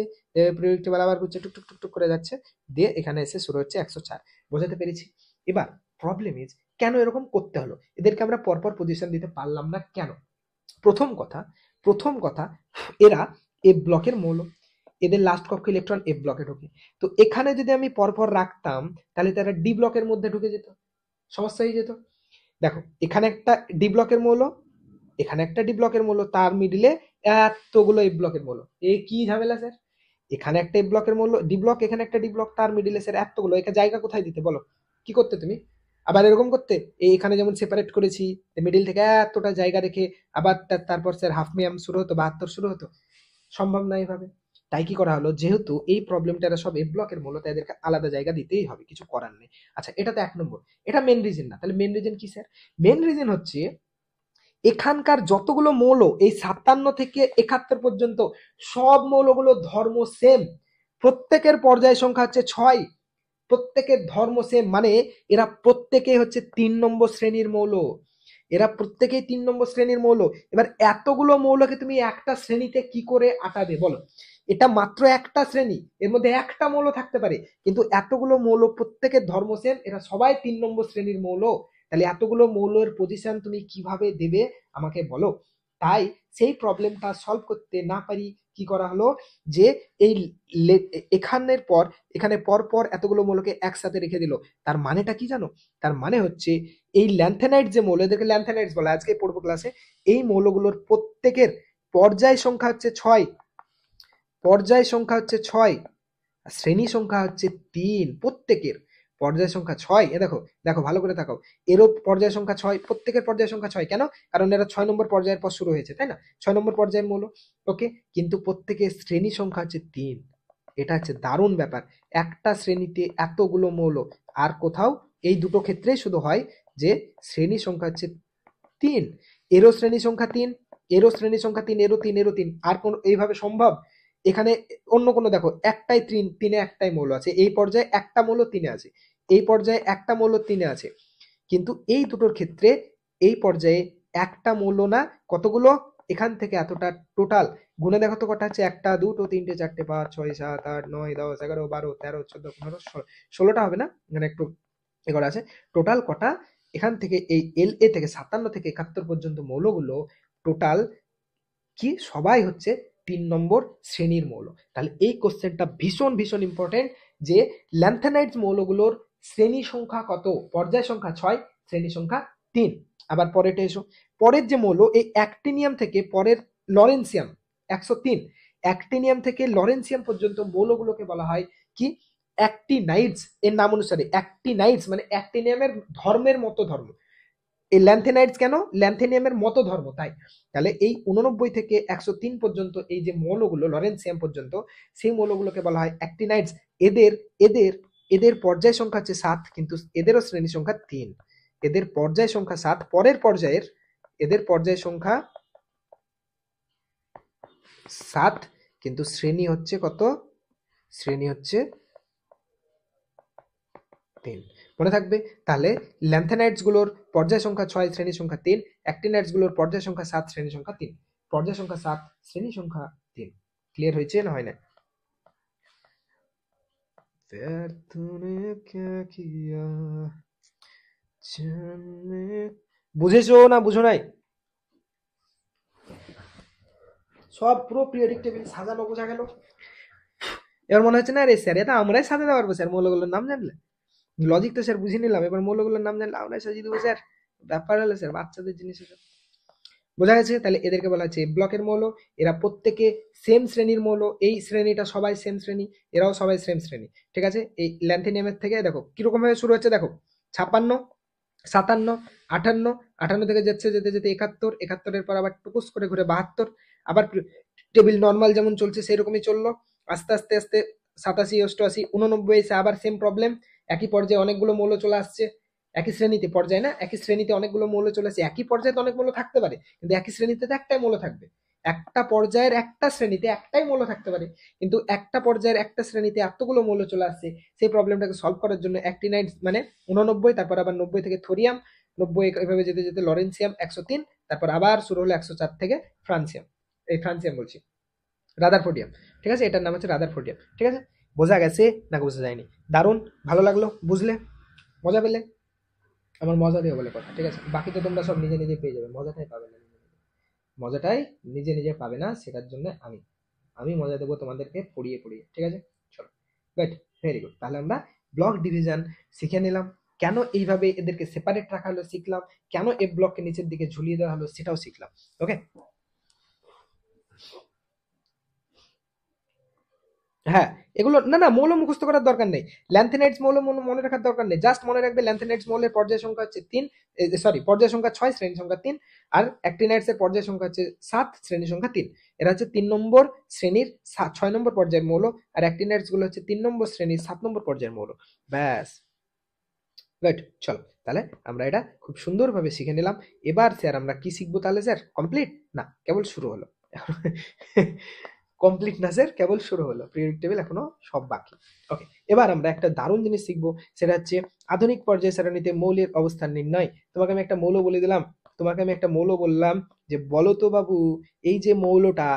পিরিয়ডিক টেবিল আবার ঘুরছে, টুক টুক টুক টুক করে যাচ্ছে, দিয়ে এখানে এসে শুরু হচ্ছে 104। বোঝাতে পেরেছি? এবার প্রবলেম ইজ, কেন এরকম করতে হলো? এদেরকে আমরা পরপর পজিশন দিতে পারলাম না কেন? প্রথম কথা, এরা এফ ব্লকের মৌল, এদের লাস্ট কক্ষ ইলেকট্রন এফ ব্লকে ঢোকে। তো এখানে যদি আমি পরপর রাখতাম, তাহলে তারা ডি ব্লকের মধ্যে ঢুকে যেত, সমস্যা হয়ে যেত। দেখো, এখানে একটা ডি ব্লকের মৌল, এখানে একটা ডি ব্লকের মৌল, তার মিডিলে এতগুলো এফ ব্লকের মৌল, এ কি ঝামেলা স্যার? এখানে একটা এফ ব্লকের মৌল ডি ব্লক, এখানে একটা ডি ব্লক, তার মিডিলে স্যার এতগুলো, এখানে জায়গা কোথায় দিতে বলো? কি করতে তুমি? আবার এরকম করতে, এখানে যেমন সেপারেট করেছি, মিডিল থেকে এতটা জায়গা রেখে আবার তারপর স্যার হাফ মিয়াম শুরু হতো, 72 শুরু হতো, সম্ভব না এইভাবে। তাই কি করা হলো, যেহেতু এই প্রবলেমটা সব এফ ব্লকের মূল, তাই এদেরকে আলাদা জায়গা দিতেই হবে, কিছু করার নেই। আচ্ছা, এটা তো 1 নম্বর, এটা মেন রিজন না। তাহলে মেন রিজন কি স্যার? মেন রিজন হচ্ছে এখানকার যতগুলো মৌল এই 57 থেকে 71 পর্যন্ত সব মৌলগুলো ধর্ম সেম, প্রত্যেকের পর্যায় সংখ্যা হচ্ছে 6, প্রত্যেকের ধর্ম সেম, মানে এরা প্রত্যেকেই হচ্ছে 3 নম্বর শ্রেণীর মৌল, এরা প্রত্যেকেই 3 নম্বর শ্রেণীর মৌল। এবার এতগুলো মৌলকে তুমি একটা শ্রেণীতে কি করে আটাবে বলো? এটা মাত্র একটা শ্রেণী, এর মধ্যে একটা মৌল থাকতে পারে, কিন্তু এতগুলো মৌল প্রত্যেকের ধর্ম সেম, এরা সবাই 3 নম্বর শ্রেণীর মৌল। তাহলে এতগুলো মৌলের পজিশন তুমি কিভাবে দেবে আমাকে বলো? তাই সেই প্রবলেমটা সলভ করতে না পারি কি করা হলো, যে এই এখানে পর পর এতগুলো মৌলকে একসাথে রেখে দিল। তার মানেটা কি জানো? তার মানে হচ্ছে এই ল্যান্থেনাইট যে মৌল, এদেরকে ল্যান্থেনাইটস বলে, আজকে পড়বো ক্লাসে। এই মৌলগুলোর প্রত্যেকের পর্যায় সংখ্যা হচ্ছে 6, পর্যায় সংখ্যা হচ্ছে 6, শ্রেণী সংখ্যা হচ্ছে 3, প্রত্যেকের পর্যায় সংখ্যা 6। এ দেখো, দেখো ভালো করে তাকাও, এরও পর্যায় সংখ্যা 6, প্রত্যেকের পর্যায় সংখ্যা 6, কেন? কারণ এরা 6 নম্বর পর্যায়ের পর শুরু হয়েছে, তাই না? 6 নম্বর পর্যায়ের মৌল, ওকে। কিন্তু প্রত্যেকের শ্রেণী সংখ্যা হচ্ছে 3, এটা হচ্ছে দারুণ ব্যাপার। একটা শ্রেণীতে এতগুলো মৌল, আর কোথাও এই দুটো ক্ষেত্রেই শুধু হয় যে শ্রেণী সংখ্যা হচ্ছে 3, এরও শ্রেণী সংখ্যা 3, এরও শ্রেণী সংখ্যা 3, এরও 3, এরও 3, আর কোন এইভাবে সম্ভব? এখানে অন্য কোনো, দেখো একটাই 3, একটাই মৌল আছে, এই পর্যায়ে একটা মৌল 3 আছে, এই পর্যায়ে একটা মৌল 3 আছে, কিন্তু এই দুটোর ক্ষেত্রে এই পর্যায়ে একটা মৌল না, কতগুলো? এখান থেকে এতটা টোটাল গুণে দেখো তো কটা আছে, 1, 2, 3, 4, 5, 6, 7, 8, 9, 10, 11, 12, 13, 14, 15, 16টা হবে না, মানে একটু এগুলো আছে। টোটাল কটা? এখান থেকে এই এল এ থেকে 57 থেকে 71 পর্যন্ত মৌলগুলো টোটাল কি, সবাই হচ্ছে 3 নম্বর শ্রেণীর মৌল। তাহলে এই কোশ্চেনটা ভীষণ ভীষণ ইম্পর্টেন্ট, যে ল্যান্থেনাইটস মৌলগুলোর শ্রেণী সংখ্যা কত? পর্যায় সংখ্যা 6, শ্রেণী সংখ্যা 3। আবার পরেরটা এসো, পরের যে মৌল এই অ্যাক্টিনিয়াম থেকে পরের লরেন্সিয়াম 103, অ্যাক্টিনিয়াম থেকে লরেন্সিয়াম পর্যন্ত মৌলগুলোকে বলা হয় কি? অ্যাক্টিনাইডস। এর নাম অনুসারে অ্যাক্টিনাইডস মানে অ্যাক্টিনিয়ামের ধর্মের মতো ধর্ম। এই ল্যান্থেনাইডস কেন? ল্যান্থেনিয়ামের মতো ধর্ম, তাই। তাহলে এই 89 থেকে 103 পর্যন্ত এই যে মৌলগুলো লরেন্সিয়াম পর্যন্ত, সেই মৌলগুলোকে বলা হয় অ্যাক্টিনাইডস। এদের এদের এদের পর্যায় সংখ্যা হচ্ছে 7, কিন্তু এদেরও শ্রেণী সংখ্যা 3, এদের পর্যায় সংখ্যা 7, পরের পর্যায়ের এদের পর্যায় সংখ্যা 7, কিন্তু শ্রেণী হচ্ছে কত? শ্রেণী হচ্ছে 3, মনে থাকবে। তাহলে ল্যান্থেনাইটস গুলোর পর্যায় সংখ্যা 6, শ্রেণী সংখ্যা 3, অ্যাক্টিনাইটস গুলোর পর্যায় সংখ্যা 7, শ্রেণী সংখ্যা 3, পর্যায় সংখ্যা 7, শ্রেণী সংখ্যা 3। ক্লিয়ার হয়েছে না হয় না? प्यार तूने क्या किया जाने বুঝেছো না বুঝো নাই? সব পুরো পিরিয়ডিক টেবিল সাজানো বোঝা গেল। এবার মনে হচ্ছে না রে স্যার এটা আমরাই সাজাতে পারবো স্যার, মৌলগুলোর নাম জানলে। লজিক তো স্যার বুঝে নিলাম, এবার মৌলগুলোর নাম জানলে আমরাই সাজিয়ে দেবো স্যার। ব্যাপার হলো স্যার বাচ্চাদের জিনিস এসব। বোঝা গেছে? তাহলে এদেরকে বলা হচ্ছে ব্লকের মৌল। এরা প্রত্যেকে সেম শ্রেণীর মৌল, এই শ্রেণীটা সবাই সেম শ্রেণী, এরাও সবাই সেম শ্রেণী। ঠিক আছে? এই ল্যান্থেনিয়ামের থেকে দেখো কিরকম ভাবে শুরু হচ্ছে, দেখো 56, 57, 58, 58 থেকে যাচ্ছে যেতে যেতে 71, 71-এর পর আবার টুকুস করে ঘুরে 72, আবার টেবিল নর্মাল যেমন চলছে সেই রকমই চললো। আস্তে আস্তে আস্তে 87, 88, 89 এসে আবার সেম প্রবলেম, একই পর্যায়ে অনেকগুলো মৌল চলে আসছে। একই শ্রেণীতে, পর্যায়ে না, একই শ্রেণীতে অনেকগুলো মৌল চলে আসছে। একই পর্যায়ে তো অনেক মৌল থাকতে পারে, কিন্তু একই শ্রেণীতে তো একটাই মৌল থাকবে। একটা পর্যায়ের একটা শ্রেণীতে একটাই মৌল থাকতে পারে, কিন্তু একটা পর্যায়ের একটা শ্রেণীতে এতগুলো মৌল চলে আসছে। সেই প্রবলেমটাকে সলভ করার জন্য অ্যাক্টিনাইড মানে 89, তারপর আবার 90 থেকে থোরিয়াম, 90 এভাবে যেতে যেতে লরেন্সিয়াম 103, তারপর আবার শুরু হলো 104 থেকে ফ্রান্সিয়াম, এই ফ্রান্সিয়াম বলছি, রাদারফোর্ডিয়াম। ঠিক আছে? এটার নাম হচ্ছে রাদারফোর্ডিয়াম। ঠিক আছে? বোঝা গেছে না বোঝা যায়নি? দারুণ, ভালো লাগলো, বুঝলে, মজা পেলে? আমার মজা দিয়ে বলে কথা। ঠিক আছে? বাকি তো তোমরা সব নিজে নিজে পেয়ে যাবে, মজাটাই পাবে না। মজাটাই নিজে নিজে পাবে না, সেটার জন্য আমি মজা দেবো তোমাদেরকে পড়িয়ে পড়িয়ে। ঠিক আছে? চলো, গুড, ভেরি গুড। তাহলে আমরা ব্লক ডিভিশন শিখে নিলাম, কেন এইভাবে এদেরকে সেপারেট রাখা হলো শিখলাম, কেন এ ব্লককে নিচের দিকে ঝুলিয়ে দেওয়া হলো সেটাও শিখলাম। ওকে, হ্যাঁ, এগুলো না না মৌল মুখস্থ করার দরকার নেই। ল্যান্থেনাইডস মৌল মনে রাখার দরকার নেই, জাস্ট মনে রাখবে ল্যান্থেনাইডস মৌলের পর্যায় সংখ্যা হচ্ছে 3, সরি পর্যায় সংখ্যা 6, শ্রেণী সংখ্যা 3, আর অ্যাক্টিনাইডস এর পর্যায় সংখ্যা হচ্ছে 7, শ্রেণী সংখ্যা 3। এরা হচ্ছে 3 নম্বর শ্রেণীর 6 নম্বর পর্যায়ের মৌল, আর অ্যাক্টিনাইডস গুলো হচ্ছে 3 নম্বর শ্রেণীর 7 নম্বর পর্যায়ের মৌল। ব্যাস, গুড। চলো, তাহলে আমরা এটা খুব সুন্দরভাবে শিখে নিলাম। এবার স্যার আমরা কি শিখবো তাহলে? স্যার কমপ্লিট না, কেবল শুরু হলো। কমপ্লিট না স্যার, কেবল শুরু হলো, পিরিয়ডিক টেবিল এখনো সব বাকি। ওকে, এবার আমরা একটা দারুণ জিনিস শিখবো, সেটা হচ্ছে আধুনিক পর্যায় সারণীতে মৌলের অবস্থান নির্ণয়। তোমাকে আমি একটা মৌল বলে দিলাম, তোমাকে আমি একটা মৌল বললাম যে বলো তো বাবু, এই যে মৌলটা,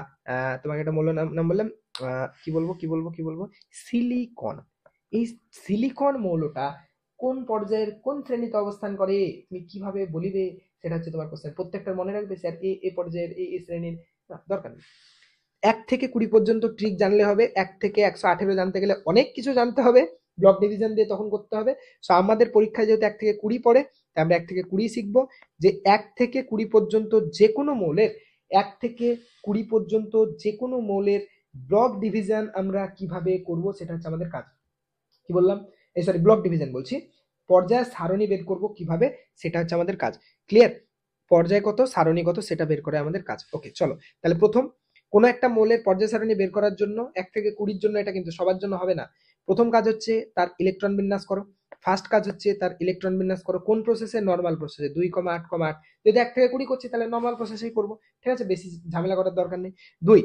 তোমাকে একটা মৌল নাম বললাম, কি বলবো, সিলিকন। এই সিলিকন মৌলটা কোন পর্যায়ের কোন শ্রেণীতে অবস্থান করে, তুমি কিভাবে বলিবে? সেটা হচ্ছে তোমার কোশ্চেন। প্রত্যেকটা মনে রাখবে স্যার এ পর্যায়ের এই শ্রেণীর, দরকার নেই। 1 থেকে 20 পর্যন্ত ট্রিক জানলে হবে, 1 থেকে 118 জানতে গেলে অনেক কিছু জানতে হবে, ব্লক ডিভিশন দিয়ে তখন করতে হবে। সো আমাদের পরীক্ষায় যেহেতু 1 থেকে 20 পড়ে, তাই আমরা 1 থেকে 20 শিখবো। যে 1 থেকে 20 পর্যন্ত যে কোনো মৌলের, 1 থেকে 20 পর্যন্ত যে কোনো মৌলের ব্লক ডিভিশন আমরা কিভাবে করব, সেটা হচ্ছে আমাদের কাজ। কি বললাম? এই সরি, ব্লক ডিভিশন বলছি, পর্যায় সারণী বের করব কিভাবে, সেটা হচ্ছে আমাদের কাজ। ক্লিয়ার? পর্যায় কত, সারণী কত, সেটা বের করে আমাদের কাজ। ওকে, চলো তাহলে প্রথম কোন একটা মৌলের পর্যায় সারণী বের করার জন্য 1 থেকে 20 জন্য, এটা কিন্তু সবার জন্য হবে না। প্রথম কাজ হচ্ছে তার ইলেকট্রন বিন্যাস করো। ফার্স্ট কাজ হচ্ছে তার ইলেকট্রন বিন্যাস করো। কোন প্রসেসে? নরমাল প্রসেসে, 2,8,8। যদি 1 থেকে 20 করছি তাহলে নরমাল প্রসেসেই করব। ঠিক আছে? বেশি ঝামেলা করার দরকার নেই। 2,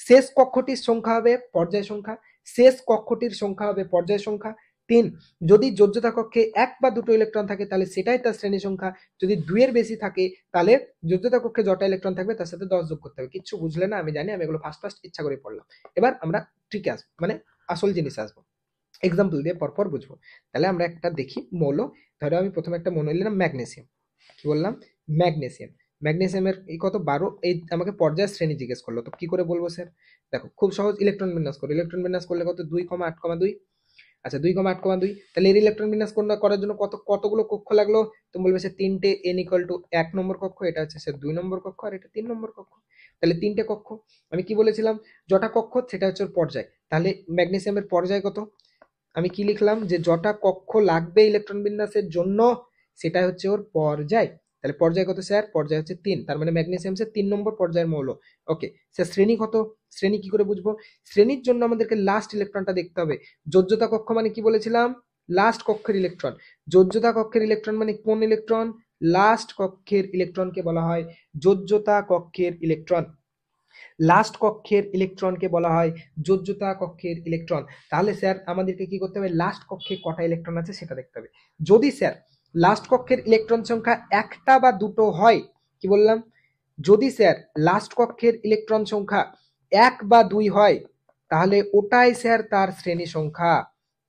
শেষ কক্ষটির সংখ্যা হবে পর্যায় সংখ্যা, শেষ কক্ষটির সংখ্যা হবে পর্যায় সংখ্যা। 3, যদি যোজ্যতা কক্ষে 1 বা 2টো ইলেকট্রন থাকে তাহলে সেটাই তার শ্রেণী সংখ্যা। যদি 2 এর বেশি থাকে তাহলে যোজ্যতা কক্ষে যটা ইলেকট্রন থাকবে তার সাথে 10 যোগ করতে হবে। কিচ্ছু বুঝলে না আমি জানি, আমি এগুলো ফার্স্ট ইচ্ছা করে পড়লাম। এবার আমরা ট্রিকে আসবো, মানে আসল জিনিস আসবো, এক্সাম্পল দিয়ে পরপর বুঝবো। তাহলে আমরা একটা দেখি মৌল। ধরো আমি প্রথমে একটা মৌল নিলাম ম্যাগনেসিয়াম। কি বললাম? ম্যাগনেসিয়াম। ম্যাগনেসিয়ামের এই কত 12, এই আমাকে পর্যায় শ্রেণী জিজ্ঞেস করলো, তো কি করে বলবো স্যার? দেখো খুব সহজ, ইলেকট্রন বিন্যাস করো। ইলেকট্রন বিন্যাস করলে কত? 2,8,2। আচ্ছা 2,8,2, তাহলে এর ইলেকট্রন বিন্যাস করার জন্য কতগুলো কক্ষ লাগলো? তুমি বলবে স্যার 3টে, n ইকুয়াল টু 1 নম্বর কক্ষ, এটা হচ্ছে স্যার 2 নম্বর কক্ষ, আর এটা 3 নম্বর কক্ষ। তাহলে 3টে কক্ষ। আমি কি বলেছিলাম? যটা কক্ষ সেটা হচ্ছে ওর পর্যায়। তাহলে ম্যাগনেসিয়ামের পর্যায় কত? আমি কি লিখলাম? যে যটা কক্ষ লাগবে ইলেকট্রন বিন্যাসের জন্য সেটা হচ্ছে ওর পর্যায়। তাহলে পর্যায় কত স্যার? পর্যায় হচ্ছে 3, তার মানে ম্যাগনেসিয়াম স্যার 3 নম্বর পর্যায়ের মৌল। ওকে স্যার, শ্রেণী কত? শ্রেণী কি করে বুঝবো? শ্রেণীর জন্য আমাদেরকে লাস্ট ইলেকট্রনটা দেখতে হবে। যোজ্যতা কক্ষ মানে কি বলেছিলাম? লাস্ট কক্ষের ইলেকট্রন। যোজ্যতা কক্ষের ইলেকট্রন মানে কোন ইলেকট্রন? লাস্ট কক্ষের ইলেকট্রনকে বলা হয় যোজ্যতা কক্ষের ইলেকট্রন। লাস্ট কক্ষের ইলেকট্রনকে বলা হয় যোজ্যতা কক্ষের ইলেকট্রন। তাহলে স্যার আমাদেরকে কি করতে হবে? লাস্ট কক্ষে কটা ইলেকট্রন আছে সেটা দেখতে হবে। যদি স্যার লাস্ট কক্ষের ইলেকট্রন সংখ্যা একটা বা দুটো হয়, কি বললাম? যদি স্যার লাস্ট কক্ষের ইলেকট্রন সংখ্যা এক বা দুই হয় তাহলে ওটাই স্যার তার শ্রেণী সংখ্যা।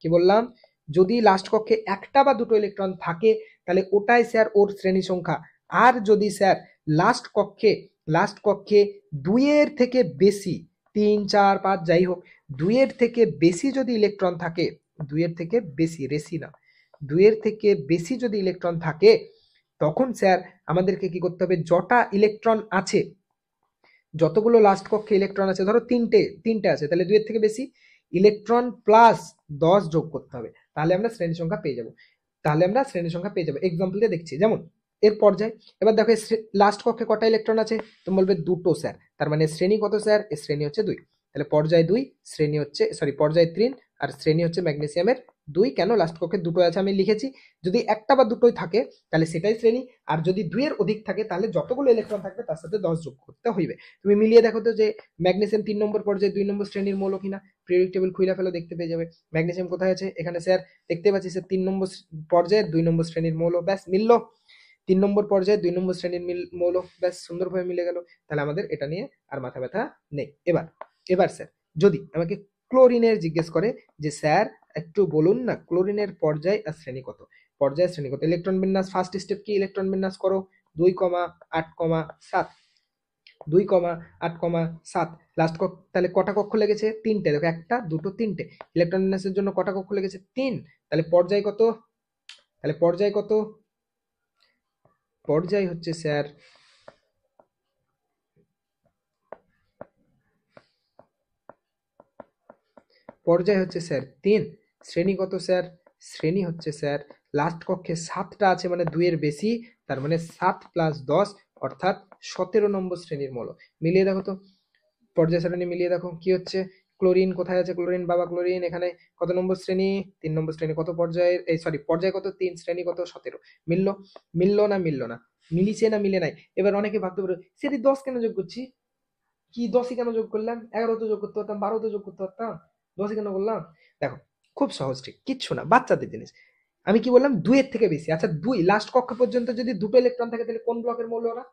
কি বললাম? যদি লাস্ট কক্ষে একটা বা দুটো ইলেকট্রন থাকে তাহলে ওটাই স্যার ওর শ্রেণী সংখ্যা। আর যদি স্যার লাস্ট কক্ষে দুইয়ের থেকে বেশি, 3, 4, 5 যাই হোক, দুইয়ের থেকে বেশি যদি ইলেকট্রন থাকে, দুইয়ের থেকে বেশি, রেসি না, দুইয়ের থেকে বেশি যদি ইলেকট্রন থাকে, তখন স্যার আমাদেরকে কি করতে হবে, যটা ইলেকট্রন আছে, যতগুলো লাস্ট কক্ষে ইলেকট্রন আছে, ধরো তিনটে আছে, তাহলে দুইয়ের থেকে বেশি ইলেকট্রন প্লাস 10 যোগ করতে হবে, তাহলে আমরা শ্রেণী সংখ্যা পেয়ে যাবো। এক্সাম্পল দিয়ে দেখছি, যেমন এর পর্যায়। এবার দেখো লাস্ট কক্ষে কটা ইলেকট্রন আছে, তুমি বলবে দুটো স্যার, তার মানে শ্রেণী কত স্যার, এর শ্রেণী হচ্ছে 2, তাহলে পর্যায় 2, শ্রেণী হচ্ছে পর্যায় 3, আর শ্রেণী হচ্ছে ম্যাগনেসিয়ামের 2। কেন? লাস্ট কক্ষে দুটো আছে আমি লিখেছি, যদি একটা বা দুটোই থাকে তাহলে সেটাই শ্রেণী, আর যদি 2 এর অধিক থাকে তাহলে যতগুলো ইলেকট্রন থাকবে তার সাথে 10 যোগ করতে হইবে। তুমি মিলিয়ে দেখো তো যে ম্যাগনেসিয়াম 3 নম্বর পর্যায়ে 2 নম্বর শ্রেণীর মৌল কিনা, পিরিয়ডিক টেবিল খুলে ফেলো, দেখতে পেয়ে যাবে ম্যাগনেসিয়াম কোথায় আছে। এখানে স্যার দেখতে পাচ্ছি স্যার 3 নম্বর পর্যায়ে 2 নম্বর শ্রেণীর মৌল, ব্যাস মিললো। 3 নম্বর পর্যায়ে 2 নম্বর শ্রেণীর মৌল, ব্যাস সুন্দরভাবে মিলে গেল। তাহলে আমাদের এটা নিয়ে আর মাথা ব্যথা নেই। এবার স্যার যদি আমাকে ক্লোরিনের জিজ্ঞেস করে যে স্যার একটু বলুন না ক্লোরিনের পর্যায় আর শ্রেণী কত, ইলেকট্রন বিন্যাস, ফার্স্ট স্টেপ কি, ইলেকট্রন বিন্যাস করো 2,8,7, 2,8,7, লাস্ট তাহলে কটা কক্ষ লেগেছে, 3টে, দেখো 1, 2, 3টে, ইলেকট্রন বিন্যাসের জন্য কটা কক্ষ লেগেছে, 3, তাহলে পর্যায় কত, পর্যায় হচ্ছে স্যার স্যার 3, শ্রেণী কত স্যার, শ্রেণী হচ্ছে স্যার লাস্ট কক্ষে 7টা আছে মানে 2 এর বেশি, তার মানে 7 + 10 অর্থাৎ 17 নম্বর শ্রেণীর মৌল। মিলিয়ে দেখো তো, পর্যায় সারণী মিলিয়ে দেখো কি হচ্ছে। ক্লোরিন কোথায় আছে, ক্লোরিন, বাবা ক্লোরিন এখানে কত নম্বর শ্রেণী, 3 নম্বর শ্রেণী, কত পর্যায়ের, পর্যায় কত, 3, শ্রেণী কত, 17। মিললো না, মিলিছে না মিলে নাই। এবার অনেকে ভাবতে পারে সেটি 10 কেন যোগ করছি, কি 10ই কেন যোগ করলাম, 11 তো যোগ করতে পারতাম, 12 তো যোগ করতে পারতাম, 10ই কেন করলাম? দেখো খুব সহজ, ঠিক কিচ্ছু না, বাচ্চাদের জিনিস। আমি কি বললাম, 2 এর থেকে বেশি, আচ্ছা 2 লাস্ট কক্ষ পর্যন্ত যদি দুটো ইলেকট্রন থাকে তাহলে কোন ব্লকের মৌল ওরা,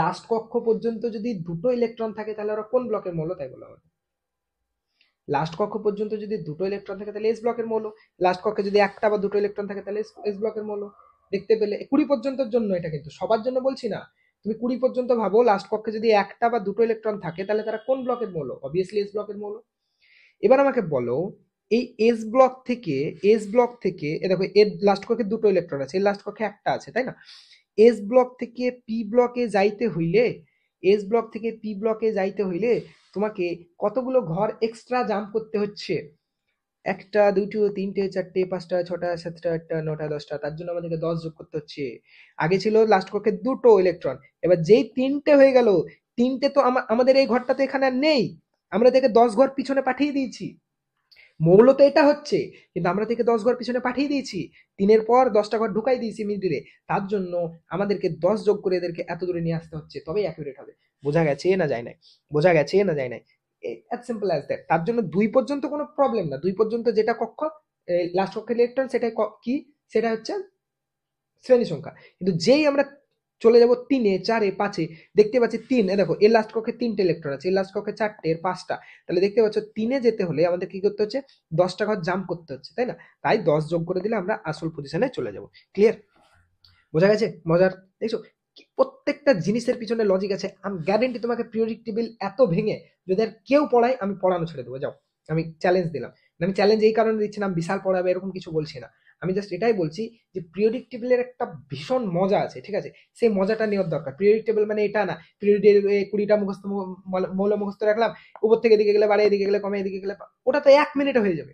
লাস্ট কক্ষ পর্যন্ত যদি দুটো ইলেকট্রন থাকে তাহলে ওরা কোন ব্লকের মৌল, তাই বলা হবে। লাস্ট কক্ষ পর্যন্ত যদি দুটো ইলেকট্রন থাকে তাহলে এস ব্লকের মৌল, লাস্ট কক্ষে যদি একটা বা দুটো ইলেকট্রন থাকে তাহলে এস ব্লকের মৌল। দেখতে পেলে 20 পর্যন্তর জন্য, এটা কিন্তু সবার জন্য বলছি না, তুমি 20 পর্যন্ত ভাবো, লাস্ট কক্ষে যদি একটা বা দুটো ইলেকট্রন থাকে তাহলে তারা কোন ব্লকের মৌল, অবভিয়াসলি এস ব্লকের মৌল। এবার আমাকে বলো এই এস ব্লক থেকে দেখো এর লাস্ট কক্ষে দুটো ইলেকট্রন আছে, এর লাস্ট কক্ষে একটা আছে, তাই না? এস ব্লক থেকে পি ব্লকে যাইতে হইলে তোমাকে কতগুলো ঘর এক্সট্রা জাম্প করতে হচ্ছে, 1টা 2টো 3টে 4টে 5টা 6টা 7টা 8টা 9টা 10টা, তার জন্য আমাদেরকে 10 যোগ করতে হচ্ছে। আগে ছিল লাস্ট কক্ষে দুটো ইলেকট্রন, এবার যেই 3টে হয়ে গেল, 3টে তো আমাদের এই ঘরটা তো এখানে আর নেই, আমরা থেকে 10 ঘর পিছনে পাঠিয়ে দিয়েছি। মৌল তো এটা হচ্ছে, কিন্তু আমরা থেকে 10 ঘর পিছনে পাঠিয়ে দিয়েছি, 3-এর পর 10টা ঘর ঢুকাই দিয়েছি মিডিলে, তার জন্য আমাদেরকে 10 যোগ করে এদেরকে এত দূরে নিয়ে আসতে হচ্ছে, তবেই অ্যাকুরেট হবে। বোঝা গেছে না যায় নাই? এত সিম্পল অ্যাজ দ্যাট। তার জন্য 2 পর্যন্ত কোনো প্রবলেম না, 2 পর্যন্ত যেটা কক্ষ লাস্ট কক্ষের ইলেকট্রন সেটাই কি, সেটা হচ্ছে শ্রেণী সংখ্যা। কিন্তু যেই আমরা চলে যাব 3-এ 4-এ 5-এ, দেখতে পাচ্ছি 3, দেখো এর লাস্ট কক্ষে 3টে ইলেকট্রন আছে, এর লাস্ট কক্ষে 4টে, এর 5টা, তাহলে দেখতে পাচ্ছ 3-এ যেতে হলে আমাদের কি করতে হচ্ছে, 10টা ঘর জাম্প করতে হচ্ছে, তাই না? তাই 10 যোগ করে দিলে আমরা আসল পজিশনে চলে যাব। ক্লিয়ার? বোঝা গেছে? মজার দেখছো, প্রত্যেকটা জিনিসের পিছনে লজিক আছে। আমি গ্যারেন্টি তোমাকে পিরিয়ডিক টেবিল এত ভেঙে যদি আর কেউ পড়ায়, আমি পড়ানো ছেড়ে দেবো, যাও, আমি চ্যালেঞ্জ দিলাম। আমি চ্যালেঞ্জ এই কারণে দিচ্ছি না বিশাল পড়াবে এরকম কিছু বলছি না, আমি জাস্ট এটাই বলছি যে পিরিয়ডিক টেবিলের একটা ভীষণ মজা আছে, ঠিক আছে? সেই মজাটা নেওয়ার দরকার। পিরিয়ডিক টেবিল মানে এটা না, পিরিয়ডের 20টা মুখস্থ মৌল মুখস্থ রাখলাম, উপর থেকে এদিকে গেলে বাড়ে, এদিকে গেলে কমে, এদিকে গেলে, ওটা তো 1 মিনিটে হয়ে যাবে।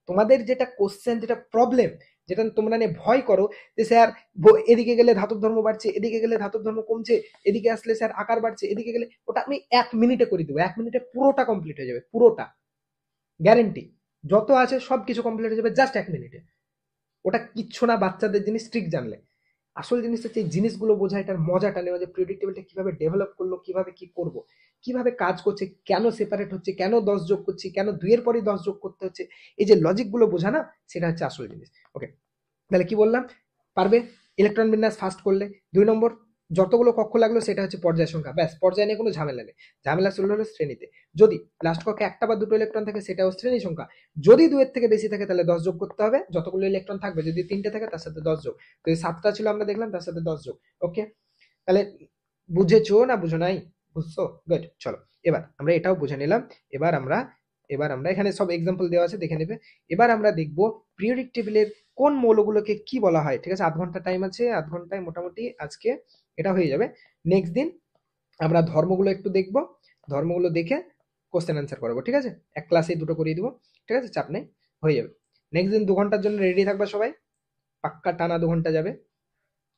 তোমাদের যেটা কোশ্চেন, যেটা প্রবলেম, যেটা তোমরা নিয়ে ভয় করো যে স্যার এদিকে গেলে ধাতব ধর্ম বাড়ছে, এদিকে গেলে ধাতব ধর্ম কমছে, এদিকে আসলে স্যার আকার বাড়ছে, এদিকে গেলে, ওটা আমি 1 মিনিটে করে দেবো, 1 মিনিটে পুরোটা কমপ্লিট হয়ে যাবে, পুরোটা গ্যারেন্টি, যত আছে সব কিছু কমপ্লিট হয়ে যাবে জাস্ট 1 মিনিটে। ওটা কিচ্ছু না বাচ্চাদের জিনিস, ট্রিক জানলে। আসল জিনিস হচ্ছে এই জিনিসগুলো বোঝা, এটার মজাটা নেওয়া, যে পিরিয়ডিক টেবিলটা কিভাবে ডেভেলপ করলো, কিভাবে কি করব, কিভাবে কাজ করছে, কেন সেপারেট হচ্ছে, কেন 10 যোগ করছি, কেন 2-এর পরই 10 যোগ করতে হচ্ছে, এই যে লজিক গুলো বোঝা না, সেটা হচ্ছে আসল জিনিস। ওকে, তাহলে কি বললাম, পারবে ইলেকট্রন বিন্যাস ফার্স্ট করলে, 2 নম্বর যতগুলো কক্ষ লাগলো সেটা হচ্ছে পর্যায় সংখ্যা, ব্যাস। পর্যায় নিয়ে কোনো ঝামেলা নেই, ঝামেলা চলে হলো শ্রেণীতে। যদি লাস্ট কক্ষে একটা বা দুটো ইলেকট্রন থাকে সেটাও শ্রেণী সংখ্যা। যদি দুয়ের থেকে বেশি থাকে তাহলে 10 যোগ করতে হবে, যতগুলো ইলেকট্রন থাকবে। যদি 3টে থাকে তার সাথে 10 যোগ, তো এই 7টা ছিল আমরা দেখলাম, তার সাথে 10 যোগ। ওকে, তাহলে বুঝেছো না বুঝো নাই? বুঝছো? গুড। চলো এবার আমরা এটাও বুঝে নিলাম। এবার আমরা এখানে সব এক্সাম্পল দেওয়া আছে, দেখে নেবে। এবার আমরা দেখব পিরিয়ডিক টেবিলের কোন মৌলগুলোকে কি বলা হয়। ঠিক আছে, 8 ঘন্টা টাইম আছে, 8 ঘন্টায় মোটামুটি আজকে এটা হয়ে যাবে। নেক্সট দিন আমরা ধর্মগুলো একটু দেখব, ধর্মগুলো দেখে কোশ্চেন অ্যান্সার করবো। ঠিক আছে, এক ক্লাসে দুটো করিয়ে দিব। ঠিক আছে, চাপ নেই, হয়ে যাবে। নেক্সট দিন 2 ঘন্টার জন্য রেডি থাকবা সবাই, পাক্কা টানা 2 ঘন্টা যাবে।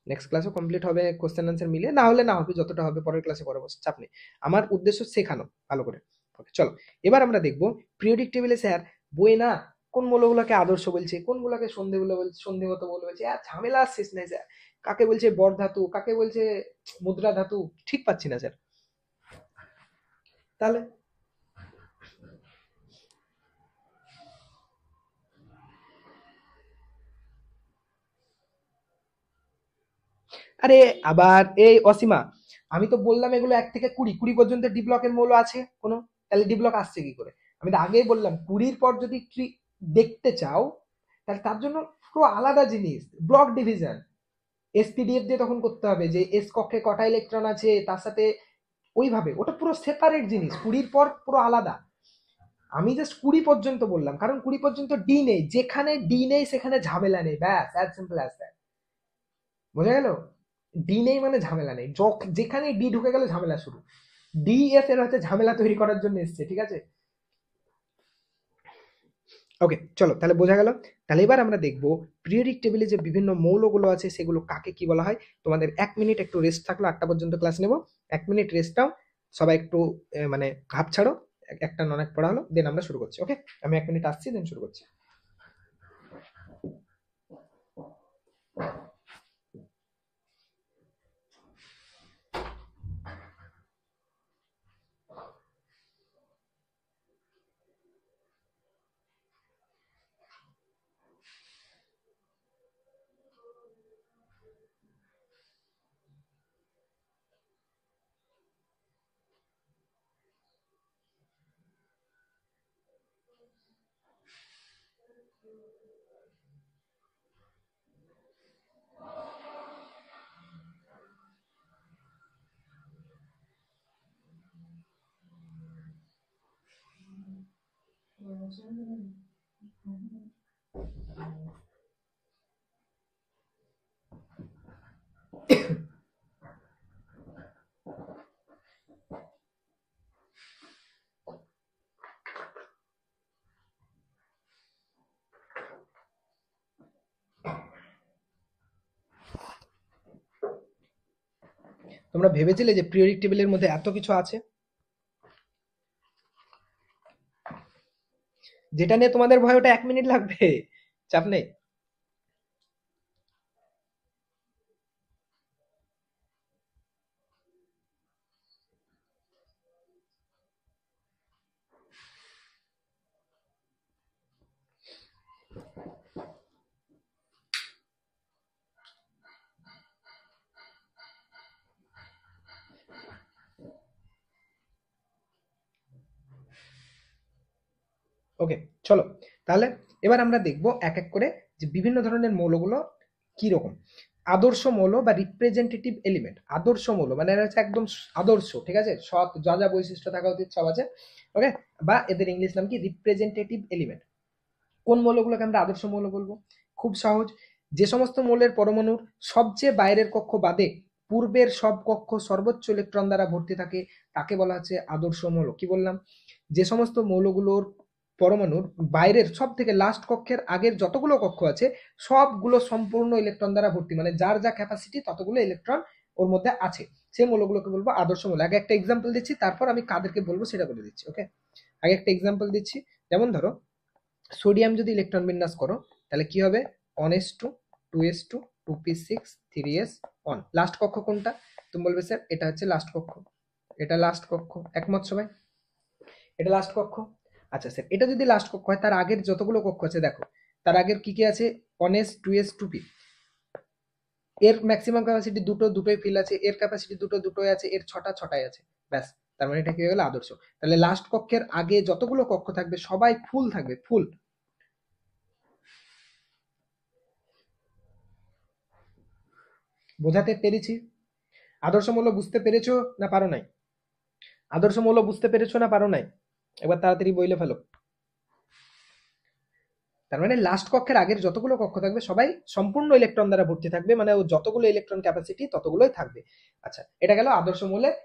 নেক্সট ক্লাসও কমপ্লিট হবে কোশ্চেন অ্যান্সার মিলিয়ে, না হলে না হবে, যতটা হবে পরের ক্লাসে করাবো, চাপ নেই। আমার উদ্দেশ্য শেখানো ভালো করে। ওকে চলো, এবার আমরা দেখব পিরিয়ডিক টেবিলে স্যার বইয়ে না কোন মৌলগুলোকে আদর্শ বলছে, কোনগুলোকে সন্ধিগত মৌল বলছে। ঝামেলা শেষ নাই স্যার, কাকে বলছে বর ধাতু, কাকে বলছে মুদ্রা ধাতু, ঠিক পাচ্ছি না স্যার। তাহলে আরে আবার এই অসীমা, আমি তো বললাম এগুলো 1 থেকে 20, 20 পর্যন্ত ডি ব্লকের মৌল আছে কোনো, তাহলে ডি ব্লক আসছে কি করে? আমি তো আগেই বললাম 20-র পর যদি দেখতে চাও তাহলে তার জন্য পুরো আলাদা জিনিস, ব্লক ডিভিশন। এসপিডিএফ দিয়ে তখন করতে হবে যে এস কক্ষে কটা ইলেকট্রন আছে তার সাথে, ওইভাবে ওটা পুরো সেপারেট জিনিস, 20-র পর পুরো আলাদা। আমি জাস্ট 20 পর্যন্ত বললাম কারণ 20 পর্যন্ত ডি নেই, যেখানে ডি নেই সেখানে ঝামেলা নেই, ব্যাস, অ্যাজ সিম্পল অ্যাজ দ্যাট। বোঝা গেল? ডি নেই মানে ঝামেলা নেই, যেখানে ডি ঢুকে গেলে ঝামেলা শুরু। ডি এস এর হচ্ছে ঝামেলা তৈরি করার জন্য এসছে, ঠিক আছে? ওকে চলো, তাহলে বোঝা গেল। তাহলে এবার আমরা দেখবো পিরিয়ডিক টেবিলে যে বিভিন্ন মৌলগুলো আছে সেগুলো কাকে কি বলা হয়। তোমাদের 1 মিনিট একটু রেস্ট থাকলো, 8টা পর্যন্ত ক্লাস নেব। 1 মিনিট রেস্ট নাও, সবাই একটু মানে ঘাপ ছাড়ো, একটা অনেক পড়া হলো, দেন আমরা শুরু করছি। ওকে, আমি 1 মিনিট আসছি, দেন শুরু করছি। তোমরা ভেবেছিলে যে পিরিয়ডিক টেবিলের মধ্যে এত কিছু আছে, যেটা নিয়ে তোমাদের ভয় ওটা 1 মিনিট লাগবে, চাপ নেই। ওকে চলো, তাহলে এবার আমরা দেখব এক এক করে যে বিভিন্ন ধরনের মৌলগুলো কি রকম। আদর্শ মৌল বা রিপ্রেজেন্টেটিভ এলিমেন্ট, আদর্শ মৌল মানে এরা হচ্ছে একদম আদর্শ, ঠিক আছে, সৎ, যা যা বৈশিষ্ট্য থাকা উচিত সব আছে। ওকে, বা এদের ইংলিশ নাম কি, রিপ্রেজেন্টেটিভ এলিমেন্ট। কোন মৌলগুলোকে আমরা আদর্শ মৌল বলবো? খুব সহজ, যে সমস্ত মৌলের পরমাণুর সবচেয়ে বাইরের কক্ষ বাদে পূর্বের সব কক্ষ সর্বোচ্চ ইলেকট্রন দ্বারা ভর্তি থাকে তাকে বলা হচ্ছে আদর্শ মৌল। কি বললাম? যে সমস্ত মৌলগুলোর পরমাণুর বাইরের সব থেকে লাস্ট কক্ষের আগের যতগুলো কক্ষ আছে সবগুলো সম্পূর্ণ ইলেকট্রন দ্বারা ভর্তি, মানে যার যা ক্যাপাসিটি ততগুলো ইলেকট্রন ওর মধ্যে আছে, সেই মৌলগুলোকে বলবো আদর্শ মৌল। আগে একটা এক্সাম্পল দিচ্ছি, তারপর আমি কাদেরকে বলবো সেটা বলে দিচ্ছি। ওকে, আগে একটা এক্সাম্পল দিচ্ছি। যেমন ধরো সোডিয়াম যদি ইলেকট্রন বিন্যাস করো তাহলে কি হবে, 1s2, 2s2, 2p6, 3s 1। Last কক্ষ কোনটা? তুমি বলবে স্যার এটা হচ্ছে লাস্ট কক্ষ, এটা লাস্ট কক্ষ, একমত সবাই? এটা লাস্ট কক্ষ। আচ্ছা স্যার, এটা যদি লাস্ট কক্ষ হয় তার আগের যতগুলো কক্ষ আছে দেখো, তার আগের কি কি আছে, 1s, 2s, 2p। এর ম্যাক্সিমাম ক্যাপাসিটি দুটো, দুটোই ফিল আছে, এর ক্যাপাসিটি দুটো, দুটোই আছে, এর ছটা, ছটাই আছে, ব্যাস। তার মানে এটা কি হয়ে গেল আদর্শ। তাহলে লাস্ট কক্ষের আগে যতগুলো কক্ষ থাকবে সবাই ফুল থাকবে, ফুল। বোঝাতে পেরেছি? আদর্শ মূল্য বুঝতে পেরেছো না পারো নাই? আদর্শ মূল্য বুঝতে পেরেছো না পারো নাই? এবার তাড়াতাড়ি বইলে ফেলো। তার মানে লাস্ট কক্ষের আগের যতগুলো কক্ষ থাকবে সবাই সম্পূর্ণ ইলেকট্রন দ্বারা ভর্তি থাকবে, মানে ও যতগুলো ইলেকট্রন ক্যাপাসিটি ততগুলোই থাকবে। আচ্ছা, এটা গেল আদর্শ মৌলের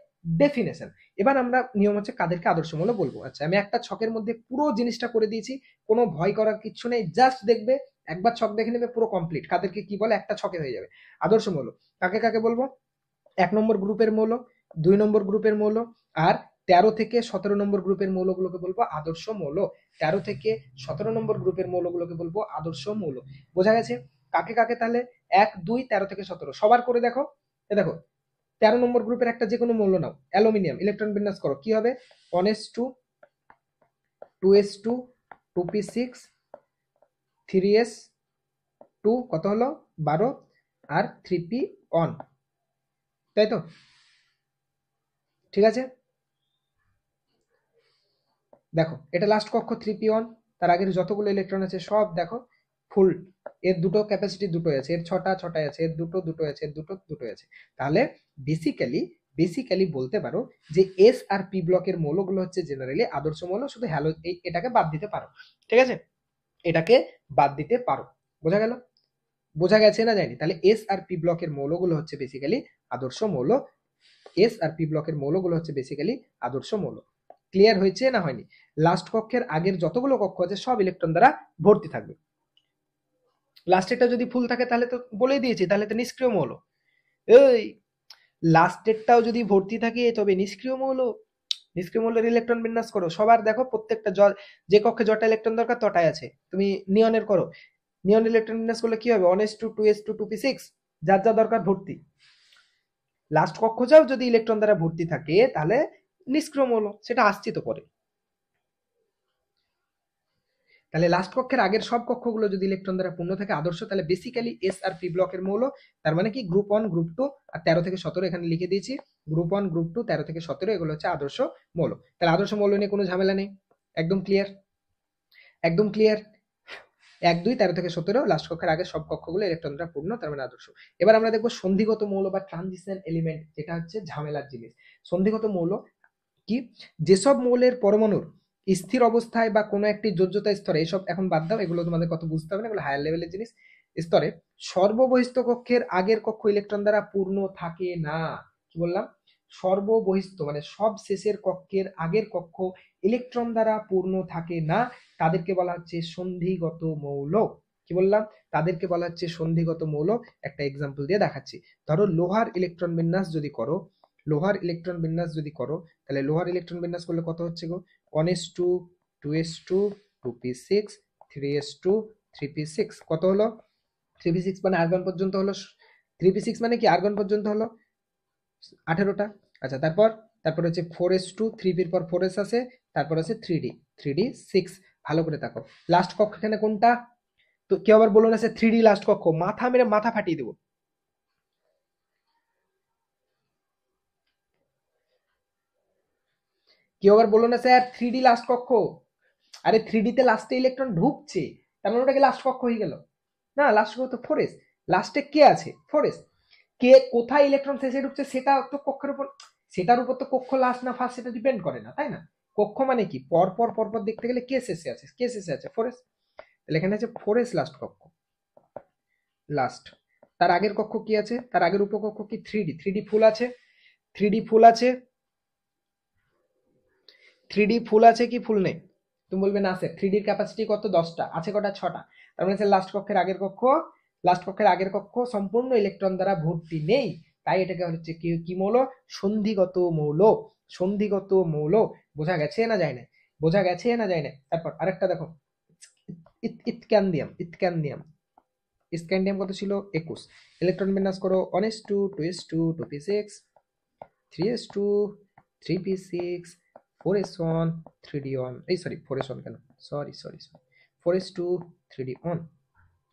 ডেফিনেশন। এবার আমরা নিয়ম হচ্ছে কাদেরকে আদর্শ মৌল বলবো। আচ্ছা, আমি একটা ছকের মধ্যে পুরো জিনিসটা করে দিয়েছি, কোনো ভয় করার কিছু নেই, জাস্ট দেখবে, একবার ছক দেখে নেবে পুরো কমপ্লিট কাদেরকে কি বলে, একটা ছকে হয়ে যাবে। আদর্শ মৌল কাকে কাকে বলবো? 1 নম্বর গ্রুপের মৌল, 2 নম্বর গ্রুপের মৌল, আর 13 থেকে 17 নম্বর গ্রুপের মৌলগুলোকে বলবো আদর্শ মৌল। 13 থেকে 17 নম্বর গ্রুপের মৌলগুলোকে বলবো আদর্শ মৌল। বোঝা গেছে কাকে কাকে? তাহলে 1, 2, 13 থেকে 17 সবার করে দেখো। দেখো 13 নম্বর গ্রুপের একটা যে কোনো মৌল নাও, অ্যালুমিনিয়াম, ইলেকট্রন বিন্যাস করো, কি হবে? 1s2, 2s2, 2p6, 3s2, কত হলো 12, আর 3p1, তাই তো? ঠিক আছে, দেখো এটা লাস্ট কক্ষ 3p1, তার আগের যতগুলো ইলেকট্রন আছে সব দেখো ফুল। এর দুটো ক্যাপাসিটি দুটোই আছে, এর ছটা, ছটাই আছে, এর দুটো, দুটোই আছে, এর দুটো, দুটোই আছে। তাহলে বেসিক্যালি বলতে পারো যে এস আর পি ব্লকের মৌলগুলো হচ্ছে জেনারেলি আদর্শ মৌল, শুধু হ্যালো এটাকে বাদ দিতে পারো। ঠিক আছে, এটাকে বাদ দিতে পারো। বোঝা গেল? বোঝা গেছে না যায়নি? তাহলে এস আর পি ব্লকের মৌলগুলো হচ্ছে বেসিক্যালি আদর্শ মৌল। এস আর পি ব্লকের মৌলগুলো হচ্ছে বেসিক্যালি আদর্শ মৌল। ক্লিয়ার হয়েছে না হয়নি? লাস্ট কক্ষের আগের যতগুলো কক্ষ আছে সব ইলেকট্রন দ্বারা ভর্তি থাকবে। লাস্টেরটা যদি ফুল থাকে তাহলে তো বলেই দিয়েছি, তাহলে তো নিষ্ক্রিয় মৌল। এই লাস্টেরটাও যদি ভর্তি থাকে তবে নিষ্ক্রিয় মৌল। নিষ্ক্রিয় মৌলের ইলেকট্রন বিন্যাস করো, সবার দেখো প্রত্যেকটা যে কক্ষে যটা ইলেকট্রন দরকার তটাই আছে। তুমি নিয়নের করো, নিয়ন ইলেকট্রন বিন্যাস করলে কি হবে? 1s2, 2s2, 2p6, যার যা দরকার ভর্তি। লাস্ট কক্ষ যাও যদি ইলেকট্রন দ্বারা ভর্তি থাকে তাহলে নিষ্ক্রিয় মৌল, সেটা আসছি তো পরে। তাহলে লাস্ট কক্ষের আগের সব কক্ষগুলো যদি ইলেকট্রন দ্বারা পূর্ণ থাকে আদর্শ, তাহলে বেসিক্যালি এস আর পি ব্লকের মৌল। তার মানে কি গ্রুপ 1, গ্রুপ 2 আর 13 থেকে 17 এখানে লিখে দিয়েছি। গ্রুপ 1, গ্রুপ 2, 13 থেকে 17 এগুলো হচ্ছে আদর্শ মৌল। তাহলে আদর্শ মৌল নিয়ে কোনো ঝামেলা নেই, একদম ক্লিয়ার, একদম ক্লিয়ার। 1, 2, 13 থেকে 17 লাস্ট কক্ষের আগের সব কক্ষগুলো ইলেকট্রন দ্বারা পূর্ণ, তার মানে আদর্শ। এবার আমরা দেখবো সন্ধিগত মৌল বা ট্রানজিশন এলিমেন্ট, যেটা হচ্ছে ঝামেলার জিনিস। সন্ধিগত মৌল কি? যেসব মৌলের পরমাণুর স্থির অবস্থায় বা কোনো একটি যোজ্যতা স্তরে, এসব এখন বাদ দাও, এগুলো তোমাদের কত বুঝতে হবে না, এগুলো হায়ার লেভেলের জিনিস। স্তরে সর্ববহিস্থ কক্ষের আগের কক্ষ ইলেকট্রন দ্বারা পূর্ণ থাকে না। কি বললাম? সর্ববহিস্থ মানে সব শেষের কক্ষের আগের কক্ষ ইলেকট্রন দ্বারা পূর্ণ থাকে না, তাদেরকে বলা হচ্ছে সন্ধিগত মৌল। কি বললাম? তাদেরকে বলা হচ্ছে সন্ধিগত মৌল। একটা এক্সাম্পল দিয়ে দেখাচ্ছি। ধরো লোহার ইলেকট্রন বিন্যাস যদি করো, লোহার ইলেকট্রন বিন্যাস যদি করো, তাহলে লোহার ইলেকট্রন বিন্যাস করলে কত হচ্ছে গো? 1s2, 2s2, 2p6, 3s2, 3p6, কত হলো? 3p6 মানে আর্গন পর্যন্ত হলো। 3p6 মানে কি? আর্গন পর্যন্ত হলো 18টা। আচ্ছা, তারপর হচ্ছে 4s2, 3p এর পর 4s আছে, তারপর আছে 3d, 3d6। ভালো করে দেখো লাস্ট কক্ষ এখানে কোনটা? তো কেউ আবার বলুন আছে 3d লাস্ট কক্ষ, মাথা মেরে মাথা ফাটিয়ে দেবো। কেউ আবার বললো না স্যার 3D লাস্ট কক্ষ। আরে 3D তে লাস্টে ইলেকট্রন ঢুকছে, তার মানে ওটাকে লাস্ট কক্ষ হয়ে গেল না? লাস্ট কক্ষ তো 4s, লাস্টে কে আছে? 4s। কে কোথায় ইলেকট্রন শেষে ঢুকছে সেটা তো কক্ষের উপর, সেটার উপর তো কক্ষ লাস্ট না ফার্স্ট সেটা ডিপেন্ড করে না, তাই না? কক্ষ মানে কি? পর পর দেখতে গেলে কে শেষে আছে? কে শেষে আছে? 4s। তাহলে এখানে আছে 4s লাস্ট কক্ষ, লাস্ট। তার আগের কক্ষ কি আছে? তার আগের উপকক্ষ কি? 3D। 3D ফুল আছে, 3D ফুল আছে, 3D ফুল আছে কি ফুল নেই? তুমি বলবে না স্যার 3D এর ক্যাপাসিটি কত? 10টা আছে, কটা? 6টা। তার মানে স্যার লাস্ট কক্ষের আগের কক্ষ, লাস্ট কক্ষের আগের কক্ষ সম্পূর্ণ ইলেকট্রন দ্বারা ভর্তি নেই, তাই এটাকে হচ্ছে কি কি মৌল? সন্ধিগত মৌল। সন্ধিগত মৌল। বোঝা গেছে না যায় না? বোঝা গেছে না যায় না? তারপর আরেকটা দেখো, ইৎক্যান্ডিয়াম, ইৎক্যান্ডিয়াম, স্ক্যান্ডিয়াম কত ছিল? 21। ইলেকট্রন বিন্যাস করো 1s2, 2s2, 2p6, 3s2, 3p6, 4s1, 3d1, এই সরি 4s1 কেন, সরি 4s2, 3d1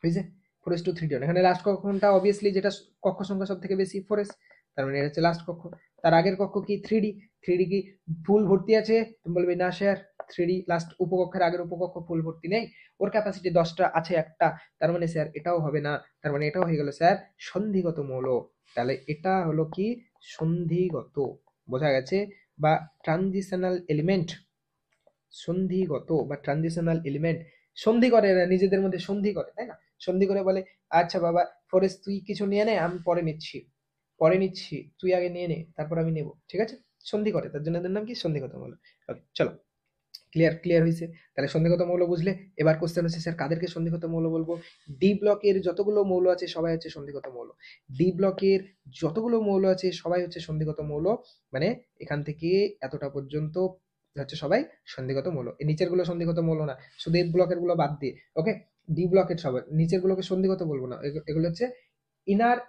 হয়েছে? 4:3 জন। এখানে লাস্ট কক্ষটা অবভিয়াসলি যেটা কক্ষ সংখ্যা সব থেকে বেশি 4s, তার মানে এটা হচ্ছে লাস্ট কক্ষ। তার আগের কক্ষ কি 3D, 3D কি ফুল ভর্তি আছে? তুমি বলবে না স্যার 3D লাস্ট উপকক্ষের আগের উপকক্ষ ফুল ভর্তি নেই, ওর ক্যাপাসিটি 10টা আছে একটা, তার মানে স্যার এটাও হবে না, তার মানে এটাও হয়ে গেল স্যার সন্ধিগত মৌল। তাহলে এটা হলো কি সন্ধিগত, বোঝা গেছে? বা ট্রানজিশনাল এলিমেন্ট, সন্ধিগত বা ট্রানজিশনাল এলিমেন্ট। সন্ধি করে এরা নিজেদের মধ্যে, সন্ধি করে, তাই না? সন্ধি করে বলে আচ্ছা বাবা ফরেস তুই কিছু নিয়ে নে, আমি পরে নিচ্ছি, পরে নিচ্ছি, তুই আগে নিয়ে নে তারপর আমি নেব, ঠিক আছে? সন্ধি করে, তার জন্য এদের নাম কি সন্ধিগত মৌল। ওকে চলো, ক্লিয়ার হয়েছে? তাহলে সন্ধিগত মৌল বুঝলে। এবার কোশ্চেন হচ্ছে স্যার কাদেরকে সন্ধিগত মৌল বলবো? ডি ব্লকের যতগুলো মৌল আছে সবাই হচ্ছে সন্ধিগত মৌল। ডি ব্লকের যতগুলো মৌল আছে সবাই হচ্ছে সন্ধিগত মৌল, মানে এখান থেকে এতটা পর্যন্ত হচ্ছে সবাই সন্ধিগত মৌল। এই নিচের গুলো সন্ধিগত মৌল না, শুধু এই ব্লকের গুলো বাদ দিয়ে। ওকে, ডি ব্লকের সবাই, নিচের গুলোকে সন্ধিগত বলবো না, এগুলো হচ্ছে ইনার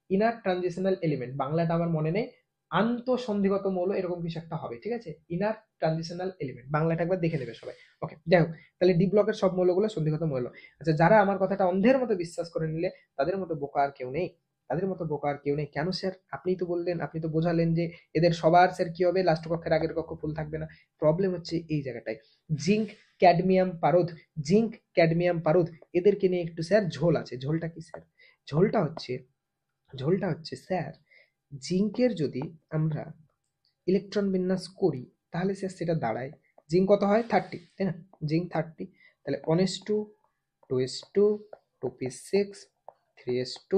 ইনার ট্রানজিশনাল এলিমেন্ট, বাংলাটা আমার মনে নেই, আন্তঃসন্ধিগত মৌল এরকম কিছু একটা হবে, ঠিক আছে? ইনার ট্রানজিশনাল এলিমেন্ট, বাংলাটা একবার দেখে নেবে সবাই। ওকে যাই হোক, তাহলে ডি ব্লকের সব মৌলগুলো সন্ধিগত মৌল। আচ্ছা, যারা আমার কথাটা অন্ধের মতো বিশ্বাস করে নিলে তাদের মতো বোকা আর কেউ নেই, তাদের মতো বোকা আর কেউ নেই। কেন স্যার? আপনি তো বললেন, আপনি তো বোঝালেন যে এদের সবার স্যার কি হবে, লাস্ট কক্ষের আগের কক্ষ ফুল থাকবে না। প্রবলেম হচ্ছে এই জায়গাটায়, জিঙ্ক ক্যাডমিয়াম পারদ, জিঙ্ক ক্যাডমিয়াম পারদ এদেরকে নিয়ে একটু স্যার ঝোল আছে। ঝোলটা কি স্যার? ঝোলটা হচ্ছে স্যার জিঙ্কের যদি আমরা ইলেকট্রন বিন্যাস করি তাহলে স্যার সেটা দাঁড়ায়, জিঙ্ক কত হয় 30, তাই না? জিঙ্ক 30, তাহলে 1s2 2s2 2p6 3s2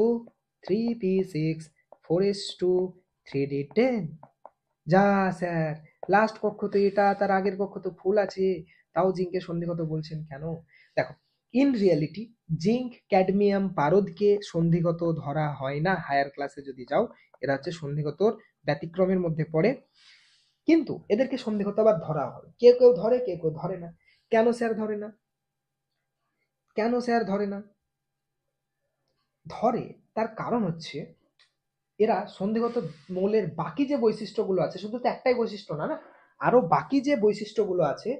3p6 4s2 3d10। যা স্যার, লাস্ট কক্ষ তো এটা, তার আগের কক্ষ তো ফুল আছে, তাও জিঙ্কের সন্ধিগত বলছেন কেন? দেখো, ইন রিয়ালিটি জিঙ্ক ক্যাডমিয়াম পারদকে সন্ধিগত ধরা হয় না। হায়ার ক্লাসে যদি যাও এরা হচ্ছে সন্ধিগতর ব্যতিক্রমের মধ্যে পড়ে, কিন্তু এদেরকে সন্ধিগত আবার ধরা হয়, কেউ কেউ ধরে কেউ কেউ ধরে না। কেন স্যার ধরে না? কেন স্যার ধরে না? ধরে, তার কারণ হচ্ছে এরা সন্ধিগত মৌলের বাকি যে বৈশিষ্ট্যগুলো আছে, শুধু তো একটাই বৈশিষ্ট্য না, না আরো বাকি যে বৈশিষ্ট্যগুলো আছে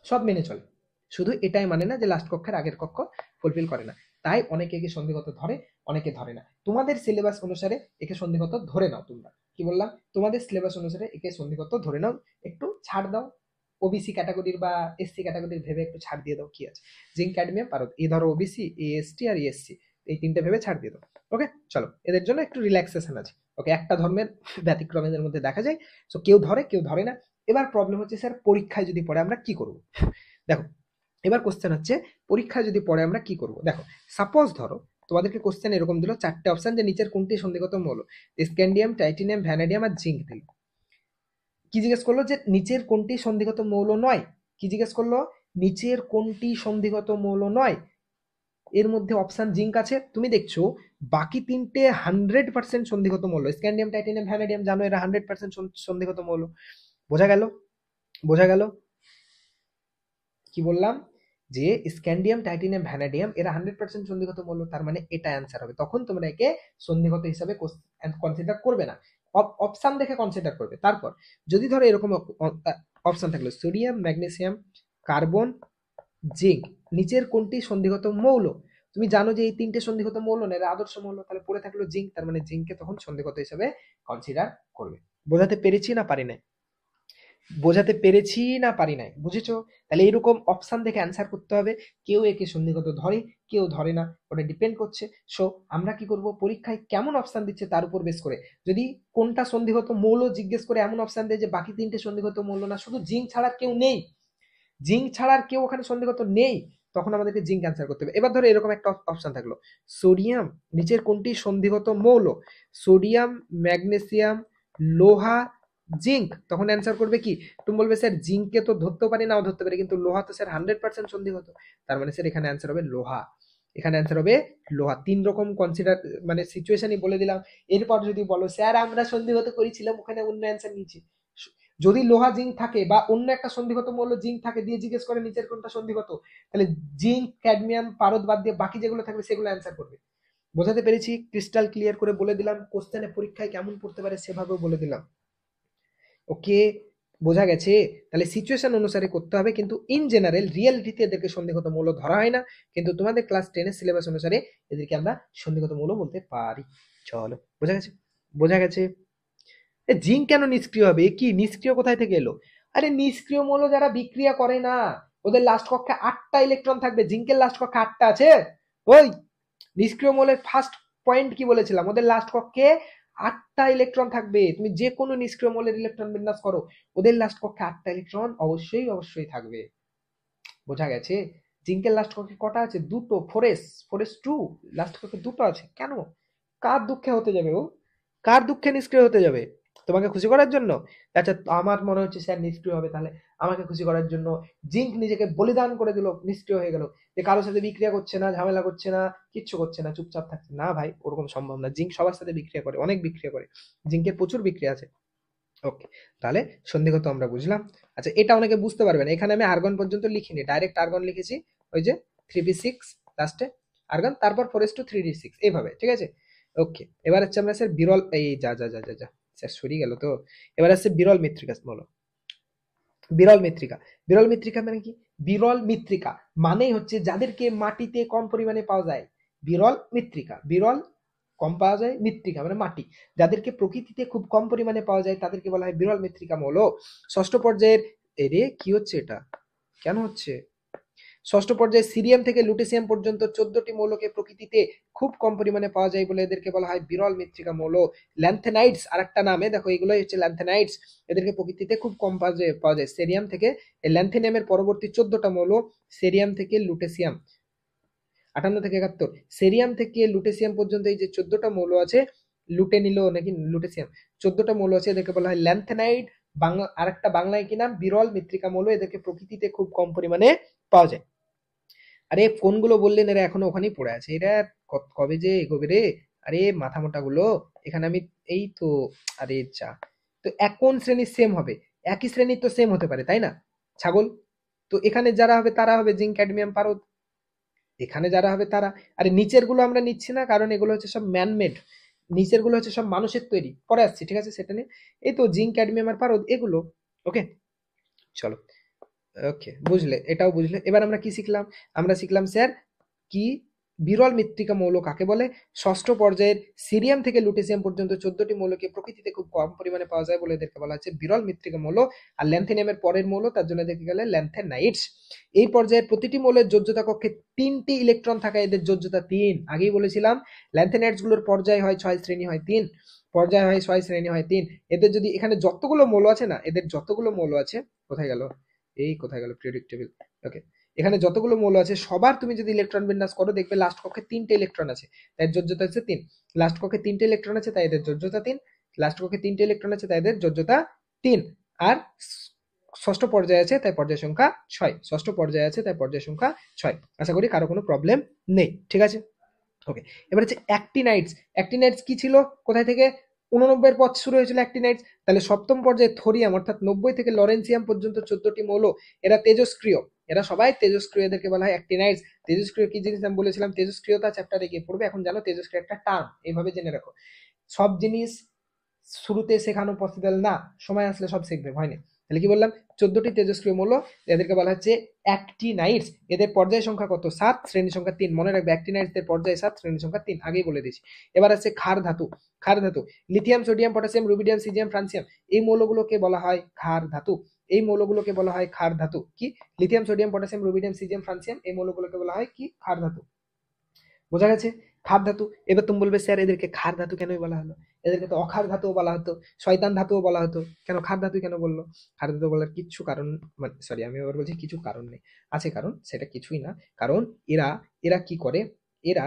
সব মেনে চলে, শুধু এটাই মানে না যে লাস্ট কক্ষের আগের কক্ষ ফুলফিল করে না। তাই অনেকে একে সন্ধিগত ধরে, অনেকে ধরে না। তোমাদের সিলেবাস অনুসারে একে সন্ধিগত ধরে নাও। তোমরা কি বললাম, তোমাদের সিলেবাস অনুসারে একে সন্ধিগত ধরে নাও, একটু ছাড় দাও, ওবিসি ক্যাটাগরির বা এসসি ক্যাটাগরির ভেবে একটু ছাড় দিয়ে দাও, কি আছে? জিঙ্ক ক্যাডমিয়াম পারদ, এই ধরো ওবিসি, এএসটি আর ইএসসি, এই তিনটে ভেবে ছাড় দিয়ে দাও। ওকে চলো, এদের জন্য একটু রিল্যাক্সেশন আছে। ওকে, একটা ধর্মের ব্যতিক্রম এদের মধ্যে দেখা যায়, সো কেউ ধরে কেউ ধরে না। এবার প্রবলেম হচ্ছে স্যার পরীক্ষায় যদি পড়ে আমরা কি করব? দেখো, এবার কোশ্চেন হচ্ছে পরীক্ষায় যদি পড়ে আমরা কি করব। দেখো, সাপোজ ধরো তোমাদেরকে কোশ্চেন এরকম দিল, চারটে অপশন, যে নিচের কোনটি সন্ধিগত মৌল? স্ক্যান্ডিয়াম, টাইটেনিয়াম, ভ্যানাডিয়াম আর জিঙ্ক দিল। কি জিজ্ঞেস করলো? যে নিচের কোনটি সন্ধিগত মৌল নয়। কি জিজ্ঞেস করলো? নিচের কোনটি সন্ধিগত মৌল নয়। এর মধ্যে অপশন জিঙ্ক আছে, তুমি দেখছো বাকি তিনটে 100% সন্ধিগত মৌল, স্ক্যান্ডিয়াম, টাইটেনিয়াম, ভ্যানাডিয়াম, জানো এরা 100% সন্ধিগত মৌল। বোঝা গেল? বোঝা গেল কি বললাম? যে স্ক্যান্ডিয়াম, টাইটেনিয়াম, ভ্যানাডিয়াম এরা 100% সন্ধিগত মৌল, তার মানে এটা অ্যান্সার হবে। তখন তোমরা একে সন্ধিগত হিসাবে কনসিডার করবে না, অপশন দেখে কনসিডার করবে। তারপর যদি ধরো এরকম অপশন থাকলো সোডিয়াম, ম্যাগনেসিয়াম, কার্বন, জিঙ্ক, নিচের কোনটি সন্ধিগত মৌল? তুমি জানো যে এই তিনটে সন্ধিগত মৌল না, এরা আদর্শ মৌল, তাহলে পড়ে থাকলো জিঙ্ক, তার মানে জিঙ্ককে তখন সন্ধিগত হিসাবে কনসিডার করবে। বোঝাতে পেরেছি না পারি নাই? বোঝাতে পেরেছি না পারি নাই? বুঝেছো? তাহলে এরকম অপশন দেখে অ্যান্সার করতে হবে। কেউ একে সন্ধিগত ধরে কেউ ধরে না, ওটা ডিপেন্ড করছে। সো আমরা কি করব, পরীক্ষায় কেমন অপশন দিচ্ছে তার উপর বেস করে, যদি কোনটা সন্ধিগত মৌল জিজ্ঞেস করে এমন অপশন দেয় যে বাকি তিনটে সন্ধিগত মৌল না, শুধু জিঙ্ক ছাড়া কেউ নেই, জিঙ্ক ছাড়া আর কেউ ওখানে সন্ধিগত নেই, তখন আমাদেরকে জিঙ্ক অ্যান্সার করতে হবে। এবার ধরো এরকম একটা অপশন থাকলো সোডিয়াম, নিচের কোনটি সন্ধিগত মৌল? সোডিয়াম, ম্যাগনেসিয়াম, লোহা, জিঙ্ক, তখন অ্যান্সার করবে কি? তুমি বলবে স্যার জিঙ্ককে তো ধরতেও পারি নাও ধরতে পারি, কিন্তু লোহা তো স্যার 100% সন্ধিগত, তার মানে স্যার এখানে অ্যান্সার হবে লোহা। এখানে অ্যান্সার হবে লোহা। 3 রকম কনসিডার মানে সিচুয়েশনই বলে দিলাম। এরপর যদি বলো স্যার আমরা সন্ধিগত করেছিলাম ওখানে অন্য অ্যান্সার নিয়েছি, যদি লোহা জিঙ্ক থাকে বা অন্য একটা সন্ধিগত মৌল জিঙ্ক থাকে দিয়ে জিজ্ঞেস করে নিচের কোনটা সন্ধিগত, তাহলে জিঙ্ক, ক্যাডমিয়াম, পারদ বাদ দিয়ে বাকি যেগুলো থাকবে সেগুলো অ্যান্সার করবে। বোঝাতে পেরেছি? ক্রিস্টাল ক্লিয়ার করে বলে দিলাম, কোশ্চেনে পরীক্ষায় কেমন পড়তে পারে সেভাবেও বলে দিলাম। ওকে, বোঝা গেছে? তাহলে সিচুয়েশন অনুসারে করতে হবে, কিন্তু ইন জেনারেল রিয়েলিটিতে এদেরকে সন্ধিগত মৌল ধরা হয় না, কিন্তু তোমাদের ক্লাস 10 এর সিলেবাস অনুসারে এদেরকে আমরা সন্ধিগত মৌল বলতে পারি। চলো, বোঝা গেছে? বোঝা গেছে? জিঙ্ক কেন নিষ্ক্রিয় হবে? কি নিষ্ক্রিয় কোথায় থেকে এলো? আরে নিষ্ক্রিয় মৌল যারা বিক্রিয়া করে না, ওদের লাস্ট কক্ষে 8টা ইলেকট্রন থাকবে। জিঙ্কের লাস্ট কক্ষে 8টা আছে? ওই নিষ্ক্রিয় মৌলের ফার্স্ট পয়েন্ট কি বলেছিলাম? ওদের লাস্ট কক্ষে 8টা ইলেকট্রন থাকবে। তুমি যে কোনো নিষ্ক্রিয় মৌলের ইলেকট্রন বিন্যাস করো, ওদের লাস্ট কক্ষে 8টা ইলেকট্রন অবশ্যই অবশ্যই থাকবে। বোঝা গেছে? জিঙ্কের লাস্ট কক্ষে কটা আছে? দুটো। ফোরেস 2 লাস্ট কক্ষে দুটো আছে। কেন? কার দুঃখে হতে যাবে ও? কার দুঃখে নিষ্ক্রিয় হতে যাবে? তোমাকে খুশি করার জন্য? আচ্ছা, আমার মনে হচ্ছে স্যার নিষ্ক্রিয় হবে, তাহলে আমাকে খুশি করার জন্য জিঙ্ক নিজেকে বলিদান করে দিল, নিষ্ক্রিয় হয়ে গেল, যে কারোর সাথে বিক্রিয়া করছে না, ঝামেলা করছে না, কিচ্ছু করছে না, চুপচাপ থাকছে না। ভাই, ওরকম সম্ভব না। জিঙ্ক সবার সাথে বিক্রিয়া করে, অনেক বিক্রিয়া করে। জিঙ্কের প্রচুর বিক্রিয়া আছে। ওকে, তাহলে সন্ধিগত আমরা বুঝলাম। আচ্ছা, এটা অনেকে বুঝতে পারবে না, এখানে আমি আর্গন পর্যন্ত লিখিনি, ডাইরেক্ট আর্গন লিখেছি। ওই যে 3p6 লাস্টে আর্গন, তারপর 4s2 3d6 এইভাবে, ঠিক আছে? ওকে, এবার হচ্ছে আমরা স্যার বিরল, এই যা যা যা যা যা স্যার সরিয়ে গেল তো। এবার হচ্ছে বিরল মৃত্তিকা বলো। বিরল মৃত্তিকা। বিরল মৃত্তিকা মানে কি? বিরল মৃত্তিকা মানেই হচ্ছে যাদেরকে মাটিতে কম পরিমাণে পাওয়া যায়। বিরল মৃত্তিকা, বিরল কম পাওয়া যায়, মৃত্তিকা মানে মাটি, যাদেরকে প্রকৃতিতে খুব কম পরিমাণে পাওয়া যায় তাদেরকে বলা হয় বিরল মৃত্তিকা মৌল। ষষ্ঠ পর্যায়ের, এরে কি হচ্ছে এটা, কেন হচ্ছে? ষষ্ঠ পর্যায়ে সিরিয়াম থেকে লুটেসিয়াম পর্যন্ত 14টি মৌলকে প্রকৃতিতে খুব কম পরিমাণে পাওয়া যায় বলে এদেরকে বলা হয় বিরল মৃত্তিকা মৌল। ল্যান্থেনাইটস আরেকটা নামে, দেখো এগুলোই হচ্ছে ল্যান্থেনাইটস। এদেরকে প্রকৃতিতে খুব কম পাওয়া যায় সেরিয়াম থেকে। ল্যান্থেনিয়ামের পরবর্তী 14টা মৌল সেরিয়াম থেকে লুটেসিয়াম, 58 থেকে 71, সেরিয়াম থেকে লুটেসিয়াম পর্যন্ত এই যে 14টা মৌল আছে, লুটে নিল নাকি লুটেসিয়াম, 14টা মৌল আছে, এদেরকে বলা হয় ল্যান্থেনাইড। বাংলা আরেকটা বাংলায় কি নাম? বিরল মৃত্তিকা মৌল। এদেরকে প্রকৃতিতে খুব কম পরিমাণে পাওয়া যায়। আরে কোনগুলো বললেন? এরা এখনো ওখানেই পড়ে আছে, এরা কবে যে এগোবে রে? আরে মাথা মোটা গুলো, এখানে আমি এই তো, আরে যা, তো কোন শ্রেণীর সেম হবে? একই শ্রেণীর তো সেম হতে পারে, তাই না ছাগল? তো এখানে যারা হবে তারা হবে জিঙ্ক, ক্যাডমিয়াম, পারদ। এখানে যারা হবে তারা, আরে নিচের গুলো আমরা নিচ্ছি না, কারণ এগুলো হচ্ছে সব ম্যানমেড। নিচের গুলো হচ্ছে সব মানুষের তৈরি, পরে আসছি, ঠিক আছে সেটা নিয়ে। এই তো জিঙ্ক, ক্যাডমিয়াম আর পারদ এগুলো। ওকে, চলো। ওকে, বুঝলে, এটাও বুঝলে। এবার আমরা কি শিখলাম? আমরা শিখলাম স্যার কি বিরল মৃত্তিকা মৌল কাকে বলে। ষষ্ঠ পর্যায়ের সিরিয়াম থেকে লুটেসিয়াম পর্যন্ত 14টি মৌলকে প্রকৃতিতে খুব কম পরিমাণে পাওয়া যায় বলে এদেরকে বলা হচ্ছে বিরল মৃত্তিকা মৌল। আর ল্যান্থেনিয়ামের পরের মৌল, তার জন্য এদেরকে গেলে ল্যান্থেনাইটস। এই পর্যায়ের প্রতিটি মৌলের যোজ্যতা কক্ষে 3টি ইলেকট্রন থাকা, এদের যোজ্যতা 3। আগেই বলেছিলাম ল্যান্থেনাইটস গুলোর পর্যায় হয় 6, শ্রেণী হয় 3, পর্যায় হয় 6, শ্রেণী হয় 3। এদের যদি এখানে যতগুলো মৌল আছে না, এদের যতগুলো মৌল আছে, কোথায় গেল এই, কোথায় গেল পিরিয়ডিক টেবিল? ওকে, এখানে যতগুলো মৌল আছে সবার তুমি যদি ইলেকট্রন বিন্যাস করো, দেখবে লাস্ট কক্ষে 3টে ইলেকট্রন আছে, তাই যোজ্যতা হচ্ছে 3। লাস্ট কক্ষে 3টে ইলেকট্রন আছে, তাই এদের যোজ্যতা 3। লাস্ট কক্ষে 3টে ইলেকট্রন আছে, তাই এদের যোজ্যতা 3। আর ষষ্ঠ পর্যায়ে আছে, তাই পর্যায় সংখ্যা 6। ষষ্ঠ পর্যায়ে আছে, তাই পর্যায় সংখ্যা 6। আশা করি কারো কোনো প্রবলেম নেই, ঠিক আছে? ওকে, এবার হচ্ছে অ্যাক্টিনাইটস। অ্যাক্টিনাইটস কি ছিল? কোথায় থেকে 89 এর পথ শুরু হয়েছিল অ্যাক্টিনাইটস? তাহলে সপ্তম পর্যায়ে থোরিয়াম অর্থাৎ 90 থেকে লরেন্সিয়াম পর্যন্ত 14টি মৌল, এরা তেজস্ক্রিয়, এরা সবাই তেজস্ক্রিয়, এদেরকে বলা হয় অ্যাক্টিনাইটস। তেজস্ক্রিয় কি জিনিস আমি বলেছিলাম, তেজস্ক্রিয়তা চ্যাপ্টারে গিয়ে পড়বে, এখন জানো তেজস্ক্রিয় একটা টার্ম, এইভাবে জেনে রাখো। সব জিনিস শুরুতে শেখানো পসিবল না, সময় আসলে সব শিখবে, ভয় নেই। তাহলে কি বললাম? 14টি তেজস্ক্রিয় মৌল, এদেরকে বলা হচ্ছে অ্যাক্টিনাইটস। এদের পর্যায় সংখ্যা কত? 7, শ্রেণী সংখ্যা 3। মনে রাখবে অ্যাক্টিনাইটস এর পর্যায় 7, শ্রেণী সংখ্যা 3, আগেই বলে দিয়েছি। এবার আছে ক্ষার ধাতু। ক্ষার ধাতু lithium, sodium, potassium, rubidium, caesium, francium, এই মৌলগুলোকে বলা হয় ক্ষার ধাতু। এই মৌলগুলোকে বলা হয় ক্ষার ধাতু। কি? Lithium, sodium, potassium, rubidium, caesium, francium, এই মৌলগুলোকে বলা হয় কি? ক্ষার ধাতু। বোঝা গেছে? ক্ষার ধাতু। এবার তুমি বলবে স্যার এদেরকে ক্ষার ধাতু কেনই বলা হলো? এদেরকে তো অক্ষার ধাতুও বলা হতো, শয়তান ধাতুও বলা হতো, কেন ক্ষার ধাতু কেন বললো? ক্ষার ধাতু বলার কিছু কারণ, মানে সরি, আমি আবার বলছি কিছু কারণ নেই, আছে কারণ, সেটা কিছুই না। কারণ এরা এরা কি করে, এরা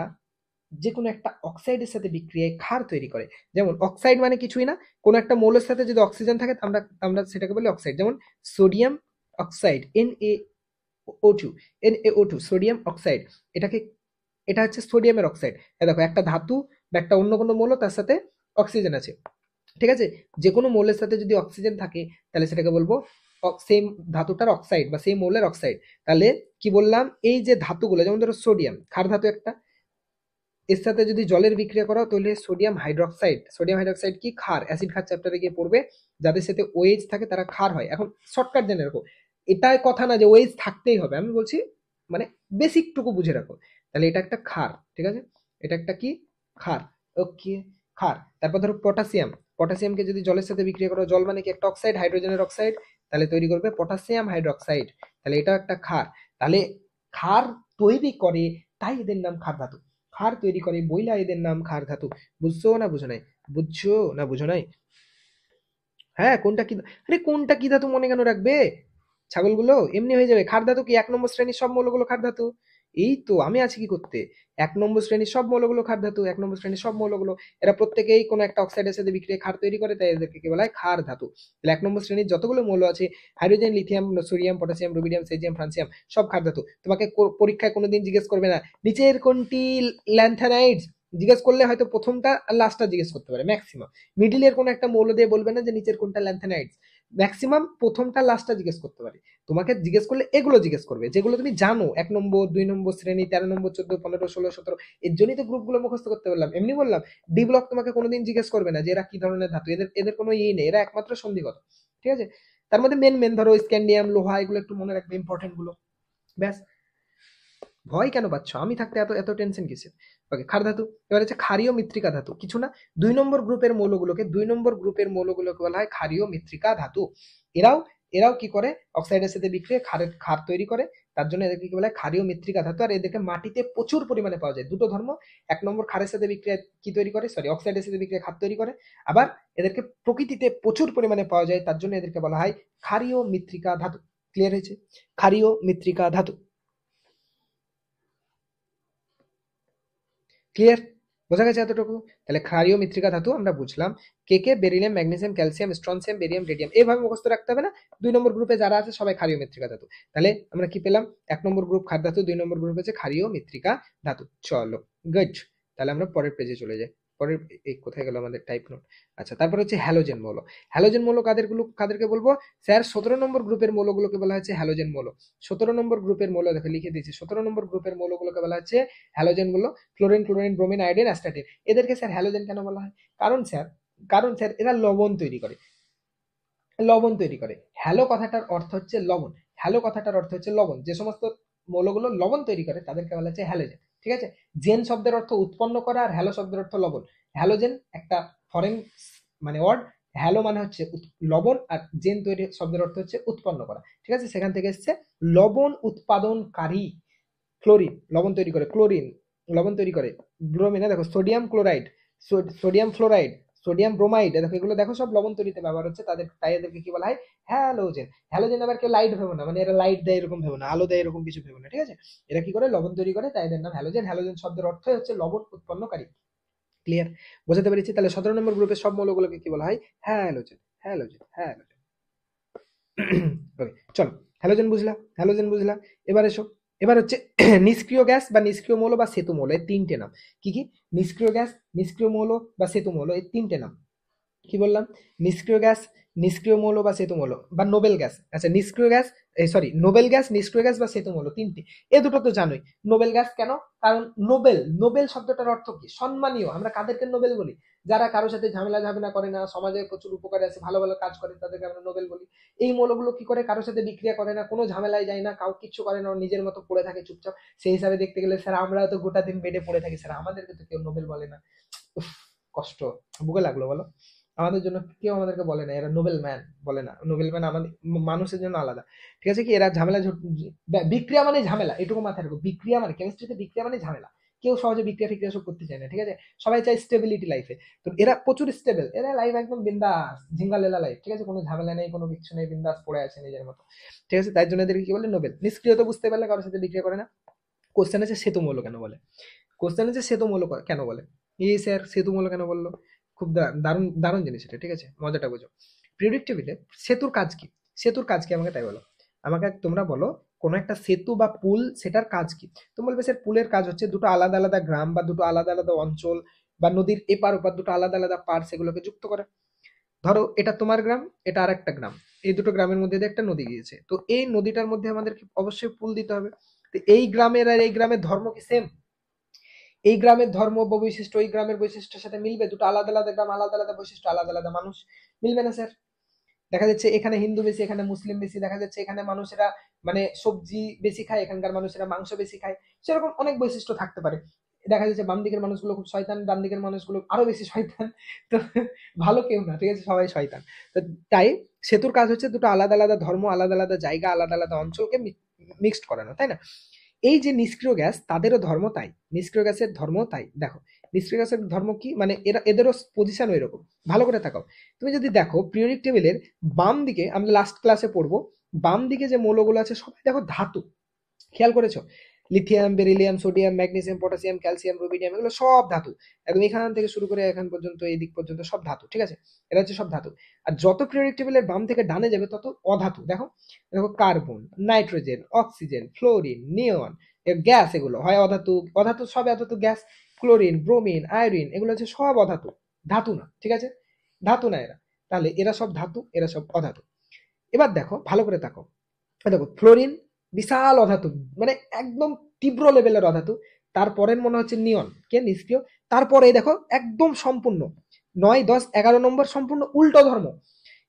যে কোনো একটা অক্সাইডের সাথে বিক্রিয়ায় ক্ষার তৈরি করে। যেমন অক্সাইড মানে কিছুই না, কোনো একটা মৌলের সাথে যদি অক্সিজেন থাকে আমরা আমরা সেটাকে বলি অক্সাইড। যেমন sodium oxide, NaO2, NaO2 sodium oxide. এটাকে, এটা হচ্ছে সোডিয়ামের অক্সাইড। দেখো একটা ধাতু বা একটা অন্য কোনো মৌল, তার সাথে অক্সিজেন আছে, ঠিক আছে? যে কোনো মৌলের সাথে যদি অক্সিজেন থাকে, তাহলে সেটাকে বলবো সেম ধাতুটার অক্সাইড বা সেই মৌলের অক্সাইড। তাহলে কি বললাম, এই যে ধাতুগুলো, যেমন ধরো সোডিয়াম, ক্ষার ধাতু একটা, এর সাথে যদি জলের বিক্রিয়া করাও তাহলে সোডিয়াম হাইড্রক্সাইড কি ক্ষার, অ্যাসিড ক্ষার চ্যাপ্টারে গিয়ে পড়বে, যাদের সাথে ওএইচ থাকে তারা ক্ষার হয়। এখন শর্টকাট জেনে রাখো, এটা কথা না যে ওএইচ থাকতেই হবে, আমি বলছি মানে বেসিক টুকু বুঝে রাখো। তাহলে এটা একটা ক্ষার, ঠিক আছে, এটা একটা কি ক্ষার, ওকে ক্ষার। তারপর ধরো পটাশিয়ামকে যদি জলের সাথে বিক্রিয়া করো, জল মানে কি একটা অক্সাইড, হাইড্রোজেনের অক্সাইড, তাহলে তৈরি করবে পটাশিয়াম হাইড্রক্সাইড, তাহলে এটা একটা ক্ষার। তাহলে ক্ষার তৈরি করে, তাই এদের নাম ক্ষার ধাতু। ক্ষার তৈরি করে বইলা এদের নাম ক্ষার ধাতু। বুঝছো না বুঝো নাই? বুঝছো না বুঝো নাই? হ্যাঁ, কোনটা কি, আরে কোনটা কি ধাতু মনে কেন রাখবে ছাগলগুলো, এমনি হয়ে যাবে। ক্ষার ধাতু কি 1 নম্বর শ্রেণীর সব মৌলগুলো ক্ষার ধাতু। এই তো আমি আছি কি করতে, 1 নম্বর শ্রেণীর সব মৌলগুলো ক্ষার ধাতু, 1 নম্বর শ্রেণীর সব মৌলগুলো, এরা প্রত্যেকেই কোনো একটা অক্সাইডের সাথে বিক্রিয়া ক্ষার তৈরি করে, তাই এদেরকে কি বলা হয়, ক্ষার ধাতু। তাহলে 1 নম্বর শ্রেণীর যতগুলো মৌল আছে, hydrogen, lithium, sodium, potassium, rubidium, caesium, francium, সব ক্ষার ধাতু। তোমাকে পরীক্ষায় কোনোদিন জিজ্ঞেস করবে না নিচের কোনটি ল্যান্থানাইডস, জিজ্ঞেস করলে হয়তো প্রথমটা আর লাস্টটা জিজ্ঞেস করতে পারে ম্যাক্সিমাম। মিডিলের কোনো একটা মৌল দিয়ে বলবে না যে নিচের কোনটা ল্যান্থানাইডস, ম্যাক্সিমাম প্রথমটা লাস্টটা জিজ্ঞেস করতে পারে। তোমাকে জিজ্ঞেস করলে এগুলো জিজ্ঞেস করবে যেগুলো তুমি জানো, 1 নম্বর, 2 নম্বর শ্রেণী, 13 নম্বর, 14, 15, 16, 17, এর জন্যই তো গ্রুপগুলো মুখস্থ করতে বললাম। এমনি বললাম ডি ব্লক তোমাকে কোনোদিন জিজ্ঞেস করবে না যে এরা কি ধরনের ধাতু, এদের এদের কোনো ইয়ে নেই, এরা একমাত্র সন্ধিগত, ঠিক আছে। তার মধ্যে মেন মেন ধরো স্ক্যান্ডিয়াম, লোহা, এগুলো একটু মনে রাখবে, ইম্পর্টেন্ট গুলো, ব্যাস। ভয় কেন পাচ্ছ, আমি থাকতে এত এত টেনশন কিসের? ওকে, ক্ষার ধাতু। এবার হচ্ছে ক্ষারীয় মৃত্তিকা ধাতু, কিছু না, 2 নম্বর গ্রুপের মৌলগুলোকে বলা হয় ক্ষারীয় মৃত্তিকা ধাতু। এরাও এরাও কি করে, অক্সাইডের সাথে বিক্রিয়া ক্ষার তৈরি করে, তার জন্য এদেরকে কি বলা হয়, ক্ষারীয় মৃত্তিকা ধাতু। আর এদেরকে মাটিতে প্রচুর পরিমাণে পাওয়া যায়। দুটো ধর্ম, 1 নম্বর ক্ষারের সাথে বিক্রিয়া কি তৈরি করে, সরি অক্সাইডের সাথে বিক্রিয়া ক্ষার তৈরি করে, আবার এদেরকে প্রকৃতিতে প্রচুর পরিমাণে পাওয়া যায়, তার জন্য এদেরকে বলা হয় ক্ষারীয় মৃত্তিকা ধাতু। ক্লিয়ার হয়েছে? ক্ষারীয় মৃত্তিকা ধাতু, ক্লিয়ার? বোঝা গেছে এতটুকু? তাহলে ক্ষারীয় মৃত্তিকা ধাতু আমরা বুঝলাম। কে beryllium, magnesium, calcium, strontium, barium, radium, এইভাবে মুখস্থ রাখতে হবে না। 2 নম্বর গ্রুপে যারা আছে সবাই ক্ষারীয় মৃত্তিকা ধাতু। তাহলে আমরা কি পেলাম, 1 নম্বর গ্রুপ ক্ষার ধাতু, 2 নম্বর গ্রুপ হচ্ছে ক্ষারীয় মৃত্তিকা ধাতু। চলো, গুড। তাহলে আমরা পরের পেজে চলে যাই। পরের, এই কোথায় গেল আমাদের টাইপ নোট? আচ্ছা, তারপর হচ্ছে হ্যালোজেন মৌল। হ্যালোজেন মৌল কাদেরকে বলবো স্যার? 17 নম্বর গ্রুপের মৌলগুলোকে বলা হচ্ছে হ্যালোজেন মৌল। 17 নম্বর গ্রুপের মৌল দেখো লিখে দিয়েছি, 17 নম্বর গ্রুপের মৌলগুলোকে বলা হচ্ছে হ্যালোজেন মৌল। Fluorine, chlorine, bromine, iodine, astatine, এদেরকে স্যার হ্যালোজেন কেন বলা হয়? কারণ স্যার, এরা লবণ তৈরি করে, লবণ তৈরি করে। হ্যালো কথাটার অর্থ হচ্ছে লবণ, হ্যালো কথাটার অর্থ হচ্ছে লবণ। যে সমস্ত মৌলগুলো লবণ তৈরি করে তাদেরকে বলা হচ্ছে হ্যালোজেন, ঠিক আছে। জেন শব্দের অর্থ উৎপন্ন করা, আর হ্যালো শব্দের অর্থ লবণ। হ্যালোজেন একটা ফরেন মানে ওয়ার্ড, হ্যালো মানে হচ্ছে লবণ, আর জেন তৈরি শব্দের অর্থ হচ্ছে উৎপন্ন করা, ঠিক আছে। সেখান থেকে এসছে লবণ উৎপাদনকারী। ফ্লোরিন লবণ তৈরি করে, ক্লোরিন লবণ তৈরি করে, ব্রোমিন দেখো sodium chloride, sodium fluoride, sodium bromide, দেখো এগুলো দেখো সব লবণ তৈরিতে ব্যবহার হচ্ছে, তাদের তাই এদেরকে কি বলা হয়, হ্যালোজেন। হ্যালোজেন আবার কেউ লাইট ভেবো না, মানে এরা লাইট দেয় এরকম ভেবো না, আলো দেয় এরকম কিছু ভেবো না, ঠিক আছে। এরা কি করে, লবণ তৈরি করে, তাই এদের নাম হ্যালোজেন। হ্যালোজেন শব্দের অর্থ হচ্ছে লবণ উৎপন্নকারী। ক্লিয়ার? বোঝাতে পেরেছি? তাহলে 17 নম্বর গ্রুপের সব মৌলগুলোকে কি বলা হয়, হ্যালোজেন, হ্যালোজেন, হ্যালোজেন। ওকে, চলো, হ্যালোজেন বুঝলা। এবার এসো, এবার হচ্ছে নিষ্ক্রিয় গ্যাস বা নিষ্ক্রিয় মৌল বা সেতু মৌল, এর 3টে নাম। কি কি? নিষ্ক্রিয় গ্যাস, নিষ্ক্রিয় মৌল বা সেতু মৌল, এর 3টে নাম। কি বললাম? নিষ্ক্রিয় গ্যাস, নিষ্ক্রিয় মৌল বা সেতু মৌল বা নোবেল গ্যাস। আচ্ছা, নিষ্ক্রিয় গ্যাস, সরি নোবেল গ্যাস, নিষ্ক্রিয় গ্যাস বা সেতু মৌল, 3টে। এ দুটো তো জানোই। নোবেল গ্যাস কেন? কারণ নোবেল, নোবেল শব্দটার অর্থ কি, সম্মানীয়। আমরা কাদেরকে নোবেল বলি? যারা কারোর সাথে ঝামেলা করে না, সমাজে প্রচুর উপকারে আছে, ভালো ভালো কাজ করে, তাদেরকে আমরা নোবেল বলি। এই মৌলগুলো কি করে, কারোর সাথে বিক্রিয়া করে না, কোনো ঝামেলায় যায় না, কাউ কিচ্ছু করে না, নিজের মতো পড়ে থাকে চুপচাপ। সেই হিসাবে দেখতে গেলে স্যার আমরাও তো গোটা দিন বেডে পড়ে থাকি স্যার, আমাদেরকে তো কেউ নোবেল বলে না। উফ, কষ্ট, বুকে লাগলো বলো। আমাদের জন্য কেউ আমাদেরকে বলে না এরা নোবেল ম্যান, বলে না। নোবেল ম্যান আমাদের মানুষের জন্য আলাদা, ঠিক আছে। কি এরা বিক্রিয়া মানে ঝামেলা, এটুকু মাথায় রাখো। বিক্রিয়া মানে, কেমিস্ট্রিতে বিক্রিয়া মানে ঝামেলা। কেউ সহজে বিক্রিয়া ফিক্রিয়া সব করতে চায় না, ঠিক আছে। সবাই চায় স্টেবিলিটি লাইফে। তো এরা প্রচুর স্টেবল, এরা লাইফ একদম বিন্দাস, ঝিঙ্গালেলা লাইফ, ঠিক আছে। কোনো ঝামেলা নেই, কোনো কিছু নেই, বিন্দাস পড়ে আছে নিজের মতো, ঠিক আছে। তাই জন্য এদেরকে কি বলে, নোবেল। নিষ্ক্রিয় তো বুঝতে পারলে, কারোর সাথে বিক্রিয়া করে না। কোশ্চেন আছে সেতু মৌল কেন বলে, কোশ্চেন আছে সেতু মৌল কেন বলে। এই স্যার সেতু মৌল কেন বললো, খুব দারুণ দারুণ জিনিস এটা, ঠিক আছে, মজাটা বোঝো। পিরিয়ডিক টেবিলে সেতুর কাজ কি, সেতুর কাজ কি আমাকে তাই বলো। আমাকে তোমরা বলো কোনো একটা সেতু বা পুল, সেটার কাজ কি। তুমি বলবে স্যার পুলের কাজ হচ্ছে দুটো আলাদা আলাদা গ্রাম বা দুটো আলাদা আলাদা অঞ্চল বা নদীর এপার ওপার দুটো আলাদা আলাদা পার, সেগুলোকে যুক্ত করে। ধরো এটা তোমার গ্রাম, এটা আর একটা গ্রাম, এই দুটো গ্রামের মধ্যে দিয়ে একটা নদী গিয়েছে, তো এই নদীটার মধ্যে আমাদেরকে অবশ্যই পুল দিতে হবে। তো এই গ্রামের আর এই গ্রামের ধর্ম কি সেম? এই গ্রামের ধর্ম বা বৈশিষ্ট্য ওই গ্রামের বৈশিষ্ট্যের সাথে মিলবে? দুটো আলাদা আলাদা গ্রাম, আলাদা আলাদা বৈশিষ্ট্য, আলাদা আলাদা মানুষ, মিলবে না স্যার। দেখা যাচ্ছে এখানে হিন্দু বেশি, এখানে মুসলিম বেশি, দেখা যাচ্ছে এখানে মানুষেরা মানে সবজি বেশি খায়, এখানকার মানুষেরা মাংস বেশি খায়, সেরকম অনেক বৈশিষ্ট্য থাকতে পারে। দেখা যাচ্ছে বাম দিকের মানুষগুলো খুব শয়তান, ডান দিকের মানুষগুলো আরো বেশি শয়তান। তো ভালো কেউ না, ঠিক আছে, সবাই শয়তান। তো তাই সেতুর কাজ হচ্ছে দুটো আলাদা আলাদা ধর্ম, আলাদা আলাদা জায়গা, আলাদা আলাদা অঞ্চলকে মিক্সড করানো, তাই না? এই যে নিষ্ক্রিয় গ্যাস, তাদেরও ধর্ম তাই, নিষ্ক্রিয় গ্যাসের ধর্ম তাই। দেখো নিষ্ক্রিয় গ্যাসের ধর্ম কি, মানে এরা এদেরও পজিশন ওই রকম। ভালো করে তাকাও, তুমি যদি দেখো পিরিয়ডিক টেবিলের বাম দিকে, আমরা লাস্ট ক্লাসে পড়বো, বাম দিকে যে মৌলগুলো আছে সবাই দেখো ধাতু। খেয়াল করেছো? Lithium, beryllium, sodium, magnesium, potassium, calcium, rubidium, এগুলো সব ধাতু। একদম এখান থেকে শুরু করে এখান পর্যন্ত, এই দিক পর্যন্ত সব ধাতু, ঠিক আছে? এরা হচ্ছে সব ধাতু। আর যত পিরিয়ডিক টেবিলের বাম থেকে ডানে যাবে তত অধাতু। দেখো দেখো, কার্বন, নাইট্রোজেন, অক্সিজেন, ফ্লোরিন, নিয়ন, গ্যাস, এগুলো হয় অধাতু। অধাতু সব অধাতু গ্যাস। ক্লোরিন, ব্রোমিন, আয়োডিন, এগুলো হচ্ছে সব অধাতু, ধাতু না, ঠিক আছে? ধাতু না এরা। তাহলে এরা সব ধাতু, এরা সব অধাতু। এবার দেখো ভালো করে তাকাও, দেখো ফ্লোরিন বিশাল অধাতু, মানে একদম তীব্র লেভেলের অধাতু। তারপরের মনে হচ্ছে নিয়ন, কে নিষ্ক্রিয়। তারপরে দেখো একদম সম্পূর্ণ 9, 10, 11 নম্বর সম্পূর্ণ উল্টো ধর্ম।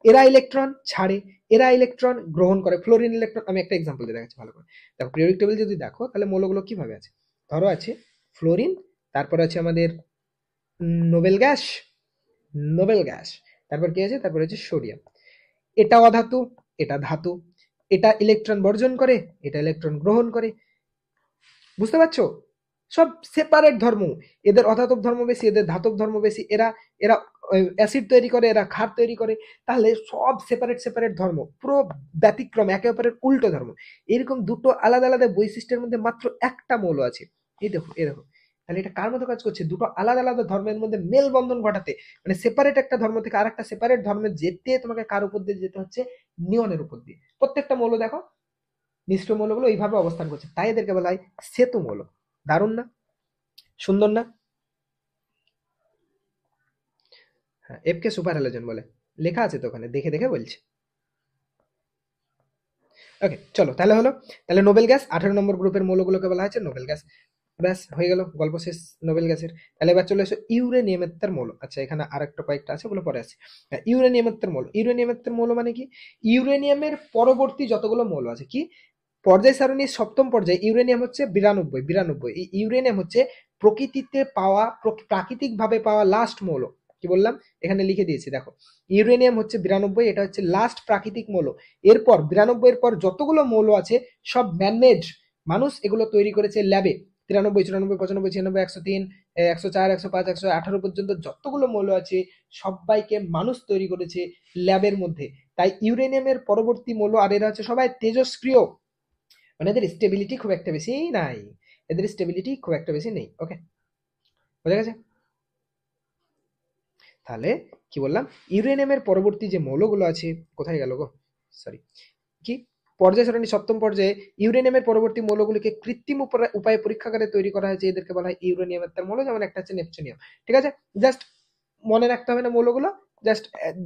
এরা ইলেকট্রন ছাড়ে, এরা ইলেকট্রন গ্রহণ করে। ফ্লোরিন ইলেকট্রন, আমি একটা এক্সাম্পল দিয়ে দেখাচ্ছি ভালো করে। দেখো পিরিয়ডিক টেবিল যদি দেখো, তাহলে মৌলগুলো কিভাবে আছে। ধরো আছে ফ্লোরিন, তারপরে আছে আমাদের নোবেল গ্যাস, নোবেল গ্যাস, তারপর কি আছে, তারপর হচ্ছে সোডিয়াম। এটা অধাতু, এটা ধাতু। এটা ইলেকট্রন বর্জন করে, এটা ইলেকট্রন গ্রহণ করে। বুঝতে পারছো? সব সেপারেট ধর্ম। এদের অধাতব ধর্ম বেশি, এদের ধাতব ধর্ম বেশি। এরা এরা অ্যাসিড তৈরি করে, এরা ক্ষার তৈরি করে। তাহলে সব সেপারেট সেপারেট ধর্ম, পুরো ব্যতিক্রম, একে অপরের উল্টো ধর্ম। এরকম দুটো আলাদা আলাদা বৈশিষ্ট্যের মধ্যে মাত্র একটা মৌল আছে। এই দেখো, এই দেখো, তাহলে এটা কার মতো কাজ করছে? দুটো আলাদা আলাদা ধর্মের মধ্যে মেলবন্ধন ঘটাতে, মানে সেপারেট একটা ধর্ম থেকে আর একটা সেপারেট ধর্মে যেতে তোমাকে কার উপর দিয়ে যেতে হচ্ছে? নিয়নের উপর দিয়ে। প্রত্যেকটা মৌল দেখো, নিষ্ক্রিয় মৌলগুলো এইভাবে অবস্থান করছে, তাই এদেরকে বলা হয় সেতু মৌল। দারুণ না? সুন্দর না? হ্যাঁ, এফ কে সুপার হ্যালোজেন বলে লেখা আছে তো ওখানে, দেখে দেখে বলছি। ওকে চলো, তাহলে হলো, তাহলে নোবেল গ্যাস 18 নম্বর গ্রুপের মৌলগুলোকে বলা হয়েছে নোবেল গ্যাস। ব্যাস হয়ে গেল, গল্প শেষ নোবেল গ্যাসের। তাহলে এবার চলে এসো ইউরেনিয়ামের মৌল। আচ্ছা এখানে আর একটা কয়েকটা আছে, ওগুলো পরে আছে। ইউরেনিয়ামের মৌল, ইউরেনিয়ামের মৌল মানে কি? ইউরেনিয়ামের পরবর্তী যতগুলো মৌল আছে, কি পর্যায় সারণীর সপ্তম পর্যায়ে ইউরেনিয়াম হচ্ছে 92। এই ইউরেনিয়াম হচ্ছে প্রকৃতিতে পাওয়া, প্রাকৃতিক ভাবে পাওয়া লাস্ট মৌল। কি বললাম? এখানে লিখে দিয়েছি দেখো, ইউরেনিয়াম হচ্ছে 92, এটা হচ্ছে লাস্ট প্রাকৃতিক মৌল। এরপর 92 এর পর যতগুলো মৌল আছে সব ম্যানমেড, মানুষ এগুলো তৈরি করেছে ল্যাবে। 93, 94, 95, 96, 103, 104, 105, 118 পর্যন্ত যতগুলো মৌল আছে সবাইকে মানুষ তৈরি করেছে ল্যাবের মধ্যে। তাই ইউরেনিয়ামের পরবর্তী মৌল, আর এরা হচ্ছে সবাই তেজস্ক্রিয়, মানে এদের স্টেবিলিটি খুব একটা বেশি নাই, এদের স্টেবিলিটি খুব একটা বেশি নেই। ওকে, বোঝা গেছে? তাহলে কি বললাম, ইউরেনিয়ামের পরবর্তী যে মৌলগুলো আছে, কোথায় গেল গো, সরি, কি পর্যায় সারণী সপ্তম পর্যায়ে ইউরেনিয়ামের পরবর্তী মৌলগুলিকে কৃত্রিম উপায়ে পরীক্ষাগারে তৈরি করা হয়েছে, এদেরকে বলা হয় ইউরেনিয়ামের তার মৌল। যেমন একটা হচ্ছে নেপচুনিয়াম, ঠিক আছে? জাস্ট মনে রাখতে হবে না মৌলগুলো, জাস্ট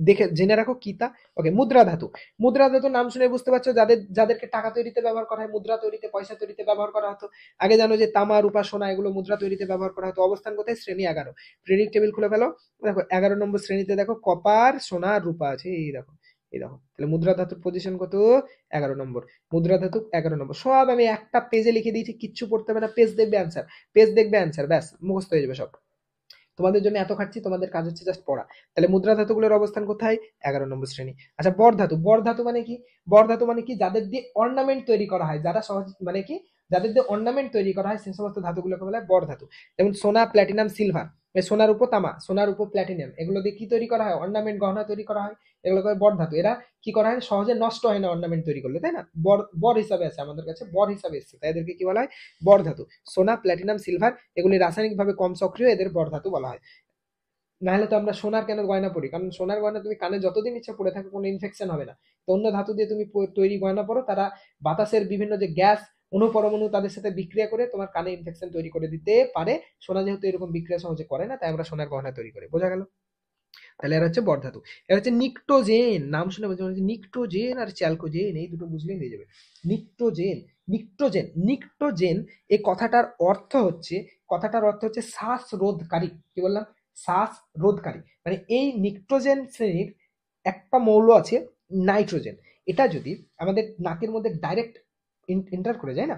দেখে জেনে রাখো কি তা। ওকে, মুদ্রা ধাতু। মুদ্রা ধাতু নাম শুনে বুঝতে পারছো, যাদেরকে টাকা তৈরিতে ব্যবহার করা হয়, মুদ্রা তৈরিতে, পয়সা তৈরিতে ব্যবহার করা হতো। আগে জানো যে তামা, রূপা, সোনা, এগুলো মুদ্রা তৈরিতে ব্যবহার করা হতো। অবস্থান কোথায়? শ্রেণী 11। পিরিয়ডিক টেবিল খুলে ফেলো, দেখো 11 নম্বর শ্রেণীতে দেখো কপার, সোনা, রূপা আছে। এই দেখো, এই দেখো, তাহলে মুদ্রা ধাতুর পজিশন কত? 11 নম্বর। মুদ্রা ধাতু 11 নম্বর। সব আমি একটা পেজে লিখে দিয়েছি, কিচ্ছু পড়তে হবে না, পেজ দেখবে অ্যান্সার, পেজ দেখবে অ্যান্সার, ব্যাস মুখস্থ হয়ে যাবে সব। তোমাদের জন্য এত খাচ্ছি, তোমাদের কাজ হচ্ছে জাস্ট পড়া। তাহলে মুদ্রা ধাতুগুলোর অবস্থান কোথায়? 11 নম্বর শ্রেণী। আচ্ছা বর ধাতু, বর ধাতু মানে কি? বর ধাতু মানে কি? যাদের দিয়ে অর্নামেন্ট তৈরি করা হয়, যারা সহজ, মানে কি যাদের দিয়ে অর্নামেন্ট তৈরি করা হয়, সেই সমস্ত ধাতুগুলোকে বলা হয় বর ধাতু। যেমন সোনা, প্ল্যাটিনাম, সিলভার, সোনার উপর তামা, সোনার উপর প্ল্যাটিনাম, এগুলো দিয়ে কি তৈরি করা হয়? অর্নামেন্ট, গহনা তৈরি করা হয়, এগুলো করে বর ধাতু। এরা কি করা হয়? সহজে নষ্ট হয় না অর্নামেন্ট তৈরি করলে, তাই না? বর বর হিসাবে আছে আমাদের কাছে, বর হিসাবে এসছে, তাই এদেরকে কি বলা হয়? বর ধাতু। সোনা, প্ল্যাটিনাম, সিলভার, এগুলি রাসায়নিকভাবে কম সক্রিয়, এদের বর ধাতু বলা হয়। নাহলে তো আমরা সোনার কেন গয়না পরি? কারণ সোনার গয়না তুমি কানে যতদিন ইচ্ছা পরে থাকো, কোনো ইনফেকশন হবে না। তো অন্য ধাতু দিয়ে তুমি তৈরি গয়না পরো, তারা বাতাসের বিভিন্ন যে গ্যাস, অনুপরমাণু, তাদের সাথে বিক্রিয়া করে তোমার কানে ইনফেকশন তৈরি করে দিতে পারে। সোনা যেহেতু এরকম বিক্রিয়া সহজে করে না, তাই আমরা সোনার গহনা তৈরি করি। বোঝা গেল? তাহলে এরা হচ্ছে বর্ধাতু। এরা হচ্ছে নিকটোজেন, নাম শুনে বুঝতে পারছি, নিকটোজেন আর চ্যালকোজেন এই দুটো বুঝলেই হয়ে যাবে। নিকটোজেন, নিকটোজেন, নিকটোজেন এই কথাটার অর্থ হচ্ছে শ্বাসরোধকারী। কি বললাম? শ্বাসরোধকারী। মানে এই নিকটোজেন শ্রেণীর একটা মৌল আছে নাইট্রোজেন। এটা যদি আমাদের নাকের মধ্যে ডাইরেক্ট ইন্টার করে যায় না,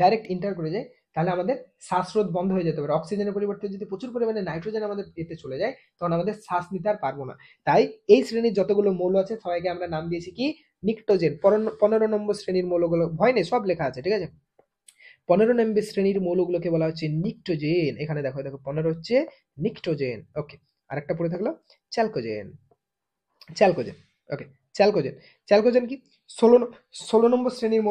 ডাইরেক্ট ইন্টার করে যায়, তাহলে আমাদের শ্বাসরোধ বন্ধ হয়ে যেতে পারে। অক্সিজেনের পরিবর্তে যদি প্রচুর পরিমাণে নাইট্রোজেন আমাদের এতে চলে যায়, তখন আমাদের শ্বাস নিতে আর পারবো না। তাই এই শ্রেণীর যতগুলো মৌল আছে সবাইকে আমরা নাম দিয়েছি কি? নিকটোজেন। 15 নম্বর শ্রেণীর মৌলগুলো ভয় নেই, সব লেখা আছে, ঠিক আছে? 15 নম্বর শ্রেণীর মৌলগুলোকে বলা হচ্ছে নিকটোজেন। এখানে দেখো দেখো 15 হচ্ছে নিকটোজেন। ওকে, আরেকটা পড়ে থাকলো চ্যালকোজেন। চ্যালকোজেন, ওকে, চ্যালকোজেন। চ্যালকোজেন কি? 16 নম্বর শ্রেণীর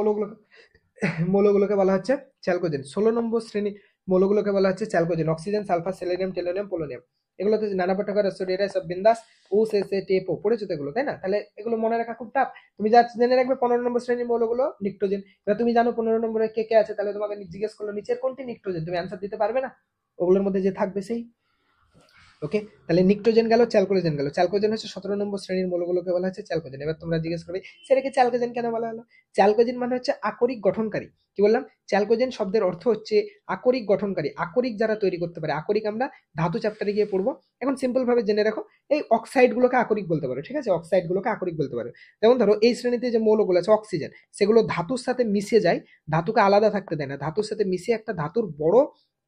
মৌলগুলোকে বলা হচ্ছে চ্যালকোজেন। 16 নম্বর শ্রেণী মৌলগুলোকে বলা হচ্ছে chalcogen. Oxygen, sulphur, selenium, tellurium, polonium. এগুলোতে নানা প্রকার সোডিয়াম, সব বিন্দাস, ও সে টেপো পড়েছো তো এগুলো, তাই না? তাহলে এগুলো মনে রাখা খুব টাফ। তুমি যা জেনে রাখবে 15 নম্বর শ্রেণীর মৌলগুলো নিকটোজেন। এবার তুমি জানো 15 নম্বরে কে কে আছে, তাহলে তোমাকে জিজ্ঞেস করলো নিচের কোনটি নিকটোজেন, তুমি অ্যান্সার দিতে পারবে না, ওগুলোর মধ্যে যে থাকবে সেই। ওকে, তাহলে নিকটোজেন গেল, চ্যালকোজেন গেল। চ্যালকোজেন হচ্ছে 17 নম্বর শ্রেণীর মৌলগুলোকে বলা হচ্ছে চ্যালকোজেন। এবার তোমরা জিজ্ঞেস করবে সেটাকে চ্যালকোজেন কেন বলা হলো? চ্যালকোজেন মানে হচ্ছে আকরিক গঠনকারী। কি বললাম? চ্যালকোজেন শব্দের অর্থ হচ্ছে আকরিক গঠনকারী। আকরিক যারা তৈরি করতে পারে, আকরিক আমরা ধাতু চ্যাপ্টারে গিয়ে পড়বো। এখন সিম্পল ভাবে জেনে রাখো, এই অক্সাইড গুলোকে আকরিক বলতে পারো, ঠিক আছে? অক্সাইড গুলোকে আকরিক বলতে পারো। যেমন ধরো এই শ্রেণীতে যে মৌলগুলো আছে অক্সিজেন, সেগুলো ধাতুর সাথে মিশে যায়, ধাতুকে আলাদা থাকতে দেয় না, ধাতুর সাথে মিশে একটা ধাতুর বড়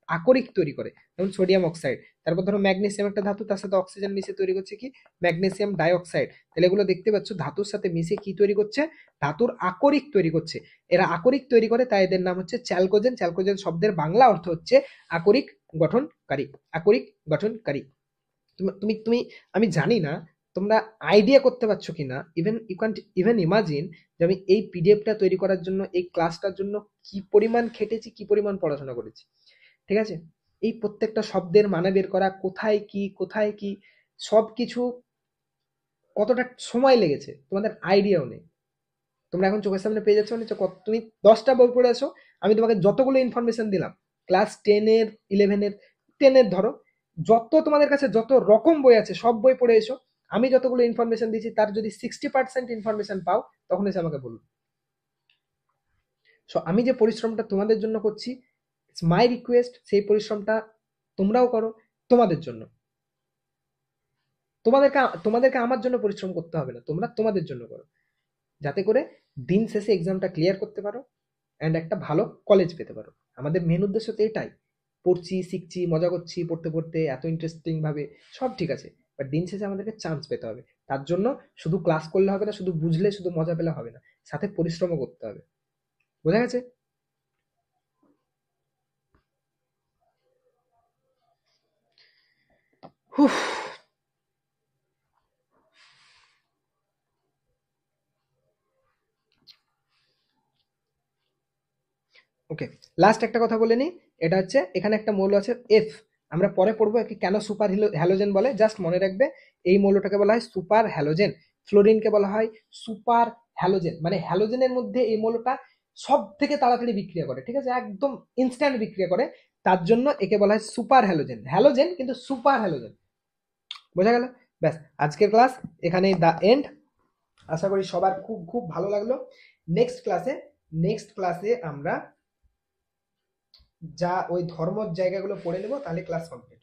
আকরিক তৈরি করে, যেমন সোডিয়াম অক্সাইড। তারপর ধরো ম্যাগনেসিয়াম একটা ধাতু, তার সাথে অক্সিজেন মিশে তৈরি করছে কি? Magnesium dioxide. তাহলে এগুলো দেখতে পাচ্ছ ধাতুর সাথে মিশে কি তৈরি করছে? ধাতুর আকরিক তৈরি করছে। এরা আকরিক তৈরি করে, তাই এদের নাম হচ্ছে চ্যালকোজেন। চ্যালকোজেন শব্দের বাংলা অর্থ হচ্ছে আকরিক গঠনকারী। আকরিক গঠনকারী। তুমি তুমি আমি জানি না তোমরা আইডিয়া করতে পারছো কিনা, even you can't even imagine যে আমি এই পিডিএফটা তৈরি করার জন্য, এই ক্লাসটার জন্য কি পরিমাণ খেটেছি, কি পরিমাণ পড়াশোনা করেছি, ঠিক আছে? এই প্রত্যেকটা শব্দের মানে বের করা, কোথায় কি সবকিছু কতটা সময় লেগেছে তোমাদের আইডিয়াও নেই। তোমরা এখন চোখের সামনে পেয়ে যাচ্ছ, মানে তুমি 10টা বই পড়ে আসো, আমি তোমাকে যতগুলো ইনফরমেশন দিলাম ক্লাস 10-এর, 11-এর, 10-এর ধরো, যত তোমাদের কাছে যত রকম বই আছে সব বই পড়ে এসো। আমি যতগুলো ইনফরমেশন দিচ্ছি তার যদি 60% ইনফরমেশন পাও, তখন এসে আমাকে বলুন। সো আমি যে পরিশ্রমটা তোমাদের জন্য করছি, ইটস মাই রিকোয়েস্ট, সেই পরিশ্রমটা তোমরাও করো তোমাদের জন্য। তোমাদেরকে আমার জন্য পরিশ্রম করতে হবে না, তোমরা তোমাদের জন্য করো, যাতে করে দিন শেষে এক্সামটা ক্লিয়ার করতে পারো অ্যান্ড একটা ভালো কলেজ পেতে পারো। আমাদের মেন উদ্দেশ্য তো এটাই। পড়ছি, শিখছি, মজা করছি, পড়তে পড়তে এত ইন্টারেস্টিং ভাবে, সব ঠিক আছে, বাট দিন শেষে আমাদেরকে চান্স পেতে হবে। তার জন্য শুধু ক্লাস করলে হবে না, শুধু বুঝলে, শুধু মজা পেলে হবে না, সাথে পরিশ্রমও করতে হবে। বোঝা গেছে? হুফ। ওকে, লাস্ট একটা কথা বলে নিই। এটা হচ্ছে এখানে একটা মৌল আছে এফ, আমরা পরে পড়বো একে কেন সুপার হ্যালোজেন বলে। জাস্ট মনে রাখবে এই মৌলটাকে বলা হয় সুপার হ্যালোজেন। ফ্লোরিনকে বলা হয় সুপার হ্যালোজেন। মানে হ্যালোজেনের মধ্যে এই মৌলটা সব থেকে তাড়াতাড়ি বিক্রিয়া করে, ঠিক আছে? একদম ইনস্ট্যান্ট বিক্রিয়া করে, তার জন্য একে বলা হয় সুপার হ্যালোজেন। হ্যালোজেন কিন্তু সুপার হ্যালোজেন। বোঝা গেল? ব্যাস, আজকের ক্লাস এখানেই দা এন্ড। আশা করি সবার খুব খুব ভালো লাগলো। নেক্সট ক্লাসে আমরা যা ওই ধর্মর জায়গাগুলো পড়ে নেবো, তাহলে ক্লাস কমপ্লিট।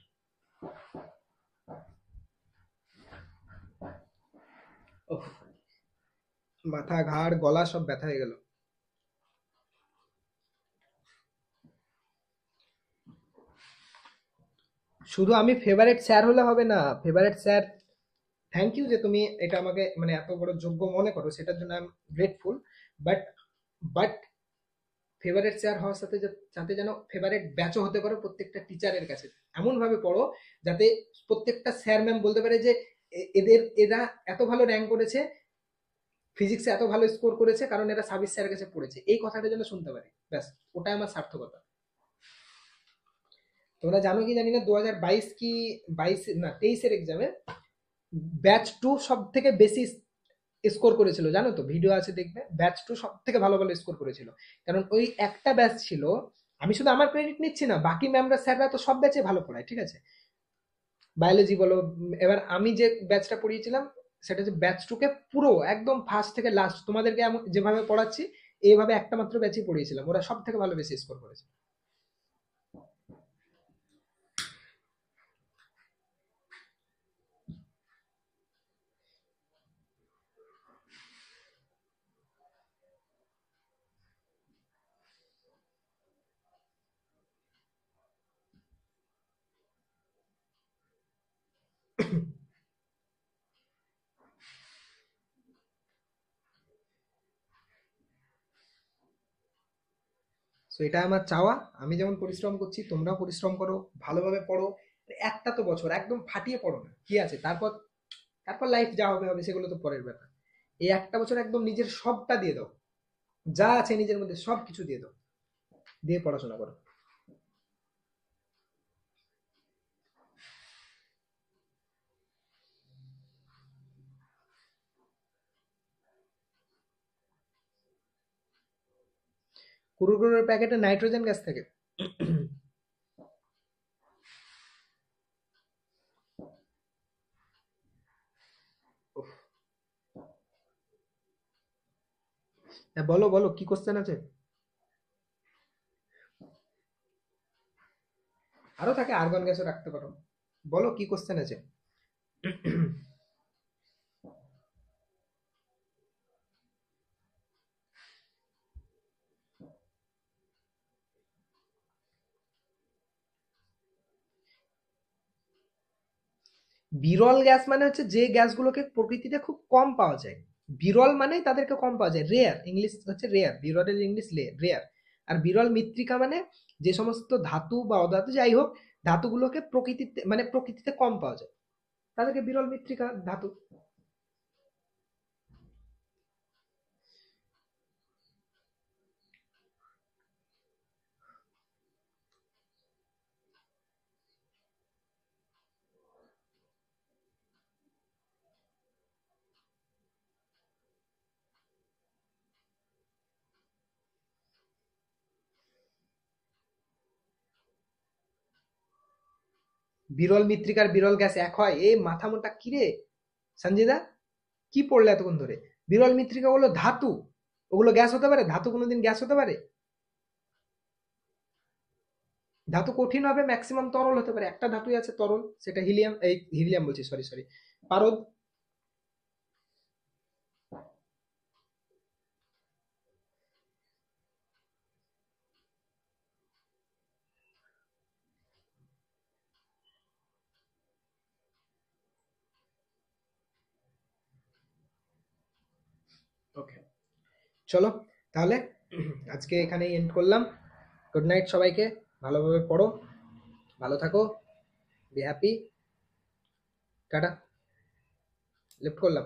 মাথা, ঘাড়, গলা সব ব্যথা হয়ে গেল। শুধু আমি ফেভারিট স্যার হলে হবে না, ফেভারিট স্যার, থ্যাংক ইউ যে তুমি এটা আমাকে মানে এত বড় যোগ্য মনে করো, সেটার জন্য I am grateful. But but favourite sir হওয়ার সাথে সাথে যেন ফেভারিট ব্যাচও হতে পারো প্রত্যেকটা টিচারের কাছে। এমন ভাবে পড়ো যাতে প্রত্যেকটা স্যার ম্যাম বলতে পারে যে এরা এত ভালো র্যাঙ্ক করেছে, ফিজিক্সে এত ভালো স্কোর করেছে কারণ এরা সাবির স্যারের কাছে পড়েছে, এই কথাটা যেন শুনতে পারি। ব্যাস, ওটাই আমার সার্থকতা। তোমরা জানো কি জানি না, 2022 কি 22 না 23-এর এক্সামে ব্যাচ 2 সব থেকে বেশি স্কোর করেছিল, জানো তো? ভিডিও আছে, দেখবে। ব্যাচ 2 সব থেকে ভালো ভালো স্কোর করেছিল, কারণ ওই একটা ব্যাচ ছিল। আমি শুধু আমার ক্রেডিট নিচ্ছি না, বাকি ম্যামরা স্যাররা তো সব ব্যাচে ভালো পড়ায়, ঠিক আছে? বায়োলজি বলো। এবার আমি যে ব্যাচটা পড়িয়েছিলাম সেটা হচ্ছে ব্যাচ টুকে পুরো একদম ফার্স্ট থেকে লাস্ট তোমাদেরকে যেভাবে পড়াচ্ছি এইভাবে একটা মাত্র ব্যাচই পড়িয়েছিলাম, ওরা সব থেকে ভালো বেশি স্কোর করেছে। সো এটা আমার চাওয়া, আমি যেমন পরিশ্রম করছি তোমরাও পরিশ্রম করো, ভালোভাবে পড়ো। একটা তো বছর একদম ফাটিয়ে পড়ো না, কি আছে, তারপর তারপর লাইফ যা হবে হবে, সেগুলো তো পরের ব্যাপার। এই একটা বছর একদম নিজের সবটা দিয়ে দাও, যা আছে নিজের মধ্যে সব কিছু দিয়ে দাও, দিয়ে পড়াশোনা করো। কুড়কুড়ের প্যাকেটে নাইট্রোজেন গ্যাস থাকে? উফ, হ্যাঁ বলো বলো, কি কোশ্চেন আছে? আরো থাকে, আর্গন গ্যাসও রাখতে পারো। বলো কি কোশ্চেন আছে? বিরল গ্যাস মানে হচ্ছে যে গ্যাসগুলোকে প্রকৃতিতে খুব কম পাওয়া যায়। বিরল মানেই তাদেরকে কম পাওয়া যায়, রেয়ার ইংলিশ হচ্ছে রেয়ার, বিরলের ইংলিশ রেয়ার। আর বিরল মৃত্তিকা মানে যে সমস্ত ধাতু বা অধাতু যাই হোক, ধাতুগুলোকে প্রকৃতিতে মানে প্রকৃতিতে কম পাওয়া যায়, তাদেরকে বিরল মৃত্তিকা ধাতু। বিরল মৃত্তিকার বিরল গ্যাস এক হয়? এ মাথা মোটা কিরে সঞ্জয়দা, কি পড়লে এতক্ষণ ধরে? বিরল মৃত্তিকা গুলো ধাতু, ওগুলো গ্যাস হতে পারে? ধাতু কোনোদিন গ্যাস হতে পারে? ধাতু কঠিন হবে, ম্যাক্সিমাম তরল হতে পারে, একটা ধাতুই আছে তরল, সেটা হিলিয়াম, এই হিলিয়াম বলছি, সরি সরি, পারদ। ওকে, চলো তাহলে আজকে এখানেই এন্ড করলাম। গুড নাইট সবাইকে, ভালোভাবে পড়ো, ভালো থাকো, বি হ্যাপি। টাটা। লিফট করলাম।